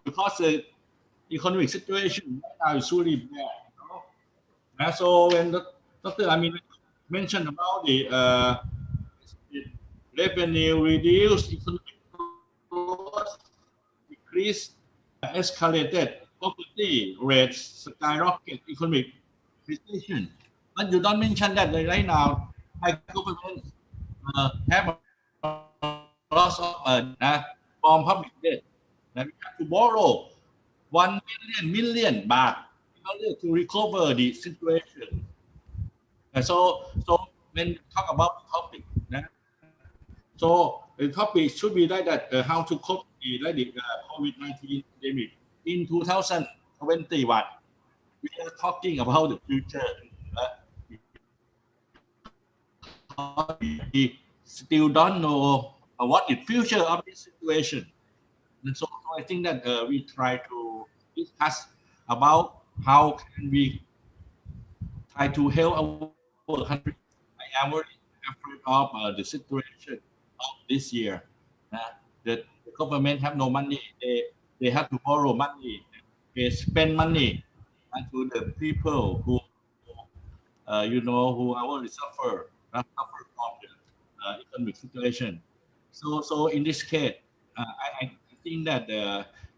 Because the economic situation right now is really bad. So when Dr. mentioned about the revenue reduced, economic growth decrease, escalated, property rates skyrocket, economic recession. But you don't mention that right now. Thai government have a lot of from public debt. We have to borrow 1 million baht in order to recover the situation. So when you talk about the topic, so the topic should be like that: how to cope with the COVID-19 pandemic in 2021. We are talking about the future. We still don't know what the future of this situation. And so I think that we try to discuss about how can we try to help our country. I am very afraid of the situation of this year. The government have no money. They have to borrow money. They spend money to the people who you know, who already suffer from the economic situation. So in this case, I think that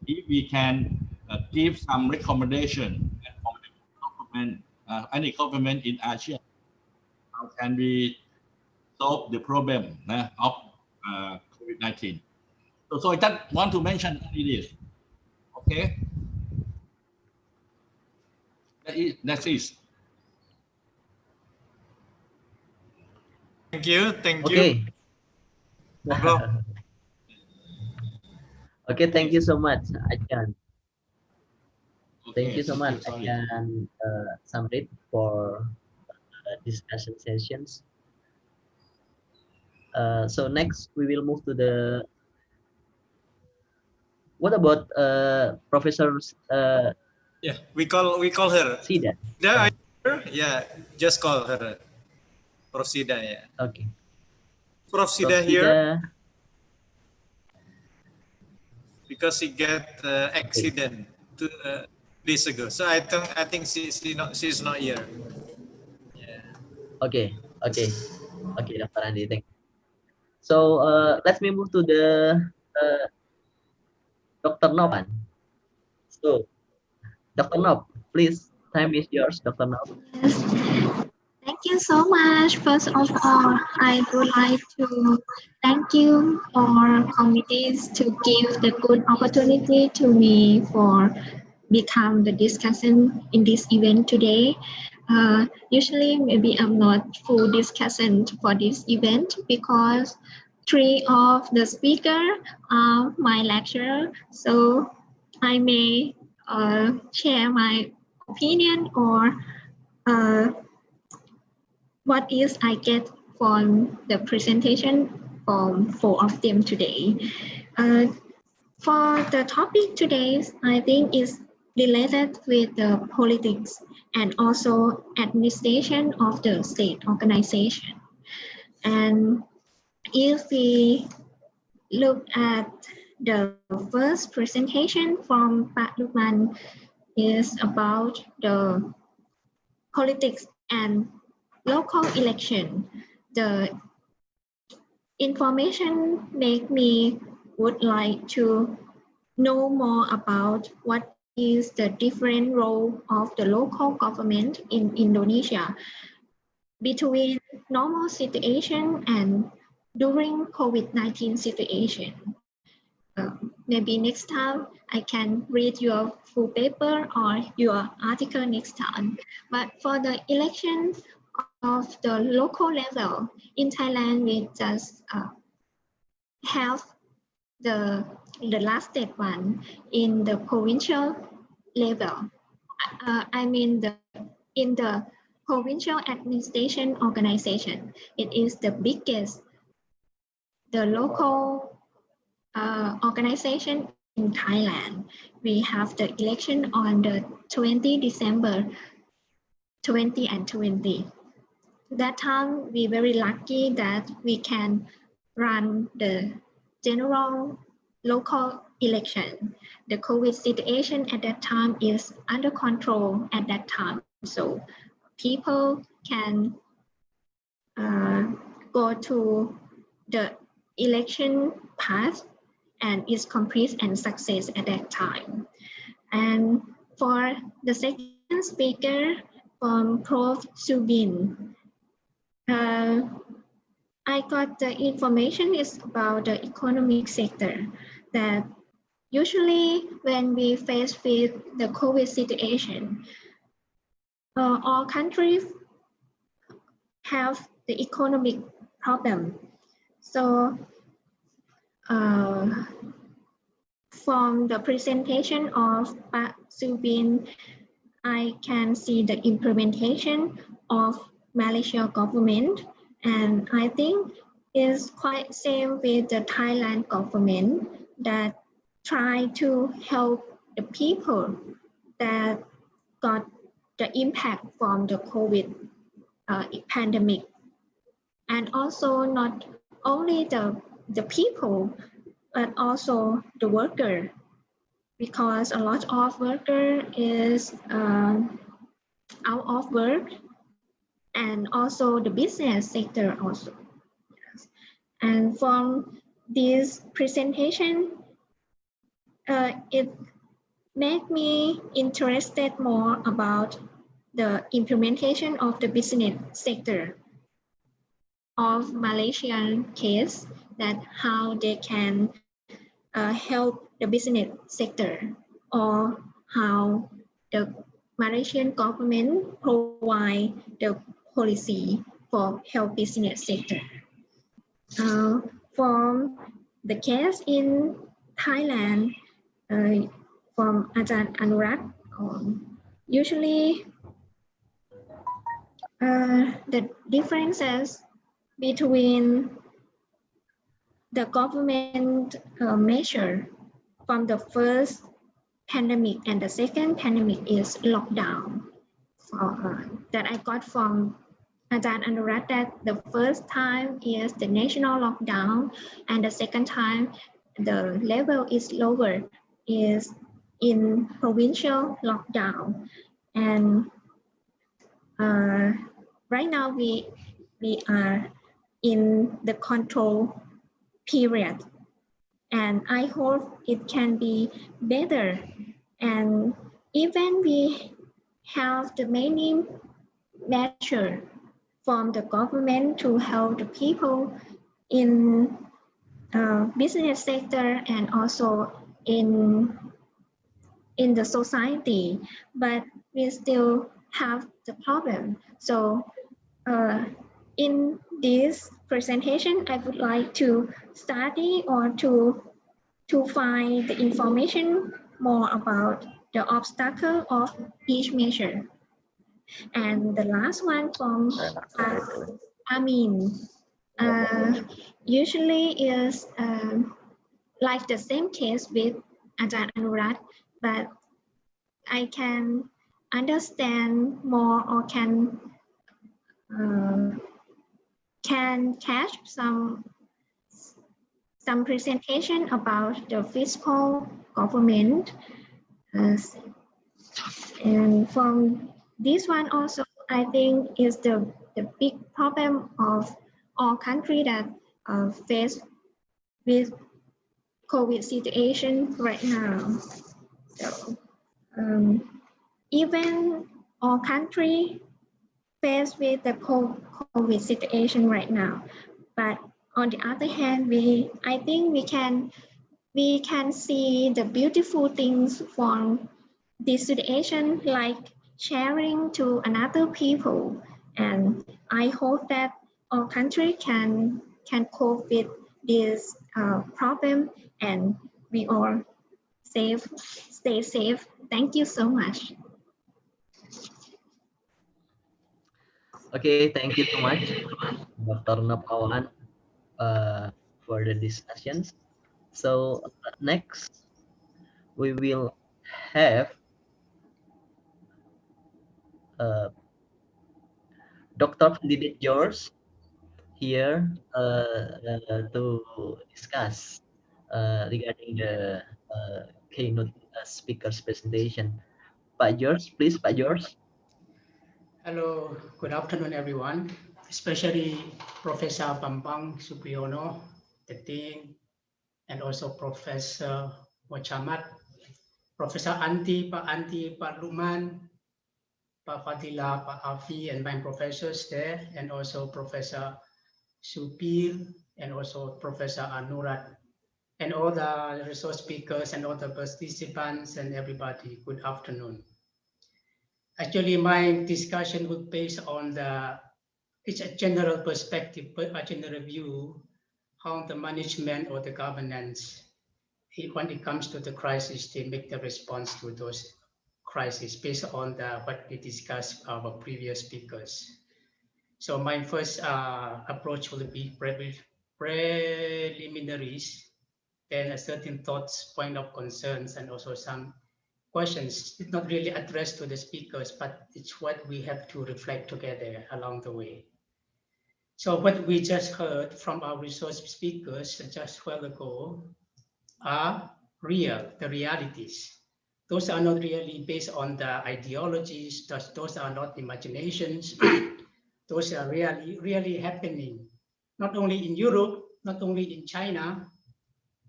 if we can give some recommendation from the government, any government in Asia, how can we solve the problem of COVID-19? So I just want to mention only this. Okay, that's it. Thank you. Thank you. Okay. Okay, thank you so much, Achan. Thank you so much, Achan Samrit, for discussion sessions. So next we will move to the. What about Professor? Yeah, we call her. Sida. Yeah, just call her. Prof. Sida, yeah. Okay. Prof. Sida here. Because she get accident 2 days ago, so I think she's not here. Yeah. Okay, Dr. Andi, thank you. So let's move to the Dr. Nob. So, Dr. Nob, please, time is yours, Dr. Nob. Yes. Thank you so much. First of all, I would like to thank you for committees to give the good opportunity to me for become the discussion in this event today. Usually, maybe I'm not full discussion for this event because 3 of the speaker are my lecturer. So I may share my opinion or what is I get from the presentation from 4 of them today. For the topic today, I think is related with the politics and also administration of the state organization. And if we look at the first presentation from Pak Lukman is about the politics and local election. The information make me would like to know more about what is the different role of the local government in Indonesia between normal situation and during COVID-19 situation. Maybe next time I can read your full paper or your article next time. But for the election of the local level in Thailand, we just have the last step one in the provincial level. I mean in the provincial administration organization. It is the biggest, the local organization in Thailand. We have the election on the 20 December 2020. That time we very lucky that we can run the general local election. The COVID situation at that time is under control at that time. So people can go to the election path and is complete and success at that time. And for the second speaker from Prof. Subin, I got the information is about the economic sector that usually when we face with the COVID situation, all countries have the economic problem. So from the presentation of Pak Subin, I can see the implementation of Malaysia government, and I think is quite same with the Thailand government that try to help the people that got the impact from the COVID pandemic, and also not only the people but also the worker, because a lot of worker is out of work, and also the business sector also. And from this presentation, it made me interested more about the implementation of the business sector of Malaysian case, that how they can help the business sector, or how the Malaysian government provide the policy for help business sector. From the case in Thailand, from Ajahn Anurag, usually the differences between the government measure from the first pandemic and the second pandemic is lockdown. That I got from Ajahn Anurag, that the first time is the national lockdown, and the second time the level is lower, is in provincial lockdown. And right now we are in the control period, and I hope it can be better. And even we have the many measures from the government to help the people in business sector and also in the society, but we still have the problem. So in this presentation, I would like to study or to find the information more about the obstacle of each measure. And the last one from Amin, usually is like the same case with Ajahn Anurag, but I can understand more, or can catch some presentation about the fiscal government. And from this one also, I think is the big problem of all countries that face with COVID situation right now. So even all countries face with the COVID situation right now, but on the other hand, I think we can see the beautiful things from this situation, like sharing to another people. And I hope that all countries can cope with this problem, and we all stay safe. Thank you so much. Okay, thank you so much, Dr. Napawan, for the discussions. So next, we will have Dr. Candidate George here to discuss regarding the keynote speaker's presentation. Pak George, please, Pak George. Hello, good afternoon, everyone, especially Professor Bambang Supriyono, the Dean, and also Professor Mochamat, Professor Anti, Pak Luman, Pak Fadila, Pak Afi, and my professors there, and also Professor Supir, and also Professor Anurag, and all the resource speakers and all the participants and everybody, good afternoon. Actually, my discussion would based on it's a general perspective, a general view, how the management or the governance, when it comes to the crisis, they make the response to those crises based on what we discussed our previous speakers. So my first approach will be preliminaries, then a certain thoughts, point of concerns, and also some questions. It's not really addressed to the speakers, but it's what we have to reflect together along the way. So what we just heard from our resource speakers just a while ago are real, the realities. Those are not really based on the ideologies, those are not imaginations. Those are really happening, not only in Europe, not only in China,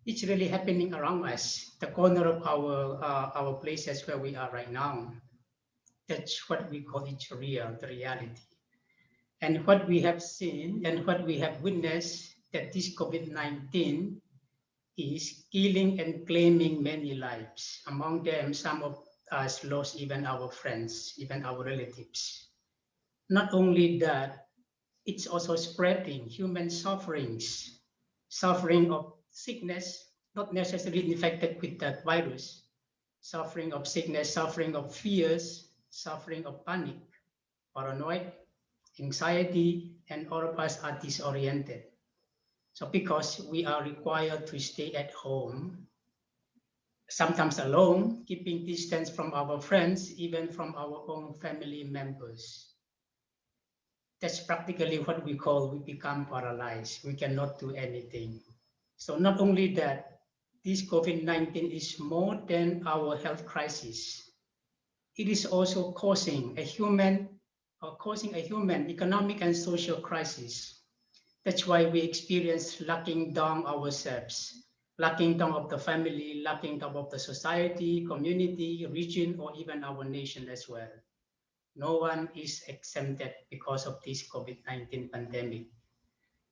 it's really happening around us, the corner of our places where we are right now. That's what we call it real, the reality. And what we have seen and what we have witnessed, that this COVID-19 is killing and claiming many lives. Among them, some of us lost even our friends, even our relatives. Not only that, it's also spreading human sufferings, suffering of sickness, not necessarily infected with that virus, suffering of sickness, suffering of fears, suffering of panic, paranoid, anxiety, and all of us are disoriented. So because we are required to stay at home, sometimes alone, keeping distance from our friends, even from our own family members. That's practically what we call we become paralyzed. We cannot do anything. So not only that, this COVID-19 is more than our health crisis. It is also causing a human economic and social crisis. That's why we experience locking down ourselves, locking down of the family, locking down of the society, community, region, or even our nation as well. No one is exempted because of this COVID-19 pandemic.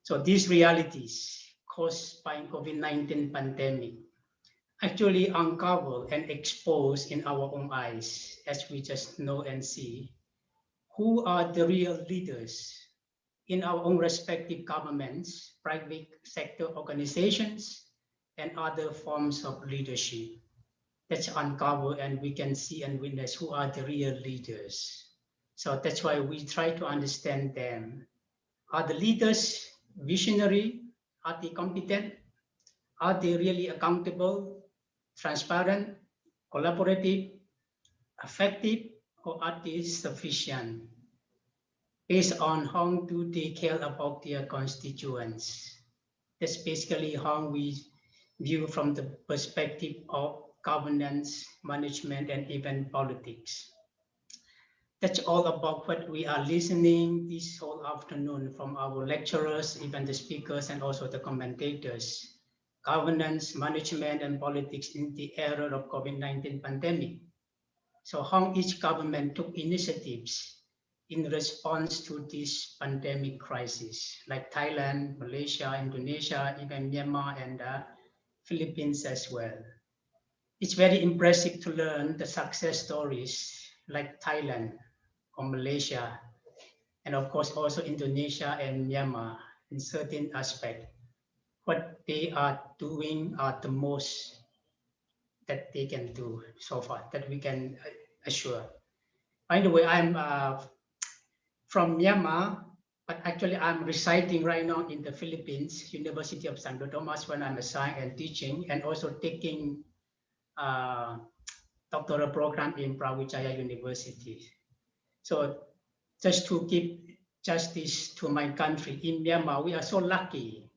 So these realities caused by COVID-19 pandemic actually uncover and expose in our own eyes, as we just know and see, who are the real leaders in our own respective governments, private sector organizations, and other forms of leadership. That's uncovered, and we can see and witness who are the real leaders. So that's why we try to understand them. Are the leaders visionary? Are they competent? Are they really accountable, transparent, collaborative, effective, or are they sufficient? Based on how do they care about their constituents? That's basically how we view from the perspective of governance, management, and even politics. That's all about what we are listening this whole afternoon from our lecturers, even the speakers, and also the commentators. Governance, management, and politics in the era of COVID-19 pandemic. So how each government took initiatives in response to this pandemic crisis, like Thailand, Malaysia, Indonesia, even Myanmar, and Philippines as well. It's very impressive to learn the success stories like Thailand or Malaysia, and of course also Indonesia and Myanmar in certain aspect. What they are doing are the most that they can do so far, that we can assure. By the way, I'm from Myanmar, but actually I'm residing right now in the Philippines, University of Santo Tomas, when I'm assigned and teaching, and also taking doctoral program in Wijaya University. So just to give justice to my country, in Myanmar, we are so lucky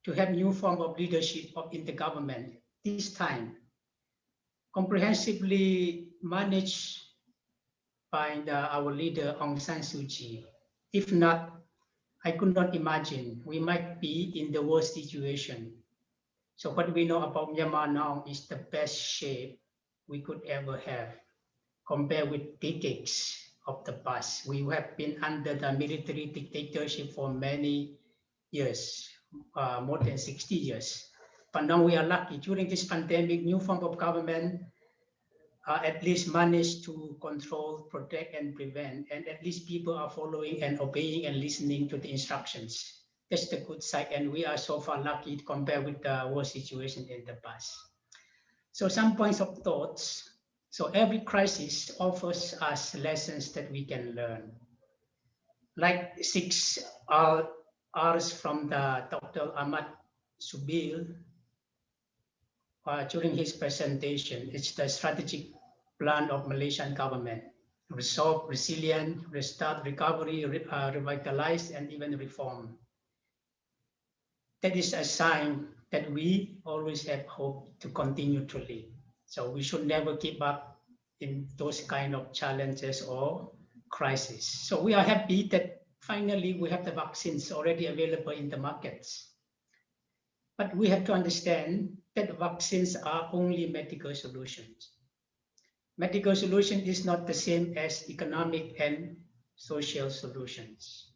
to have new form of leadership in the government this time, comprehensively managed by our leader Aung San Suu Kyi. If not, I could not imagine we might be in the worst situation. So what we know about Myanmar now is the best shape we could ever have, compared with decades of the past. We have been under the military dictatorship for many years, more than 60 years. But now we are lucky. During this pandemic, new form of government at least managed to control, protect, and prevent. And at least people are following and obeying and listening to the instructions. That's the good side. And we are so far lucky compared with the worst situation in the past. So some points of thoughts. So every crisis offers us lessons that we can learn. Like 6 R's from the Dr. Ahmad Subil during his presentation. It's the strategic plan of Malaysian government: resolve, resilient, restart, recovery, revitalize, and even reform. That is a sign that we always have hope to continue to live. So we should never give up in those kind of challenges or crises. So we are happy that finally we have the vaccines already available in the markets. But we have to understand that vaccines are only medical solutions. Medical solution is not the same as economic and social solutions.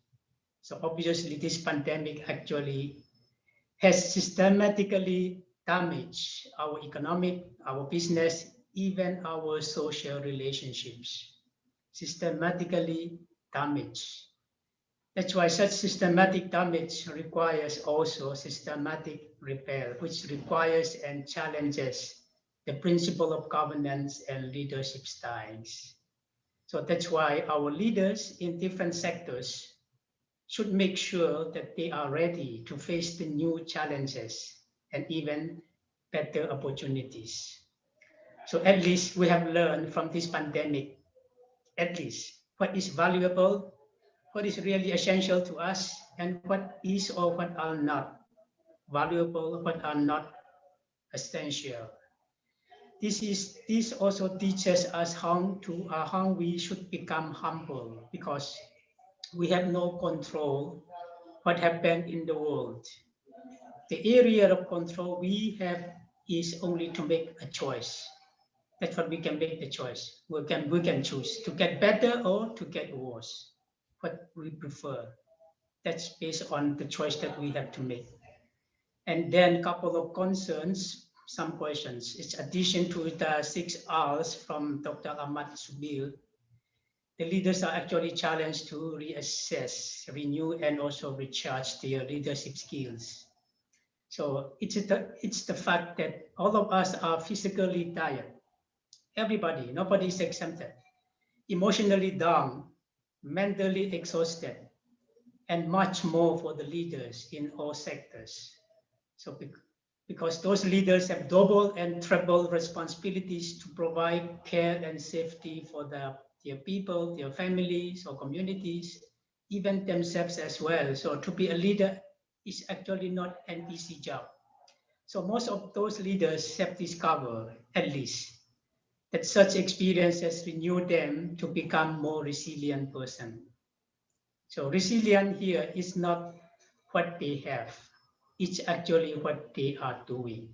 So obviously this pandemic actually has systematically damaged our economic, our business, even our social relationships. Systematically damaged. That's why such systematic damage requires also systematic repair, which requires and challenges the principle of governance and leadership styles. So that's why our leaders in different sectors should make sure that they are ready to face the new challenges and even better opportunities. So at least we have learned from this pandemic, at least what is valuable, what is really essential to us, and what is or what are not valuable, what are not essential. This also teaches us how we should become humble, because we have no control what happened in the world. The area of control we have is only to make a choice. That's what we can make the choice. We can choose to get better or to get worse. What we prefer. That's based on the choice that we have to make. And then a couple of concerns, some questions. It's addition to the 6 R's from Dr. Ahmad Subil. The leaders are actually challenged to reassess, renew, and also recharge their leadership skills. So it's the fact that all of us are physically tired. Everybody, nobody is exempted. Emotionally down, mentally exhausted, and much more for the leaders in all sectors. So because those leaders have double and triple responsibilities to provide care and safety for their people, their families or communities, even themselves as well. So to be a leader is actually not an easy job. So most of those leaders have discovered, at least, that such experiences renew them to become more resilient person. So resilient here is not what they have, it's actually what they are doing.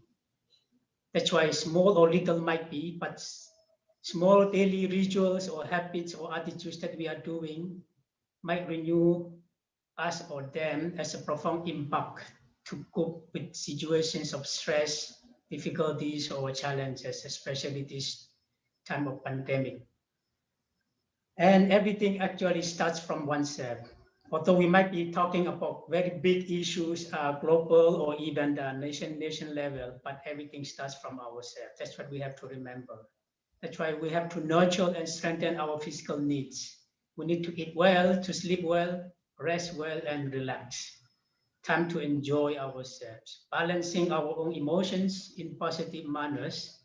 That's why small or little might be, but small daily rituals or habits or attitudes that we are doing might renew us or them as a profound impact to cope with situations of stress, difficulties, or challenges, especially this time of pandemic. And everything actually starts from oneself. Although we might be talking about very big issues, global or even the nation level, but everything starts from ourselves. That's what we have to remember. That's why we have to nurture and strengthen our physical needs. We need to eat well, to sleep well, rest well, and relax. Time to enjoy ourselves, balancing our own emotions in positive manners,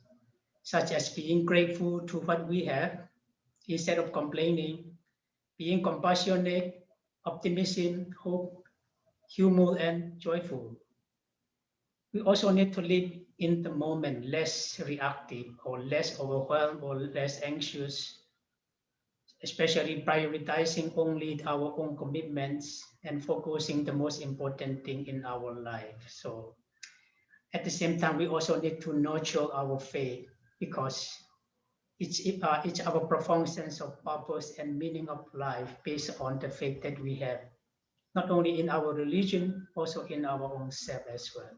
such as being grateful to what we have instead of complaining, being compassionate, optimism, hope, humor, and joyful. We also need to live in the moment, less reactive or less overwhelmed or less anxious, especially prioritizing only our own commitments and focusing the most important thing in our life. So at the same time, we also need to nurture our faith, because it's our profound sense of purpose and meaning of life based on the faith that we have, not only in our religion, also in our own self as well.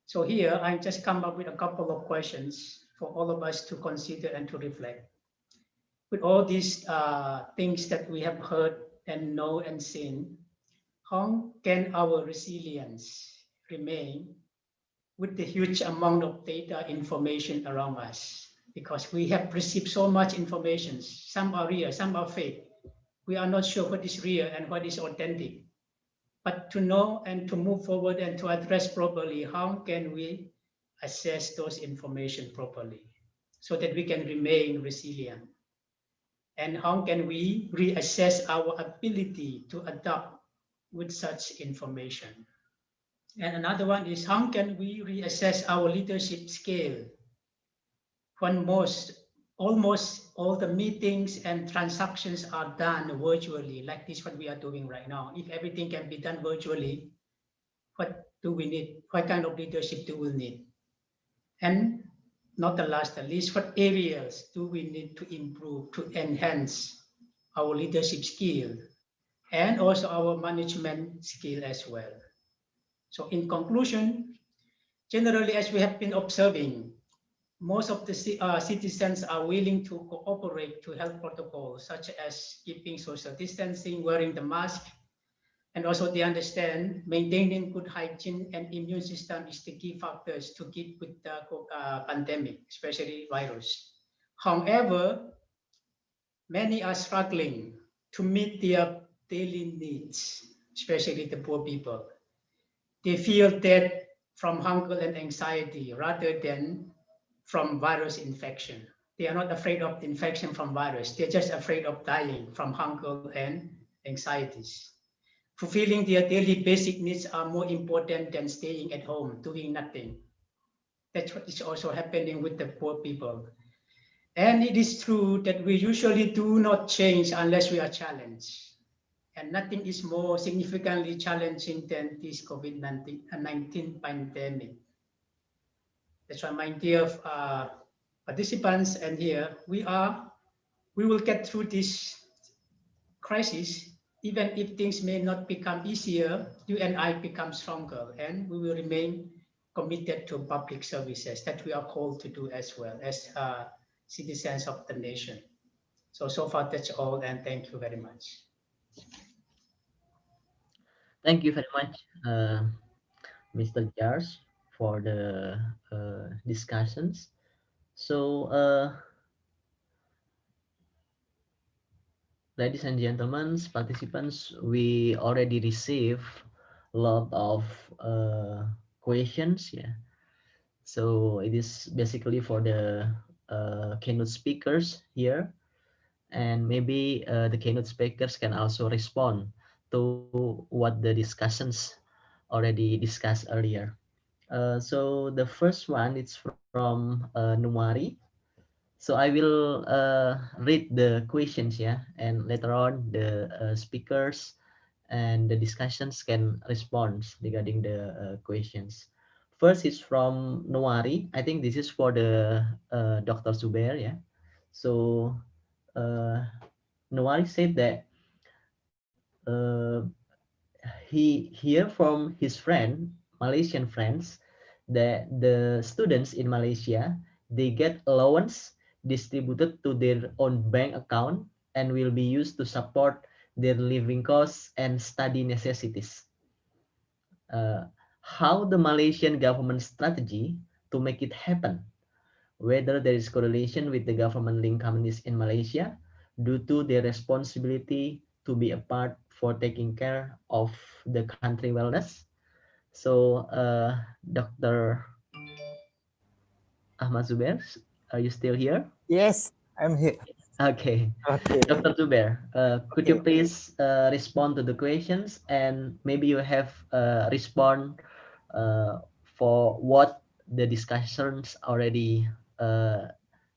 So here, I just come up with a couple of questions for all of us to consider and to reflect. With all these things that we have heard and know and seen, how can our resilience remain with the huge amount of data information around us? Because we have received so much information. Some are real, some are fake. We are not sure what is real and what is authentic. But to know and to move forward and to address properly, how can we assess those information properly so that we can remain resilient? And how can we reassess our ability to adapt with such information? And another one is, how can we reassess our leadership scale when almost all the meetings and transactions are done virtually, like this what we are doing right now? If everything can be done virtually, what do we need? What kind of leadership do we need? And not the last, the least, what areas do we need to improve to enhance our leadership skill and also our management skill as well? So in conclusion, generally, as we have been observing, most of the citizens are willing to cooperate to health protocols, such as keeping social distancing, wearing the mask, and also they understand maintaining good hygiene and immune system is the key factors to keep with the pandemic, especially virus. However, many are struggling to meet their daily needs, especially the poor people. They feel death from hunger and anxiety rather than from virus infection. They are not afraid of infection from virus. They're just afraid of dying from hunger and anxieties. Fulfilling their daily basic needs are more important than staying at home doing nothing. That's what is also happening with the poor people. And it is true that we usually do not change unless we are challenged. And nothing is more significantly challenging than this COVID-19 pandemic. That's why, my dear participants, and here we will get through this crisis. Even if things may not become easier, you and I become stronger, and we will remain committed to public services that we are called to do as well as citizens of the nation. So far that's all, and thank you very much. Thank you very much, Mr. Jars, for the discussions. So, ladies and gentlemen, participants, we already received a lot of questions. Yeah. So it is basically for the keynote speakers here, and maybe the keynote speakers can also respond to what the discussions already discussed earlier. So the first one is from Numari. So I will read the questions, yeah, and later on the speakers and the discussions can respond regarding the questions. First is from Noari. I think this is for the Dr. Zubair, yeah. So Noari said that he hear from his friend, Malaysian friends, that the students in Malaysia, they get allowance distributed to their own bank account and will be used to support their living costs and study necessities. How the Malaysian government strategy to make it happen, whether there is correlation with the government linked companies in Malaysia due to their responsibility to be a part for taking care of the country wellness. So, Dr. Ahmad Zubair, are you still here? Yes, I'm here. Okay. Okay. Dr. Zubair, could you Okay. please respond to the questions, and maybe you have respond for what the discussions already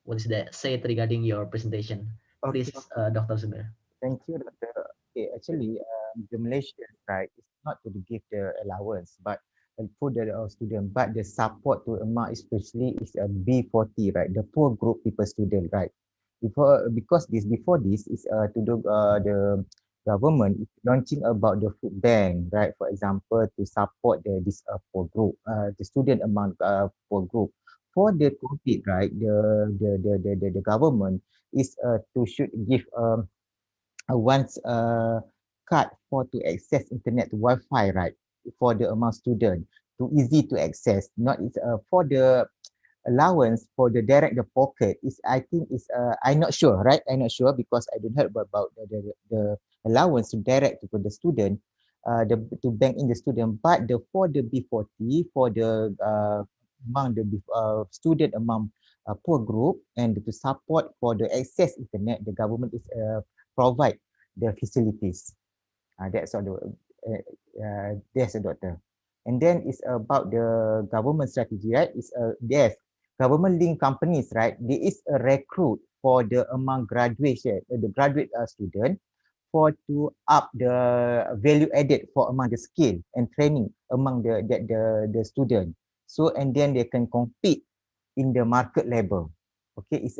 what is that said regarding your presentation. Okay. Please, Dr. Zubair. Thank you, Doctor. Okay, actually, the Malaysian right is not to give the allowance, but for the student, but the support to amount especially is a B40, right? The poor group people student, right? Because before this is to the government is launching about the food bank, right? For example, to support this poor group, the student among poor group. For the COVID, right? The government is to should give once card for to access internet to Wi-Fi, right? For the amount student to easy to access. Not is for the allowance for the direct the pocket is I think is I'm not sure, right? I'm not sure because I don't heard about the allowance to direct to the student, the to bank in the student. But the for the B40 for the among the student among poor group and to support for the access internet, the government is provide the facilities. That's all. That's a doctor. And then it's about the government strategy, right? It's yes, government linked companies, right? There is a recruit for the among graduation, the graduate student, for to up the value added for among the skill and training among the student. So and then they can compete in the market level. Okay, it's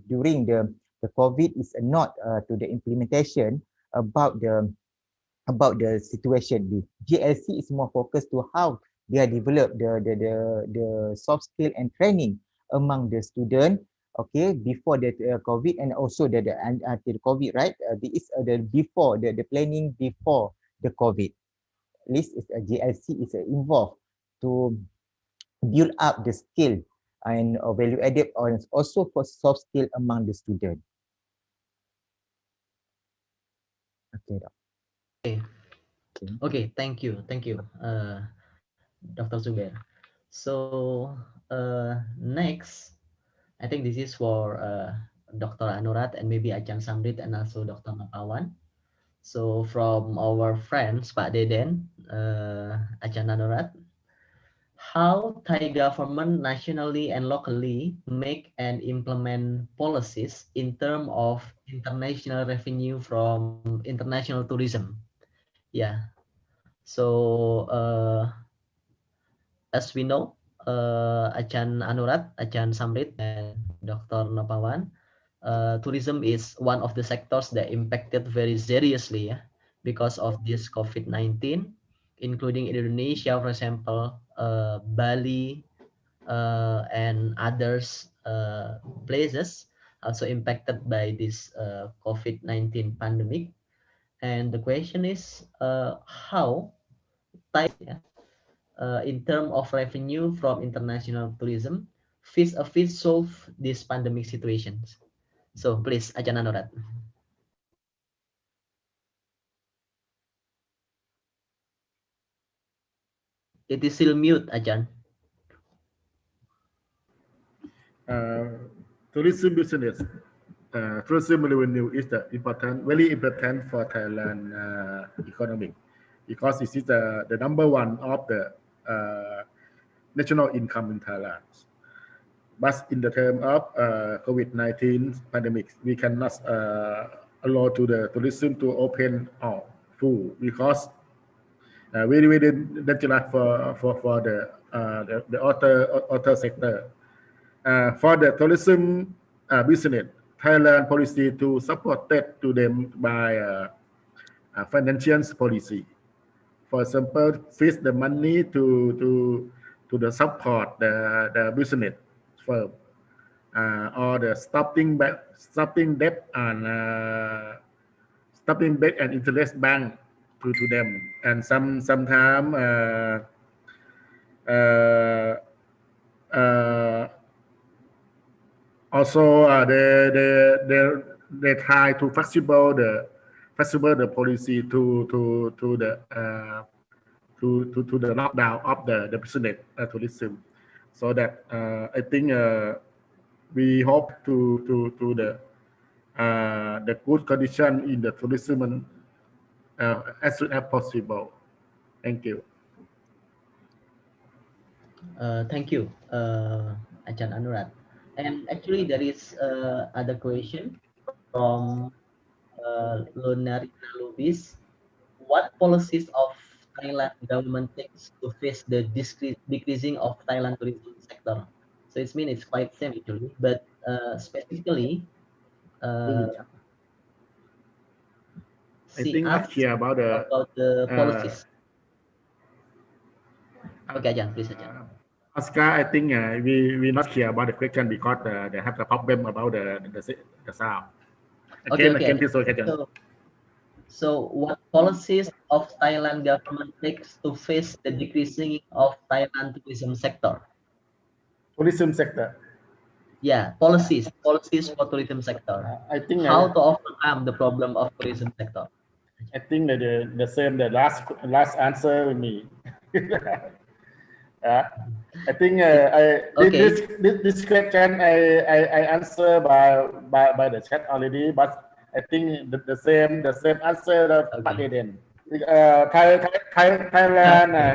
during the COVID is not to the implementation about the situation. The GLC is more focused to how they are develop the soft skill and training among the student. Okay, before the COVID and also the COVID, right? This is the before the planning before the COVID. At least it's a GLC is involved to build up the skill and value added on also for soft skill among the student. Okay. Okay, thank you, Dr. Zubair. So next, I think this is for Dr. Anurat and maybe Ajahn Samrit and also Dr. Mapawan. So from our friends, Pak Deden, Ajahn Anurat, how Thai government nationally and locally make and implement policies in terms of international revenue from international tourism? Yeah. So as we know, Ajahn Anurat, Ajahn Samrit, and Dr. Nopawan, tourism is one of the sectors that impacted very seriously because of this COVID-19, including Indonesia, for example, Bali, and others places also impacted by this COVID-19 pandemic. And the question is how Thai, in terms of revenue from international tourism, fit solve these pandemic situations. So please, Ajahn Anurat. It is still mute, Ajahn. Tourism business, tourism revenue is the very important for Thailand economy, because it is the number one of the national income in Thailand. But in the term of COVID-19 pandemic, we cannot allow to the tourism to open all full, because very dangerous for the other sector. For the tourism business, Thailand policy to support that to them by financial policy. For example, fix the money to the support the business firm, or the stopping debt and stopping back and interest bank to them, and sometimes also they try to flexible the policy to the lockdown of the business tourism, so that I think we hope to the good condition in the tourism as soon as possible. Thank you. Thank you, Ajahn Anurat. And actually, there is other question from Lunarina Lubis. What policies of Thailand government takes to face the decreasing of Thailand tourism sector? So it means it's quite same actually, but specifically, I think not clear about the policies. Okay, Ajahn, please, Ajahn. Oscar, I think we not clear about the question because they have the problem about the sound. Again, please, Ajahn. So what policies of Thailand government takes to face the decreasing of Thailand tourism sector? Tourism sector. Yeah, policies for tourism sector. I think how to overcome the problem of tourism sector. I think that the same the last answer with me. I think this question I answer by the chat already, but I think the same answer that Pak Deden. Thailand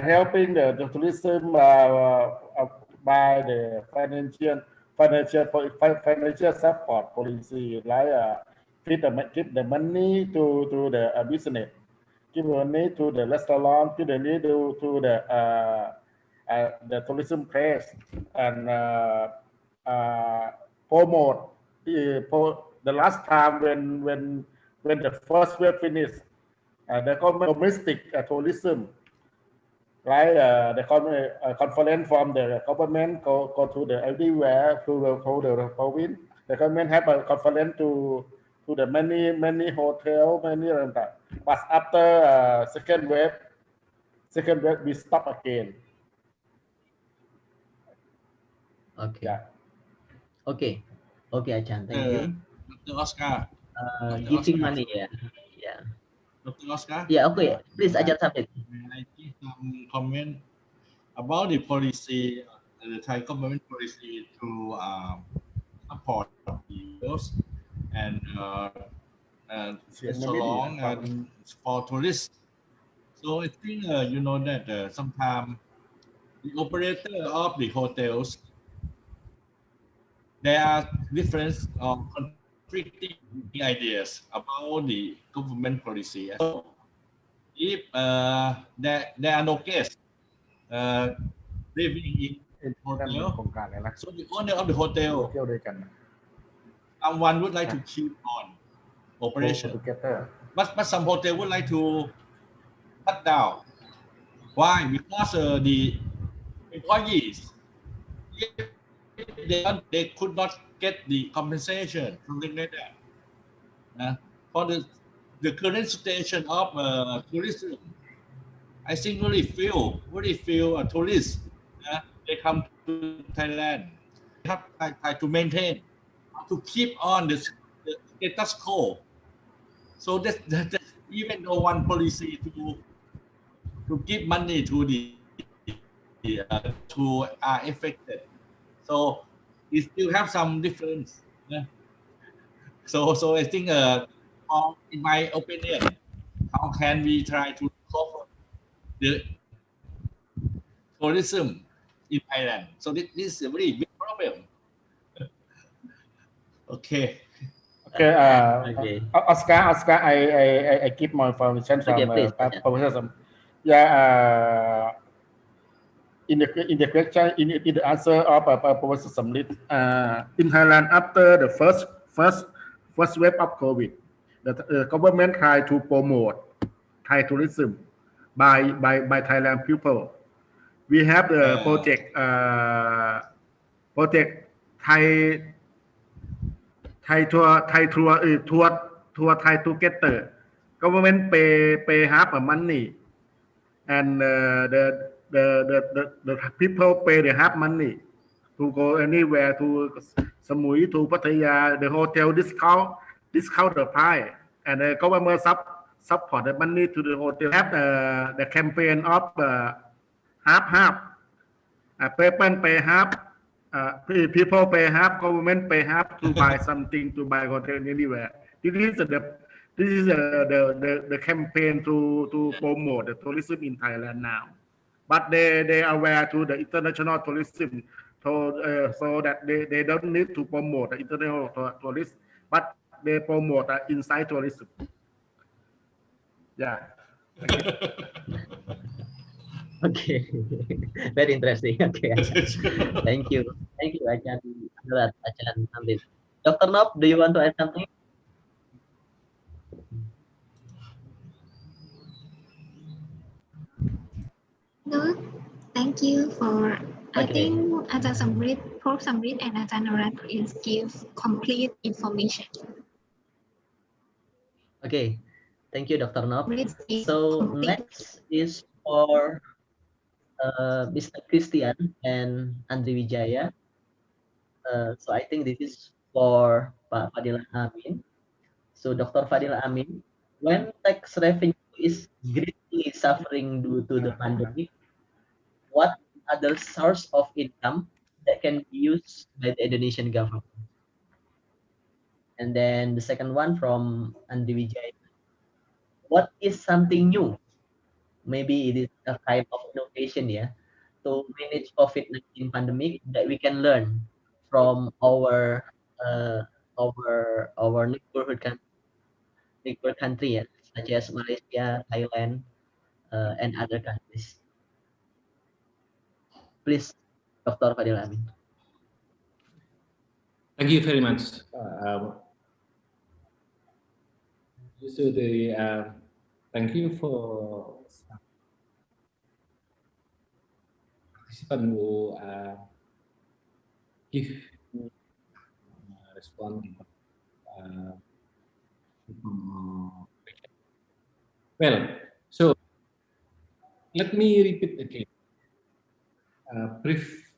helping the tourism by the financial support policy, like give the money to the business, give money to the restaurant, give the money to the tourism place, and promote the last time when the first wave finished, the domestic tourism, right? The conference from the government go to the everywhere to the province. The government have a conference to the many hotel, many that. But after second wave we stop again. Okay. Yeah. Okay. Okay, Achan. Thank you. Dr. Oscar. Giving money, yeah. Yeah. Dr. Oscar. Yeah. Okay. Please, Achan, submit. I give some comment about the policy, the Thai government policy to support those and restaurant and for tourists. So I think you know that sometimes the operator of the hotels, there are different conflicting ideas about the government policy. So if there are no guests living in hotel, so the owner of the hotel, someone would like to keep on operation, but some hotel would like to cut down. Why? Because the employees, they could not get the compensation, something like that. For the current situation of tourism, I think very few tourists they come to Thailand. They have try to maintain, to keep on the status quo. So that even though one policy to give money to the who are affected, so we still have some difference. So I think in my opinion, how can we try to cover the tourism in Thailand? So this is a very big problem. Okay. Okay, Okay. Oscar, I keep my information from Professor. Yeah, in the question, in the answer of Professor Samrit, in Thailand after the first wave of COVID, the government tried to promote Thai tourism by Thailand people. We have the project Thai tour Thai together. Government pay half the money, and the people pay the half money to go anywhere, to Samui, to Pattaya. The hotel discount the price, and the government support the money to the hotel. Have the campaign of half. People pay half. People pay half, government pay half to buy something, to buy hotel anywhere. This is the campaign to promote the tourism in Thailand now. But they are aware to the international tourism, so that they don't need to promote the international tourism, but they promote inside tourism. Yeah. Okay, very interesting. Okay, thank you, Achan. Dr. Nob, do you want to add something? No, thank you for. I think Prof. Samrit and Ajahn Norat is give complete information. Okay, thank you, Dr. Nob. So next is for Mr. Christian and Andri Wijaya. So I think this is for Pak Fadil Amin. So Dr. Fadil Amin, when tax revenue is greatly suffering due to the pandemic, what other source of income that can be used by the Indonesian government? And then the second one from Andri Wijaya, what is something new maybe it is a kind of innovation, yeah, to manage COVID-19 pandemic that we can learn from our neighbor country, yeah, such as Malaysia, Thailand, and other countries. Please, Dr. Fadil Amin. Thank you very much. So thank you for participant who give response. Well, so let me repeat again. Brief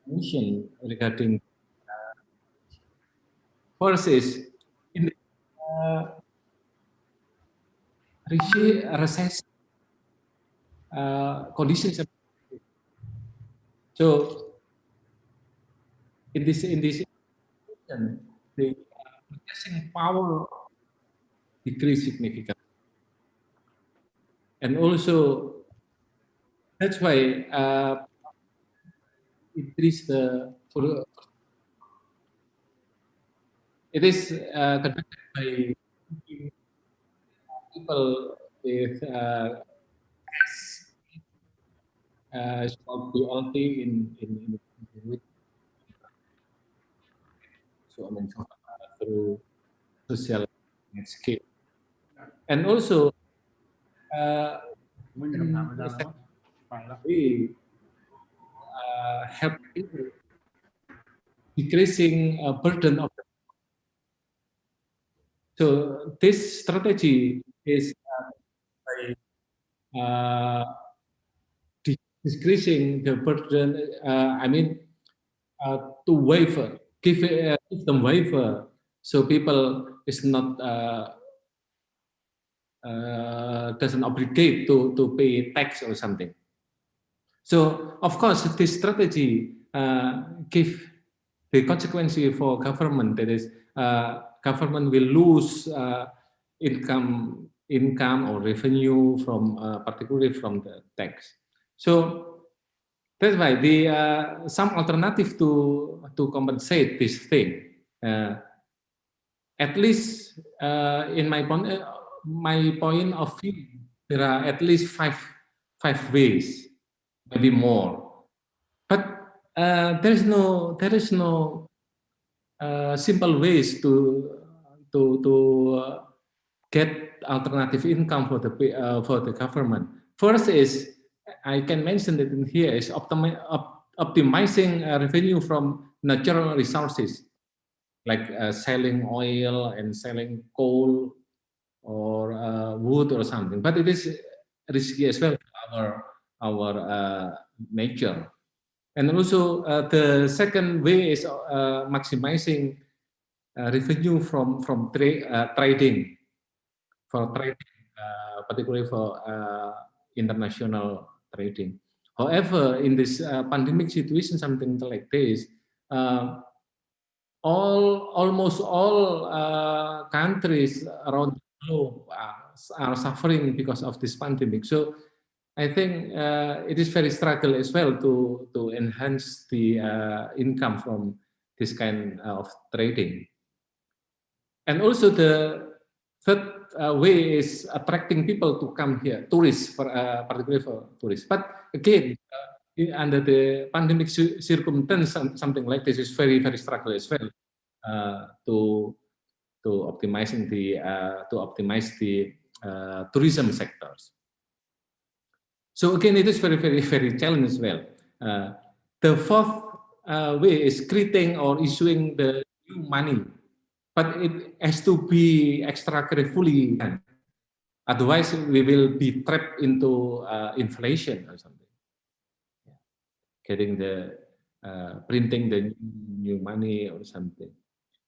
information regarding first is in the recession conditions. So in this situation, the purchasing power decreased significantly, and also that's why it is conducted by people with quality in so I mean through social scale, and also we help people decreasing burden of. So this strategy is by decreasing the burden. I mean, to waiver, give them waiver, so people is not doesn't obligate to pay tax or something. So of course, this strategy give the consequence for government. That is, government will lose income or revenue from particularly from the tax. So that's why the some alternative to compensate this thing. At least in my point of view, there are at least five ways, maybe more. But there is no simple ways to get alternative income for the government. First is, I can mention it in here, is optimizing revenue from natural resources, like selling oil and selling coal or wood or something. But it is risky as well for our nature. And also the second way is maximizing revenue from trading, particularly for international trading. However, in this pandemic situation, something like this, almost all countries around the globe are suffering because of this pandemic. So I think it is very struggle as well to enhance the income from this kind of trading. And also the third way is attracting people to come here, tourists, particularly for tourists. But again, under the pandemic circumstance, something like this is very, very struggle as well to optimize the tourism sectors. So again, it is very, very, very challenging as well. The fourth way is creating or issuing the new money, but it has to be extra carefully done. Otherwise, we will be trapped into inflation or something. Getting the printing the new money or something.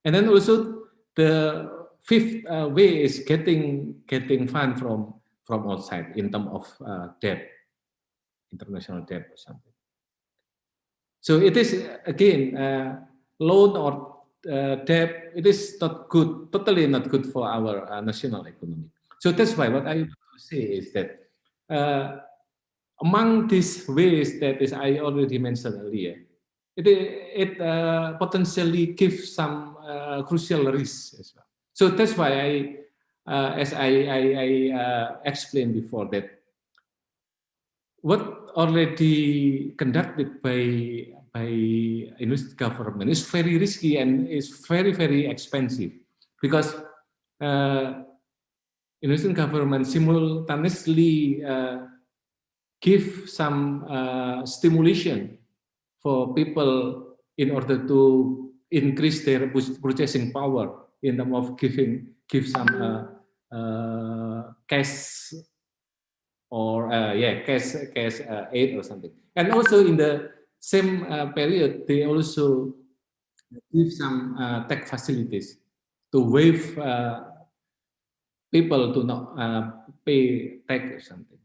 And then also the fifth way is getting fund from outside in terms of debt, international debt or something. So it is again loan or debt. It is not good, totally not good for our national economy. So that's why what I want to say is that among these ways that is I already mentioned earlier, it potentially gives some crucial risks as well. So that's why as I explained before, that what already conducted by Indonesian government is very risky and is very expensive, because Indonesian government simultaneously give some stimulation for people in order to increase their purchasing power in terms of give some cash or cash aid or something. And also in the same period, they also give some tax facilities to waive people to not pay tax or something.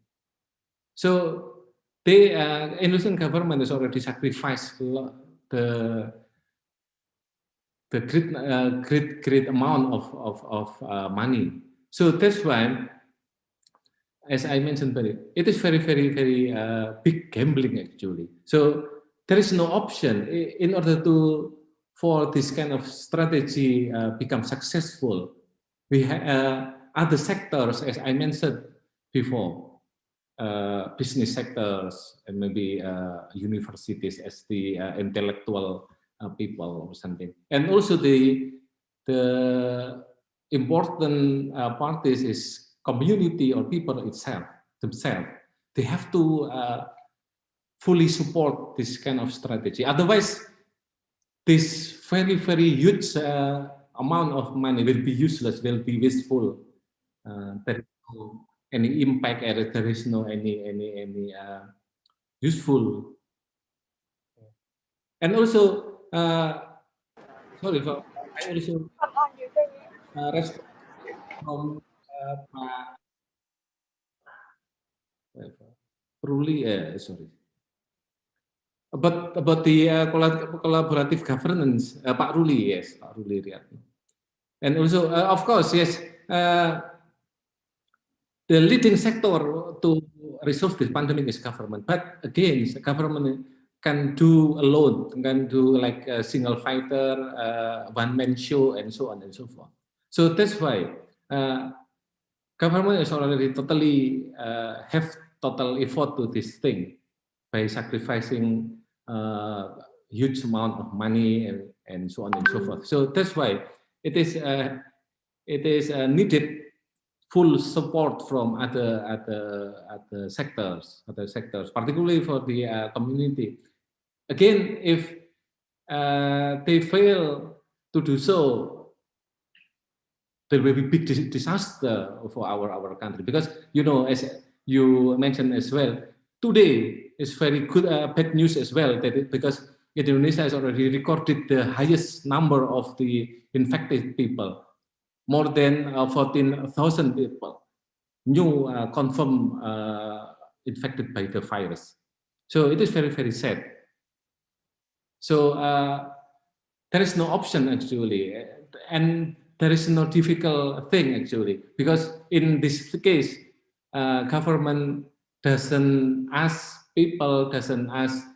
So the Indonesian government has already sacrificed the great amount of money. So that's why, as I mentioned earlier, it is very big gambling actually. So there is no option in order for this kind of strategy become successful. We have other sectors, as I mentioned before, business sectors and maybe universities as the intellectual people or something, and also the important parties is community or people themselves. They have to fully support this kind of strategy. Otherwise, this very huge amount of money will be useless, will be wasteful. There is no any impact, or there is no any useful. And also, sorry, I also respect from sorry. About the collaborative governance, Pak Ruli, yes, Pak Ruli Riyad. And also, of course, yes, the leading sector to resolve this pandemic is government. But again, the government can do alone, can do like a single fighter, one-man show, and so on and so forth. So that's why government is already totally have total effort to this thing by sacrificing huge amount of money and so on and so forth. So that's why it is needed full support from other sectors, particularly for the community. Again, if they fail to do so, there will be big disaster for our country, because as you mentioned as well, today is very good bad news as well, because Indonesia has already recorded the highest number of the infected people, more than 14,000 people new confirmed infected by the virus. So it is very sad. So there is no option actually, and there is no difficult thing actually, because in this case, government doesn't ask people, doesn't ask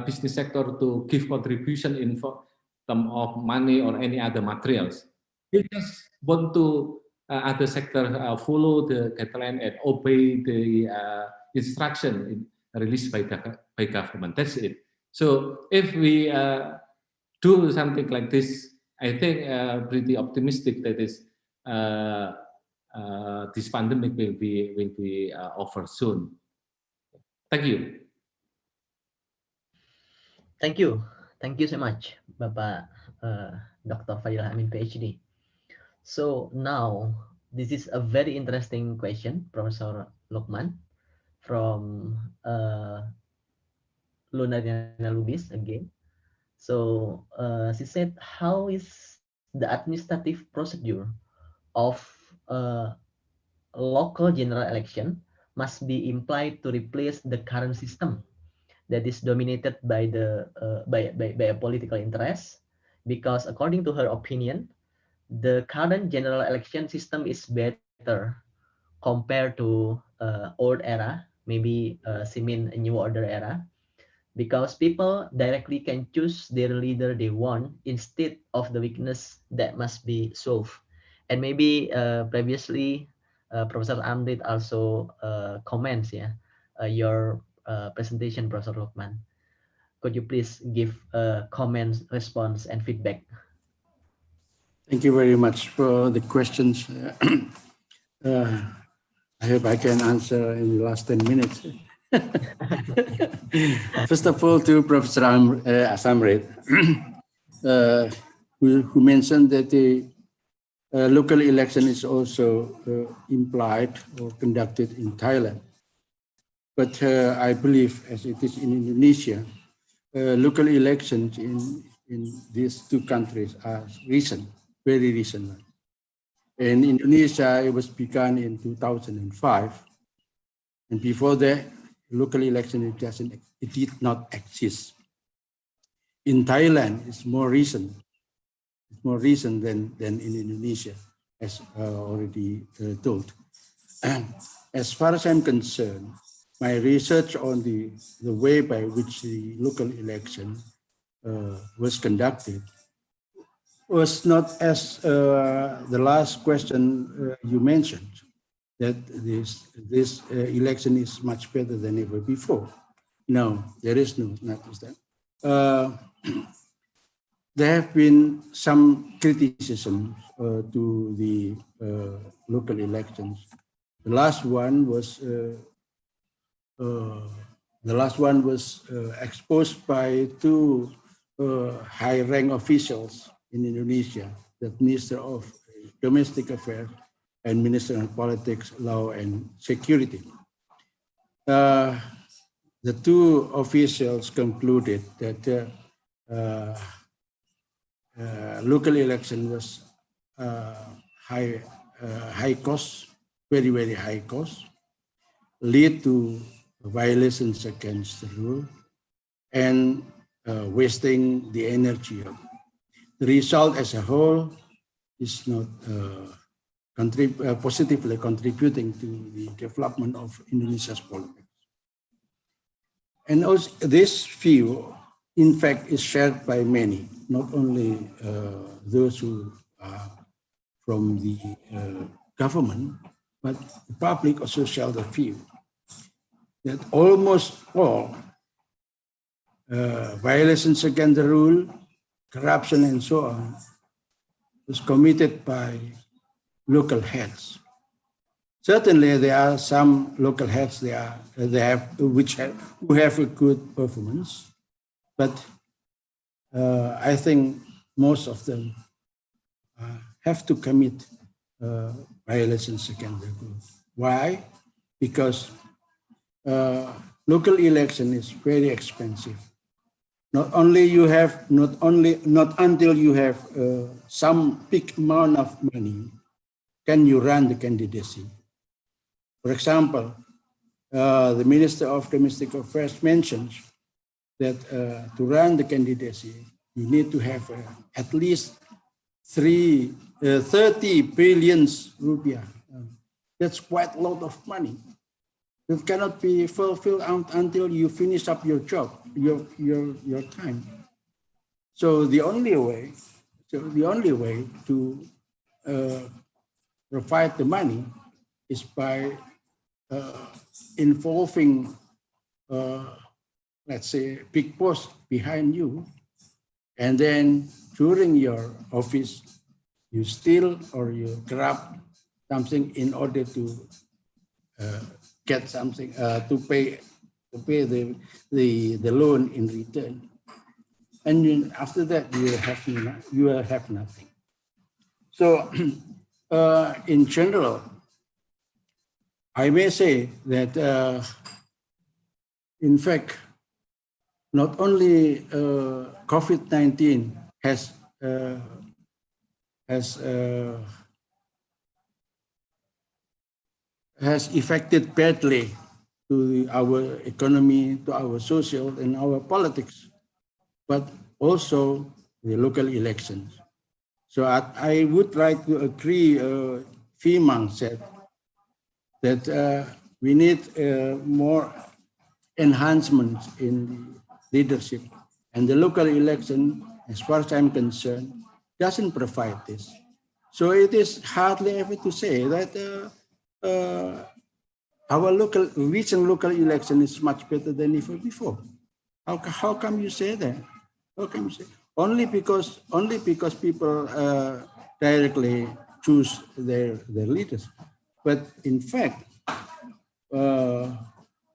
business sector to give contribution in terms of money or any other materials. They just want to other sector follow the guideline and obey the instruction released by government. That's it. So if we do something like this, I think pretty optimistic that is this pandemic will be over soon. Thank you. Thank you so much, Bapak Dr. Fadil Amin, PhD. So now this is a very interesting question, Professor Lokman from Lunariana Lubis again. So she said, how is the administrative procedure of local general election must be implied to replace the current system that is dominated by by a political interest? Because according to her opinion, the current general election system is better compared to old era, maybe cement a new order era, because people directly can choose their leader they want instead of the weakness that must be solved. And maybe previously, Professor Amrit also comments, your presentation, Professor Rukman. Could you please give comments, response, and feedback? Thank you very much for the questions. I hope I can answer in the last 10 minutes. First of all, to Professor Asamred, who mentioned that the local election is also implied or conducted in Thailand. But I believe, as it is in Indonesia, local elections in these two countries are recent, very recent. In Indonesia, it was begun in 2005. And before that, local election, it did not exist. In Thailand, it's more recent. It's more recent than in Indonesia, as already told. And as far as I'm concerned, my research on the way by which the local election was conducted was not as the last question you mentioned, that this election is much better than ever before. No, there is not that. There have been some criticism to the local elections. The last one was exposed by two high-rank officials in Indonesia, the Minister of Domestic Affairs and Minister of Politics, Law and Security. The two officials concluded that local election was high cost, very, very high cost, lead to violations against the rule and wasting the energy. The result as a whole is not positively contributing to the development of Indonesia's politics. And also this view, in fact, is shared by many, not only those who are from the government, but the public also share the view that almost all violations against the rule, corruption, and so on, was committed by local heads. Certainly, there are some local heads who have a good performance, but I think most of them have to commit violations against the rule. Why? Because local election is very expensive. Not until you have some big amount of money can you run the candidacy. For example, the Minister of Domestic Affairs mentions that to run the candidacy, you need to have at least 30 billion rupiah. That's quite a lot of money. That cannot be fulfilled until you finish up your job, your time. So the only way to provide the money is by involving, let's say, big boss behind you, and then during your office, you steal or you corrupt something in order to get something to pay the loan in return, and then after that you will have nothing. So in general, I may say that in fact, not only COVID-19 has affected badly to our economy, to our social and our politics, but also the local elections. So I would like to agree, Fimang said, that We need more enhancements in the leadership, and the local election, as far as I'm concerned, doesn't provide this. So it is hardly ever to say that our recent local election is much better than ever before. How come you say that? How come you say only because people directly choose their leaders? But in fact,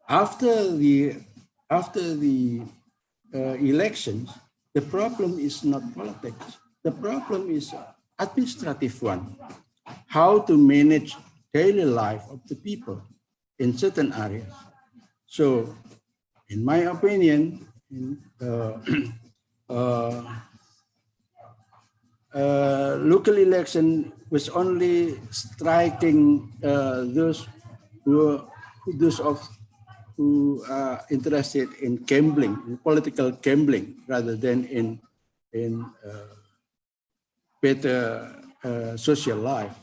after the elections, the problem is not politics. The problem is administrative one. How to manage daily life of the people in certain areas. So, in my opinion, local election was only striking those who are interested in gambling, in political gambling, rather than in better social life.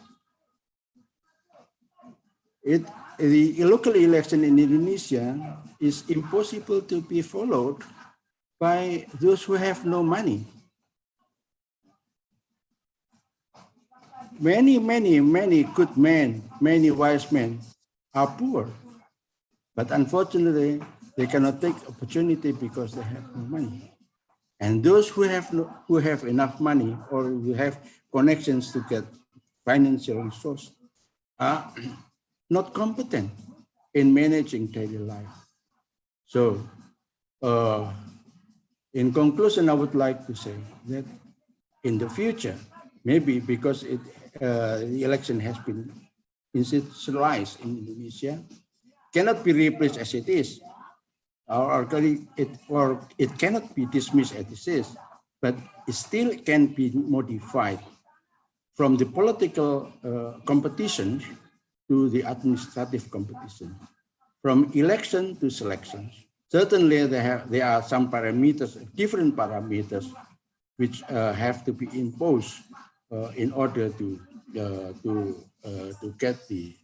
The local election in Indonesia is impossible to be followed by those who have no money. Many good men, many wise men are poor, but unfortunately they cannot take opportunity because they have no money. And those who have enough money or who have connections to get financial resources are not competent in managing daily life. So, in conclusion, I would like to say that in the future, maybe because the election has been institutionalized in Indonesia, cannot be replaced as it is, or it cannot be dismissed as it is, but it still can be modified from the political competition to the administrative competition, from election to selections. Certainly, there are some parameters, different parameters, which have to be imposed in order to get the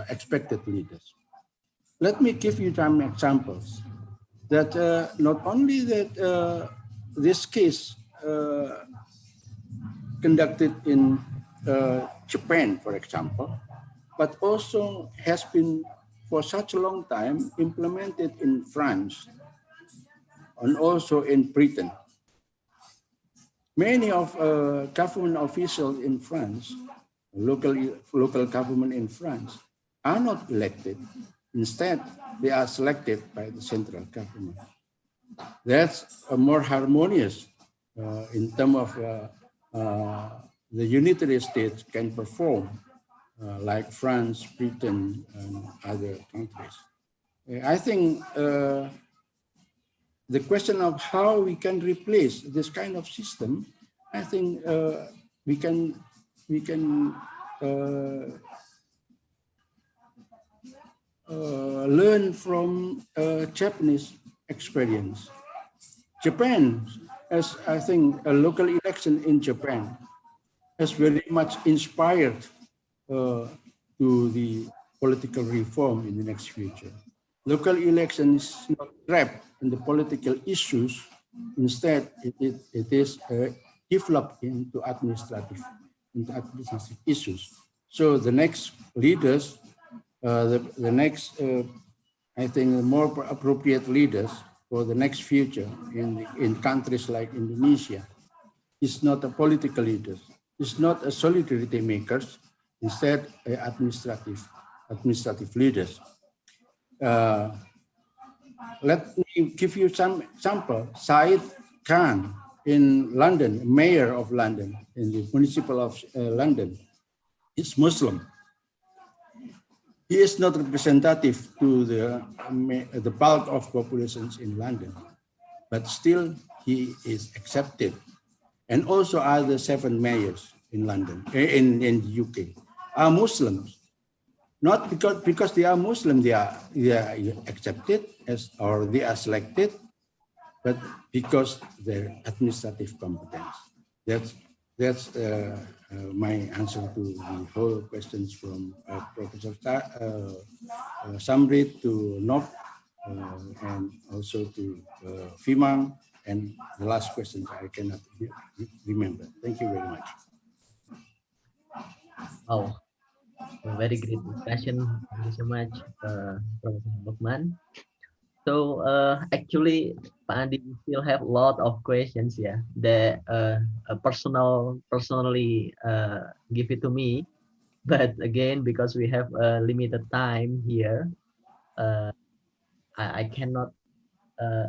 expected leaders. Let me give you some examples. That not only that this case conducted in Japan, for example, but also has been for such a long time implemented in France and also in Britain. Many of government officials in France, local government in France, are not elected. Instead, they are selected by the central government. That's more harmonious in terms of the unitary states can perform like France, Britain, and other countries. I think the question of how we can replace this kind of system, I think we can learn from Japanese experience. Japan, as I think a local election in Japan, has very much inspired to the political reform in the next future. Local elections not trapped in the political issues. Instead, it is developed into administrative issues. So the next leaders, the next, I think, more appropriate leaders for the next future in countries like Indonesia is not a political leader, is not a solidarity makers, instead administrative leaders. Let me give you some example. Said Khan in London, mayor of London, in the municipal of London, is Muslim. He is not representative to the bulk of populations in London, but still he is accepted. And also other 7 mayors in London, in the UK, are Muslims. Not because they are Muslim, they are accepted or they are selected, but because their administrative competence. that's my answer to the whole questions from Professor Samrit to Nob and also to Fimang, and the last question I cannot remember. Thank you very much. Oh, a very great discussion. Thank you so much, Professor Lukman. So actually, Pak Andi, we still have a lot of questions, yeah, that personally give it to me. But again, because we have a limited time here, I cannot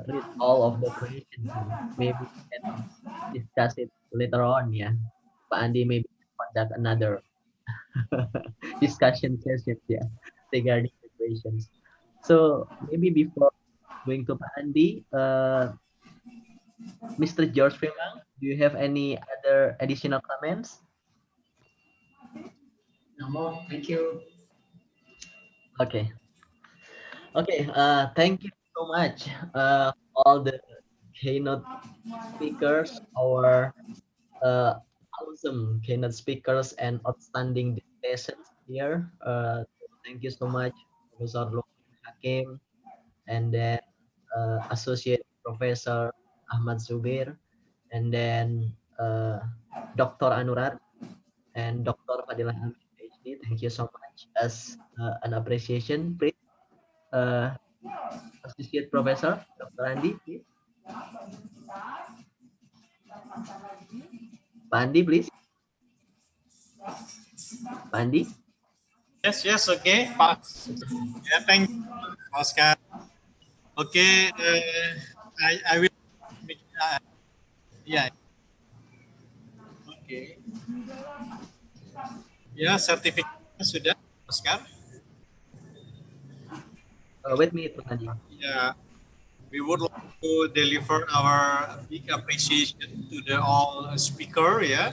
read all of the questions. Maybe we can discuss it later on, yeah. Pak Andi maybe conduct another discussion session, yeah, regarding the questions. So maybe before going to Pak Andi, Mr. George Femang, do you have any other additional comments? No more. Thank you. Okay. Okay. Thank you so much, all the keynote speakers, our awesome keynote speakers and outstanding discussions here. Thank you so much, Professor Lukman Hakim, and then Associate Professor Ahmad Zubir, and then Dr. Anurat and Dr. Fadilah Amin, Ph.D. Thank you so much. As an appreciation, please, Associate Professor Dr. Andi, please. Pak Andi, please. Pak Andi. Yes, okay, Pak. Yeah, thank you, Oscar. Okay, I will. Yeah. Okay. Ya, sertifikatnya sudah, Oscar. Wait a minute, Pak Andi. Yeah, we would like to deliver our big appreciation to the all speaker, yeah,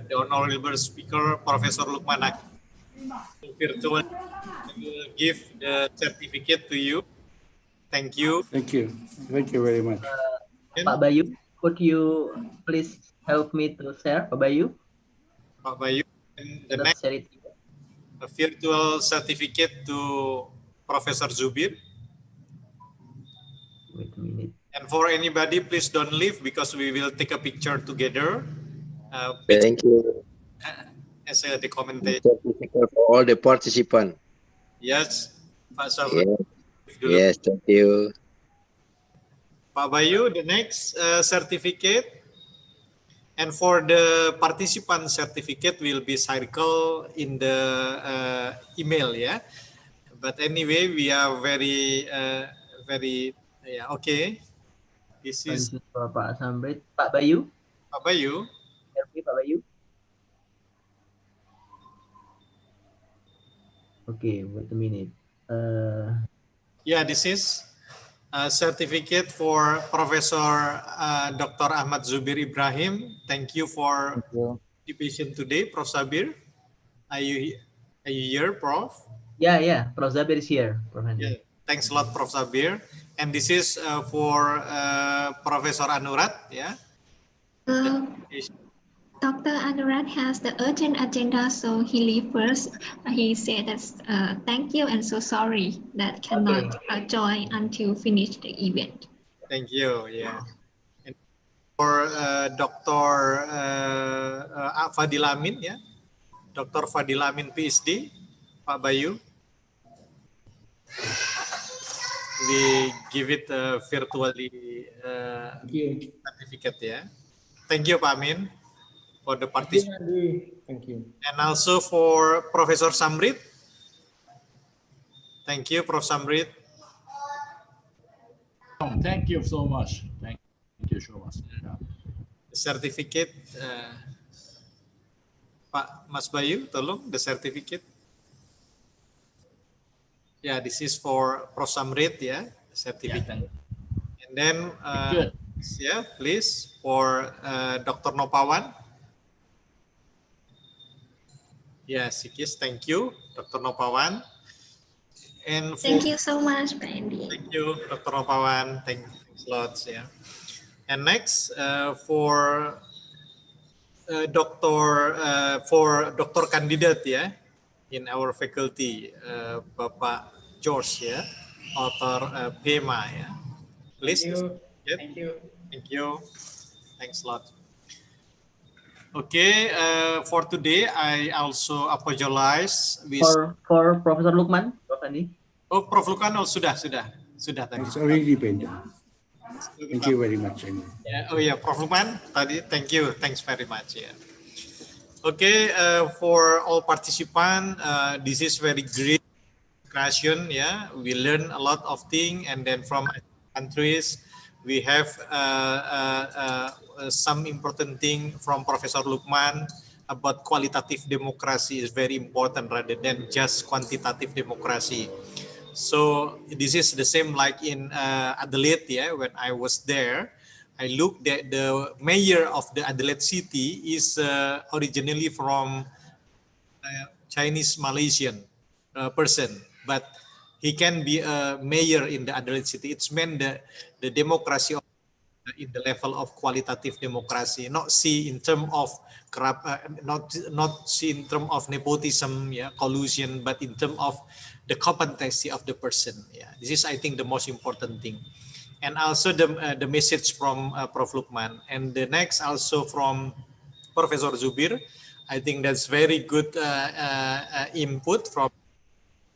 the honorable speaker, Professor Lukman Hakim, virtual will give the certificate to you. Thank you. Thank you. Thank you very much. Pak Bayu, could you please help me to share, Pak Bayu? Pak Bayu, and the next a virtual certificate to Professor Zubir. Wait a minute. And for anybody, please don't leave because we will take a picture together. Thank you. As the commentator. Certificate for all the participants. Yes, Pak Sabri. Yes, thank you. Pak Bayu, the next certificate. And for the participant certificate will be circled in the email, yeah. But anyway, we are very, yeah, okay. This is Pak Samrit. Pak Bayu. Pak Bayu. Help me, Pak Bayu. Okay, wait a minute. Yeah, this is a certificate for Professor Dr. Ahmad Zubir Ibrahim. Thank you for participation today, Prof. Sabir. Are you here, Prof? Yeah, Prof. Zabir is here. Prof. Yeah, thanks a lot, Prof. Sabir. And this is for Professor Anurat, yeah. Dr. Anurat has the urgent agenda, so he leave first. He said that thank you and so sorry that cannot join until finish the event. Thank you. Yeah. And for Dr. Fadil Amin, yeah. Dr. Fadil Amin, Ph.D. Pak Bayu. We give it virtually certificate, yeah. Thank you, Pak Amin, for the participation. Thank you. And also for Professor Samrit. Thank you, Prof. Samrit. Thank you so much. Thank you so much. Yeah. The certificate, Pak Mas Bayu, tolong the certificate. Yeah, this is for Prof. Samrit, yeah, certificate. Yeah, and then, yeah, please, for Dr. Nopawan. Yeah, Sikis, thank you, Dr. Nopawan. And for, thank you so much, Pak Andi. Thank you, Dr. Nopawan. Thanks a lot, yeah. And next, for for Dr. Candidate ya in our faculty, Bapak George ya, author PEMA ya. Please. Thank you. Yep. Thank you. Thank you. Thanks a lot. Okay, for today, I also apologize with For Professor Lukman, Prof. Andi. Oh, Prof. Lukman, oh, sudah tadi. It's already been done. Thank you very much. Yeah, oh yeah, Prof. Lukman, tadi, thanks very much. Yeah. Okay, for all participants, this is very great discussion. Yeah, we learn a lot of things, and then from countries, we have some important thing from Professor Lukman about qualitative democracy is very important rather than just quantitative democracy. So this is the same like in Adelaide, yeah, when I was there. I looked at the mayor of the Adelaide city is originally from Chinese Malaysian person, but he can be a mayor in the Adelaide city. It's meant the democracy of, in the level of qualitative democracy, not see in terms of not see in terms of nepotism, yeah, collusion, but in terms of the competency of the person. Yeah, this is I think the most important thing. And also the message from Prof. Lukman, and the next also from Professor Zubir. I think that's very good input from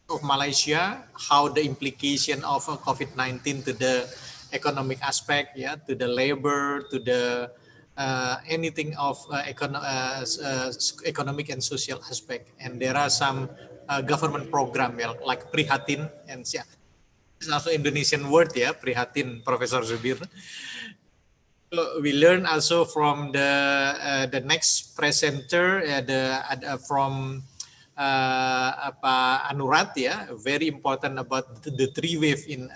of Malaysia, how the implication of COVID-19 to the economic aspect, yeah, to the labor, to the anything of economic and social aspect. And there are some government program, yeah, like Prihatin, and yeah, it's also Indonesian word, yeah, Prihatin, Professor Zubir. So we learn also from the next presenter, from Anurat, yeah, very important about the three wave in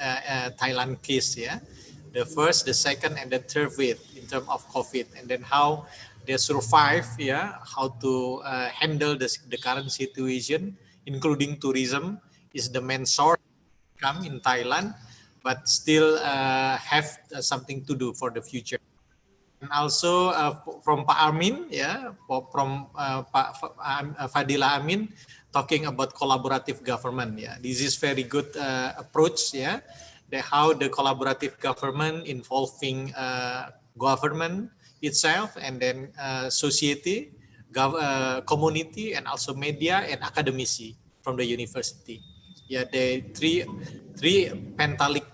Thailand case, yeah, the first, the second, and the third wave in terms of COVID, and then how they survive, yeah, how to handle the current situation, including tourism is the main source come in Thailand, but still have something to do for the future. And also from Pak Amin, yeah, from Pak Fadila Amin, talking about collaborative government. Yeah, this is very good approach. Yeah, how the collaborative government involving government itself, and then society, community, and also media and academici from the university. Yeah, the three pentalic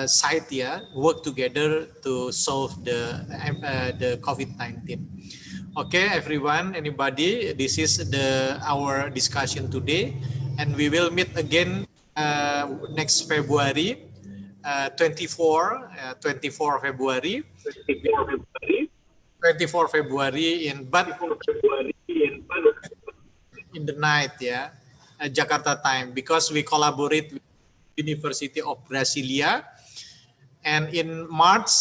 side, yeah, work together to solve the COVID-19. Okay, everyone, anybody, this is our discussion today, and we will meet again next February, 24 February. 24 February in the night, yeah, Jakarta time, because we collaborate with University of Brasilia, and in March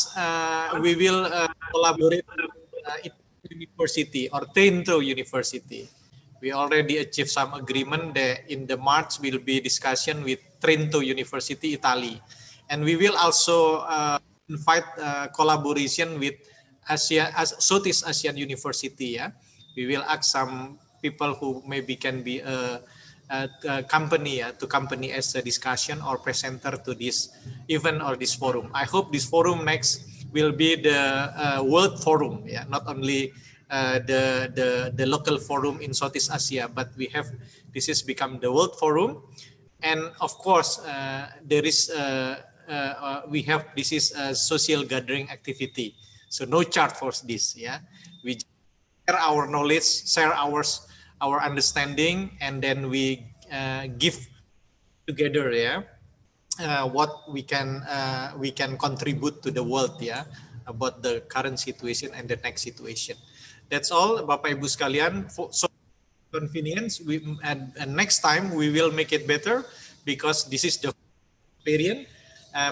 we will collaborate with University or Trento University. We already achieved some agreement that in the March will be discussion with Trento University, Italy, and we will also invite collaboration with Southeast Asian University. Yeah, we will ask some people who maybe can be a company to company as a discussion or presenter to this event or this forum. I hope this forum next will be the world forum, yeah, not only the local forum in Southeast Asia, but this has become the world forum. And of course, this is a social gathering activity, so no charge for this. Yeah, we share our knowledge, share our understanding, and then we give together, yeah, what we can contribute to the world, yeah, about the current situation and the next situation. That's all, Bapak Ibu sekalian. So convenience, and next time we will make it better, because this is the experience.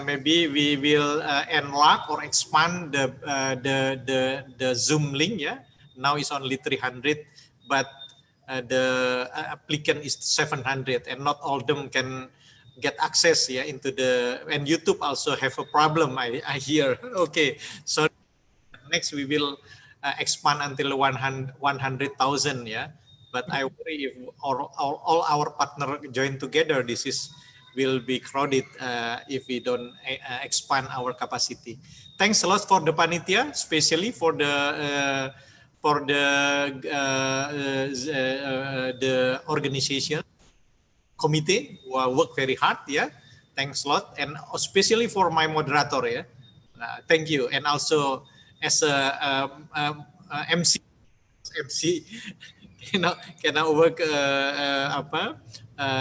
Maybe we will enlarge or expand the Zoom link. Yeah, now it's only 300, but the applicant is 700, and not all of them can get access, yeah, into and YouTube also have a problem, I hear. Okay, so next we will expand until 100,000, yeah. But I worry if all our partner join together, this will be crowded if we don't expand our capacity. Thanks a lot for the panitia, especially for the organization committee who work very hard, yeah. Thanks a lot, and especially for my moderator, yeah. Thank you, and also as a MC cannot work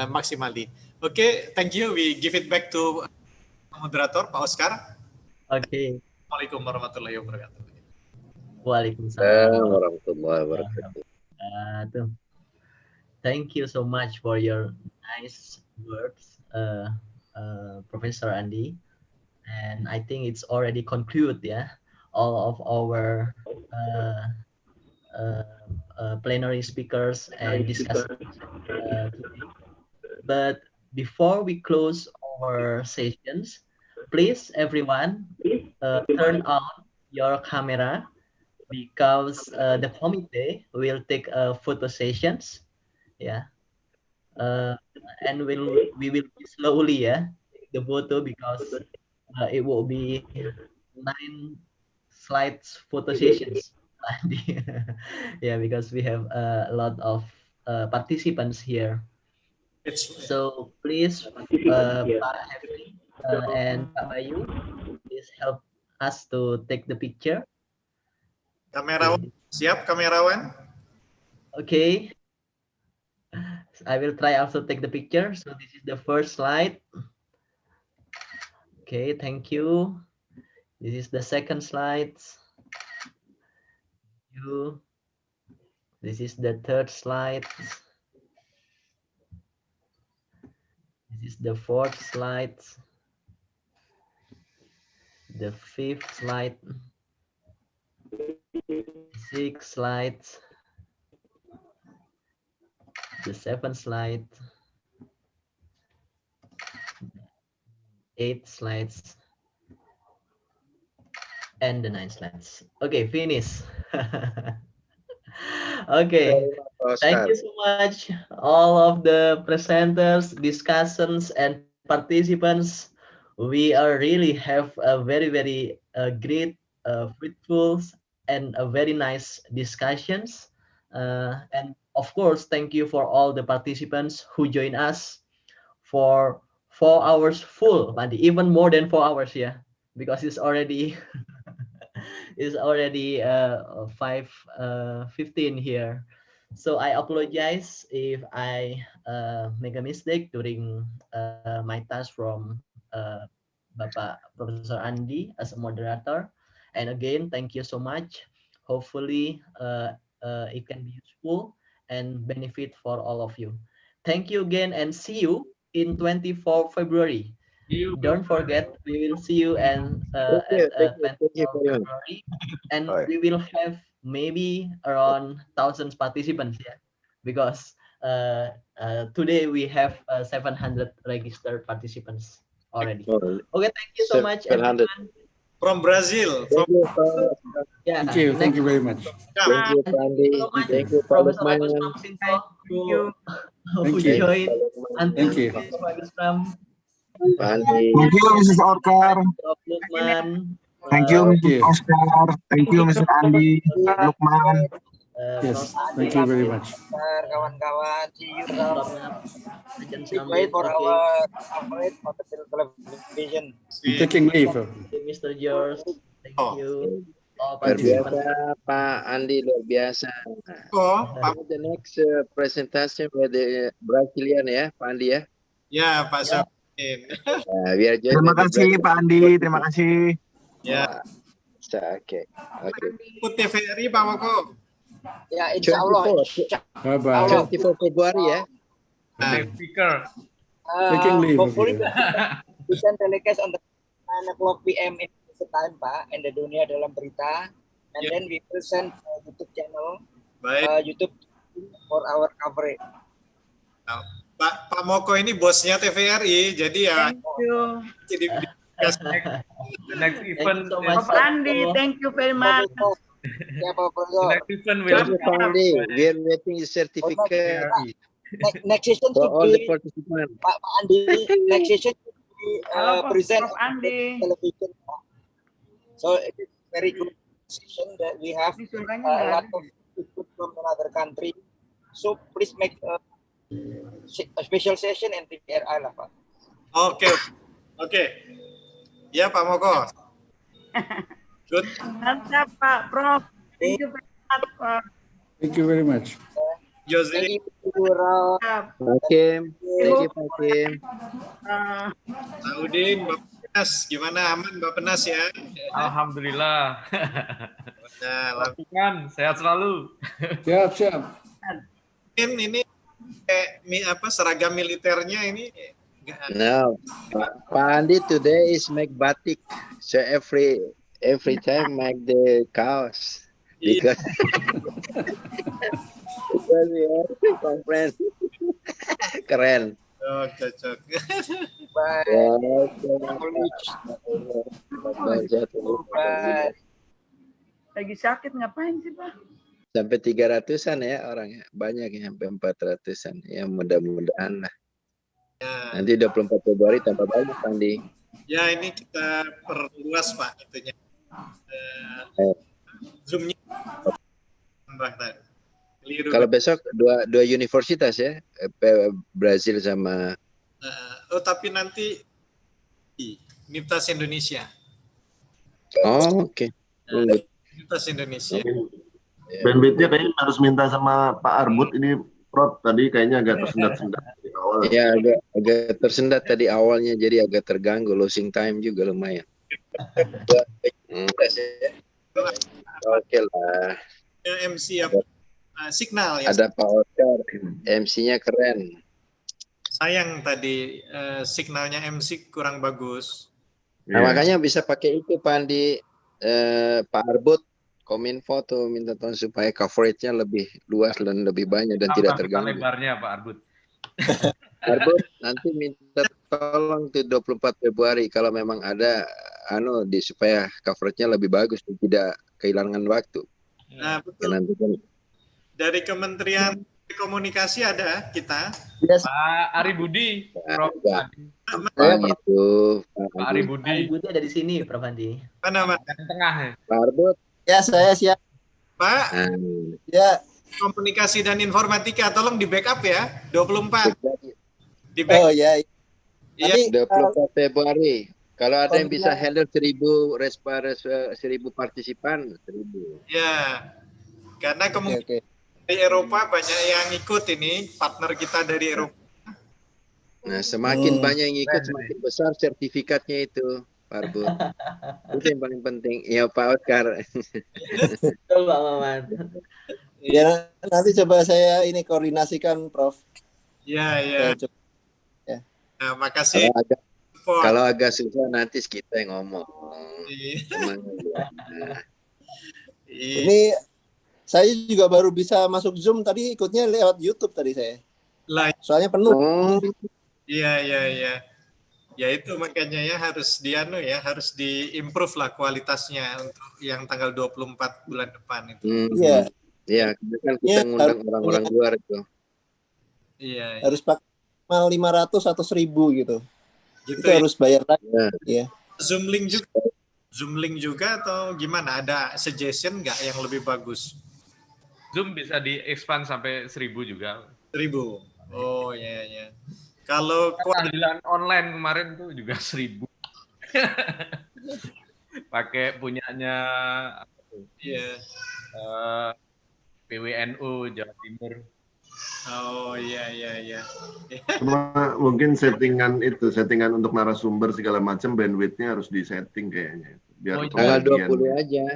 maximally. Okay, thank you. We give it back to moderator Pak Oscar. Okay. Assalamualaikum warahmatullahi wabarakatuh. Waalaikumsalam warahmatullahi wabarakatuh. Thank you so much for your nice words, Professor Andi. And I think it's already concluded, yeah, all of our plenary speakers and discussants today. But before we close our sessions, please everyone turn on your camera because the committee will take photo sessions, yeah, and we will slowly, yeah, the photo because it will be 9 slides photo sessions. Yeah, because we have a lot of participants here. So please, Pak Hefri and Pak Bayu, please help us to take the picture. Kamerawan, siap kamerawan? Okay. I will try also take the picture. So this is the first slide. Okay, thank you. This is the second slide. This is the third slide. This is the fourth slide. The fifth slide. Sixth slide. The seventh slide. 8 slides. And the 9 slides. Okay, finish. Okay, thank you so much, all of the presenters, discussants, and participants. We are really have a very great, fruitful, and a very nice discussions. And of course, thank you for all the participants who join us for 4 hours full, and even more than 4 hours, yeah, because it's already it's already 5:15 here. So I apologize if I make a mistake during my task from Bapak Professor Andi as a moderator. And again, thank you so much. Hopefully it can be useful and benefit for all of you. Thank you again and see you in 24 February. Don't forget, we will see you and at 24 February, and we will have maybe around 1,000 participants, yeah, because today we have 700 registered participants already. Okay, thank you so much, everyone. From Brazil. Yeah, Thank you very much. Thank you, Pandi. Thank you, Pak Professor Lukman. Agus Pramsinto, who Thank you. joined Thank you. Pandi. Thank you, Mrs. Orkar. Lukman. Thank you, Mrs. Oscar. Thank you, Mrs. Andi, Lukman. Yes, thank you very much. Kawan-kawan, see you soon. Wait for our coverage on the television. I'm taking leave. Mr. George, thank you. Luar biasa, Pak Andi, luar biasa. The next presentation with the Brazilian, ya, Pak Andi, ya. Ya, Pak Syafrin. Terima kasih, Pak Andi. Terima kasih. Ya. Oke. Ikut TVRI, Pak Moko. Ya, insya Allah. Bye-bye. 24 Februari, ya. Speaker. Taking leave. Hopefully, we can telecast on the 9 p.m. in the time, Pak, and the Dunia Dalam Berita. And then we will send YouTube channel, YouTube for our coverage. Pak Moko ini bosnya TVRI, jadi ya. Thank you. Jadi The next event. So much, Andy, thank you very much. Ya Pak Projo. Thank you, Pandi. We are waiting the certificate Next session for should all the be participants. Pak Andi. Next session should be Halo present Prof. on Andi. television. So it is very good session that we have Ini suaranya a nggak lot ada. of people from another country. So please make a special session and TPRI lah Pak. Oke. Ya Pak Moko. Good. Mantap Pak Prof. Thank you very much Pak. Thank you very much. Jose. Hakim. Thank you, Hakim. Pak Udin, Mbak Penas, gimana aman Mbak Penas ya? Alhamdulillah. Nah, Sehat selalu. Siap. Ini seragam militernya ini. No, Pak Andi today is make batik. So every time make the chaos because we have conference. Keren. Oh, cocok. Lagi sakit ngapain sih Pak? Sampai 300-an ya orangnya, banyak ya, sampai 400-an. Ya mudah-mudahan lah. Nanti 24 Februari tambah banyak Andi. Ya ini kita perluas Pak itunya. Zoom-nya tambah tadi. Kalau besok dua universitas ya, Brazil sama. Tapi nanti Universitas Indonesia. Oh oke. Universitas Indonesia. Bandwidth-nya kayaknya harus minta sama Pak Arbut ini Prof tadi kayaknya agak tersendat-sendat di awal. Ya agak tersendat tadi awalnya jadi agak terganggu, losing time juga lumayan. Oke lah. MC apa? Signal ya. Ada Pak Oscar, MC-nya keren. Sayang tadi signalnya MC kurang bagus. Nah, makanya bisa pakai itu Pak Andi, Pak Arbut, Kominfo tuh minta tolong supaya coverage-nya lebih luas dan lebih banyak dan tidak terganggu. Lebarnya Pak Arbut. Arbut nanti minta tolong tuh 24 Februari kalau memang ada supaya coverage-nya lebih bagus dan tidak kehilangan waktu. Nah, betul. Nanti kan dari Kementerian Komunikasi ada kita. Yes. Pak Ari Budi, Prof. Itu Pak Ari Budi. Ada di sini, Prof. Andi. Mana Mas? Tengah ya. Pak Arbut. Ya, saya siap. Pak. Ya. Komunikasi dan informatika tolong di backup ya. 24. Di backup. Oh ya. Nanti 24 Februari. Kalau ada yang bisa handle 1.000 partisipan, 1.000. Ya. Karena kemungkinan di Eropa banyak yang ikut ini, partner kita dari Eropa. Nah, semakin banyak yang ikut, semakin besar sertifikatnya itu, Pak Arbut. Itu yang paling penting. Ya, Pak Oscar. Coba, Maman. Ya, nanti coba saya ini koordinasikan, Prof. Ya. Nah, makasih. Kalau agak susah nanti kita yang ngomong. Ini saya juga baru bisa masuk Zoom tadi, ikutnya lewat YouTube tadi saya. Soalnya penuh. Iya. Ya itu makanya ya harus harus diimprove lah kualitasnya untuk yang tanggal 24 bulan depan itu. Iya. Iya, kan kita ngundang orang-orang luar itu. Iya. Harus pakai 500 atau 1.000 gitu. Gitu itu ya? Harus bayar lagi. Ya. Zoom link juga atau gimana? Ada suggestion nggak yang lebih bagus? Zoom bisa di-expand sampai 1.000 juga. 1.000. Oh ya. Kalau keadilan online kemarin tuh juga 1.000. Pakai punyanya PWNU Jawa Timur. Oh iya. Cuma mungkin settingan untuk narasumber segala macam bandwidth-nya harus disetting kayaknya. Biar tanggal 20 aja.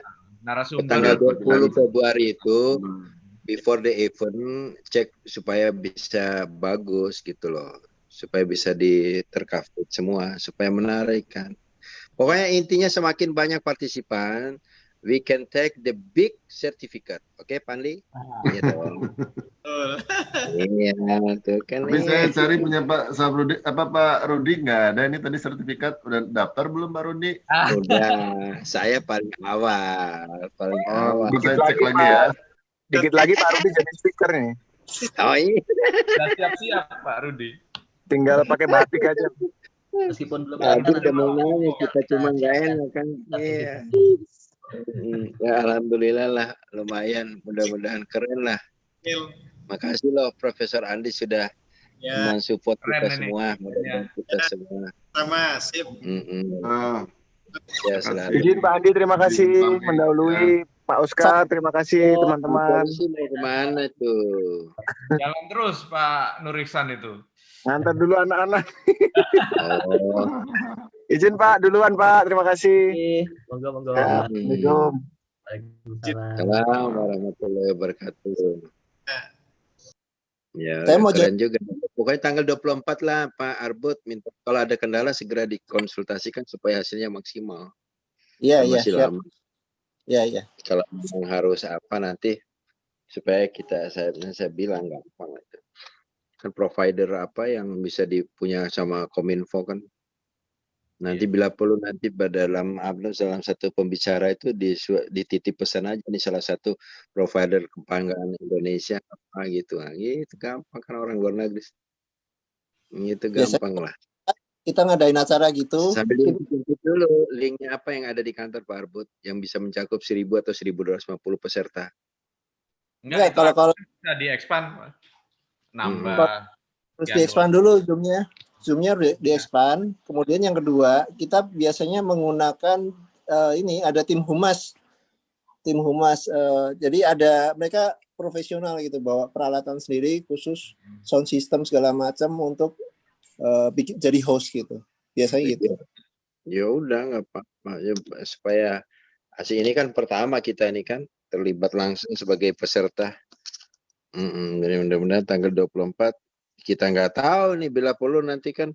Narasumber tanggal 20 Februari itu before the event cek supaya bisa bagus gitu loh, supaya bisa tercover semua, supaya menarik kan. Pokoknya intinya semakin banyak partisipan, we can take the big certificate. Oke, Panli? Gitu. Iya, tuh kan. Tapi saya cari punya Pak Sabrudi, Pak Rudi nggak ada. Ini tadi sertifikat udah daftar belum Pak Rudi? Udah, saya paling awal, Dikit saya cek lagi ya. Dikit lagi Pak Rudi jadi speaker nih. Oh iya. Sudah siap-siap Pak Rudi. Tinggal pakai batik aja. Meskipun belum Tadi daftar, udah mau nanya, kita cuma nggak enak kan. Iya. Ya, alhamdulillah lah, lumayan. Mudah-mudahan keren lah. Makasih loh Profesor Andi sudah mensupport kita semua, mudah-mudahan kita semua. Sama, sip. Ya, selalu. Izin Pak Andi, terima kasih mendahului Pak Oscar, terima kasih teman-teman. Polisi mau kemana tuh? Jalan terus Pak Nur Ihsan itu. Ngantar dulu anak-anak. Oh. Izin Pak, duluan Pak, terima kasih. Monggo. Assalamualaikum. Waalaikumsalam warahmatullahi wabarakatuh. Ya, Saya mau keren juga. Pokoknya tanggal 24 lah Pak Arbut, minta kalau ada kendala segera dikonsultasikan supaya hasilnya maksimal. Iya, Kan iya, masih siap. lama. Iya. Kalau memang harus apa nanti supaya saya bilang gampang itu. Kan provider apa yang bisa dipunya sama Kominfo kan. Nanti bila perlu nanti dalam satu pembicara itu dititip pesan aja nih salah satu provider kebanggaan Indonesia apa gitu. Nah, gitu gampang kan orang luar negeri. Itu gampang lah. Kita ngadain acara gitu. Sambil intip dulu linknya apa yang ada di kantor Pak Arbut yang bisa mencakup 1.000 atau 1.250 peserta. Enggak, kalau bisa di-expand. Nambah. Terus di-expand dulu Zoom-nya. Zoom-nya di-expand. Kemudian yang kedua, kita biasanya menggunakan ini ada tim humas. Jadi ada mereka profesional gitu, bawa peralatan sendiri khusus sound system segala macam untuk jadi host gitu. Biasanya gitu. Ya udah nggak apa-apa ya, supaya asli ini kan pertama kita ini kan terlibat langsung sebagai peserta. Jadi mudah-mudahan tanggal 24 kita nggak tahu nih bila perlu nanti kan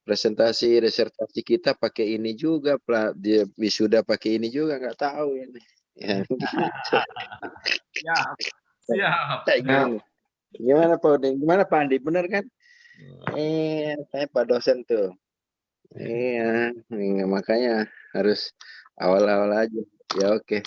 presentasi disertasi kita pakai ini juga, dia wisuda pakai ini juga nggak tahu ini. Ya, gitu. Siap. Gimana Pak Udi? Gimana Pak Andi? Benar kan? Saya Pak dosen tuh. Iya, makanya harus awal-awal aja. Ya oke.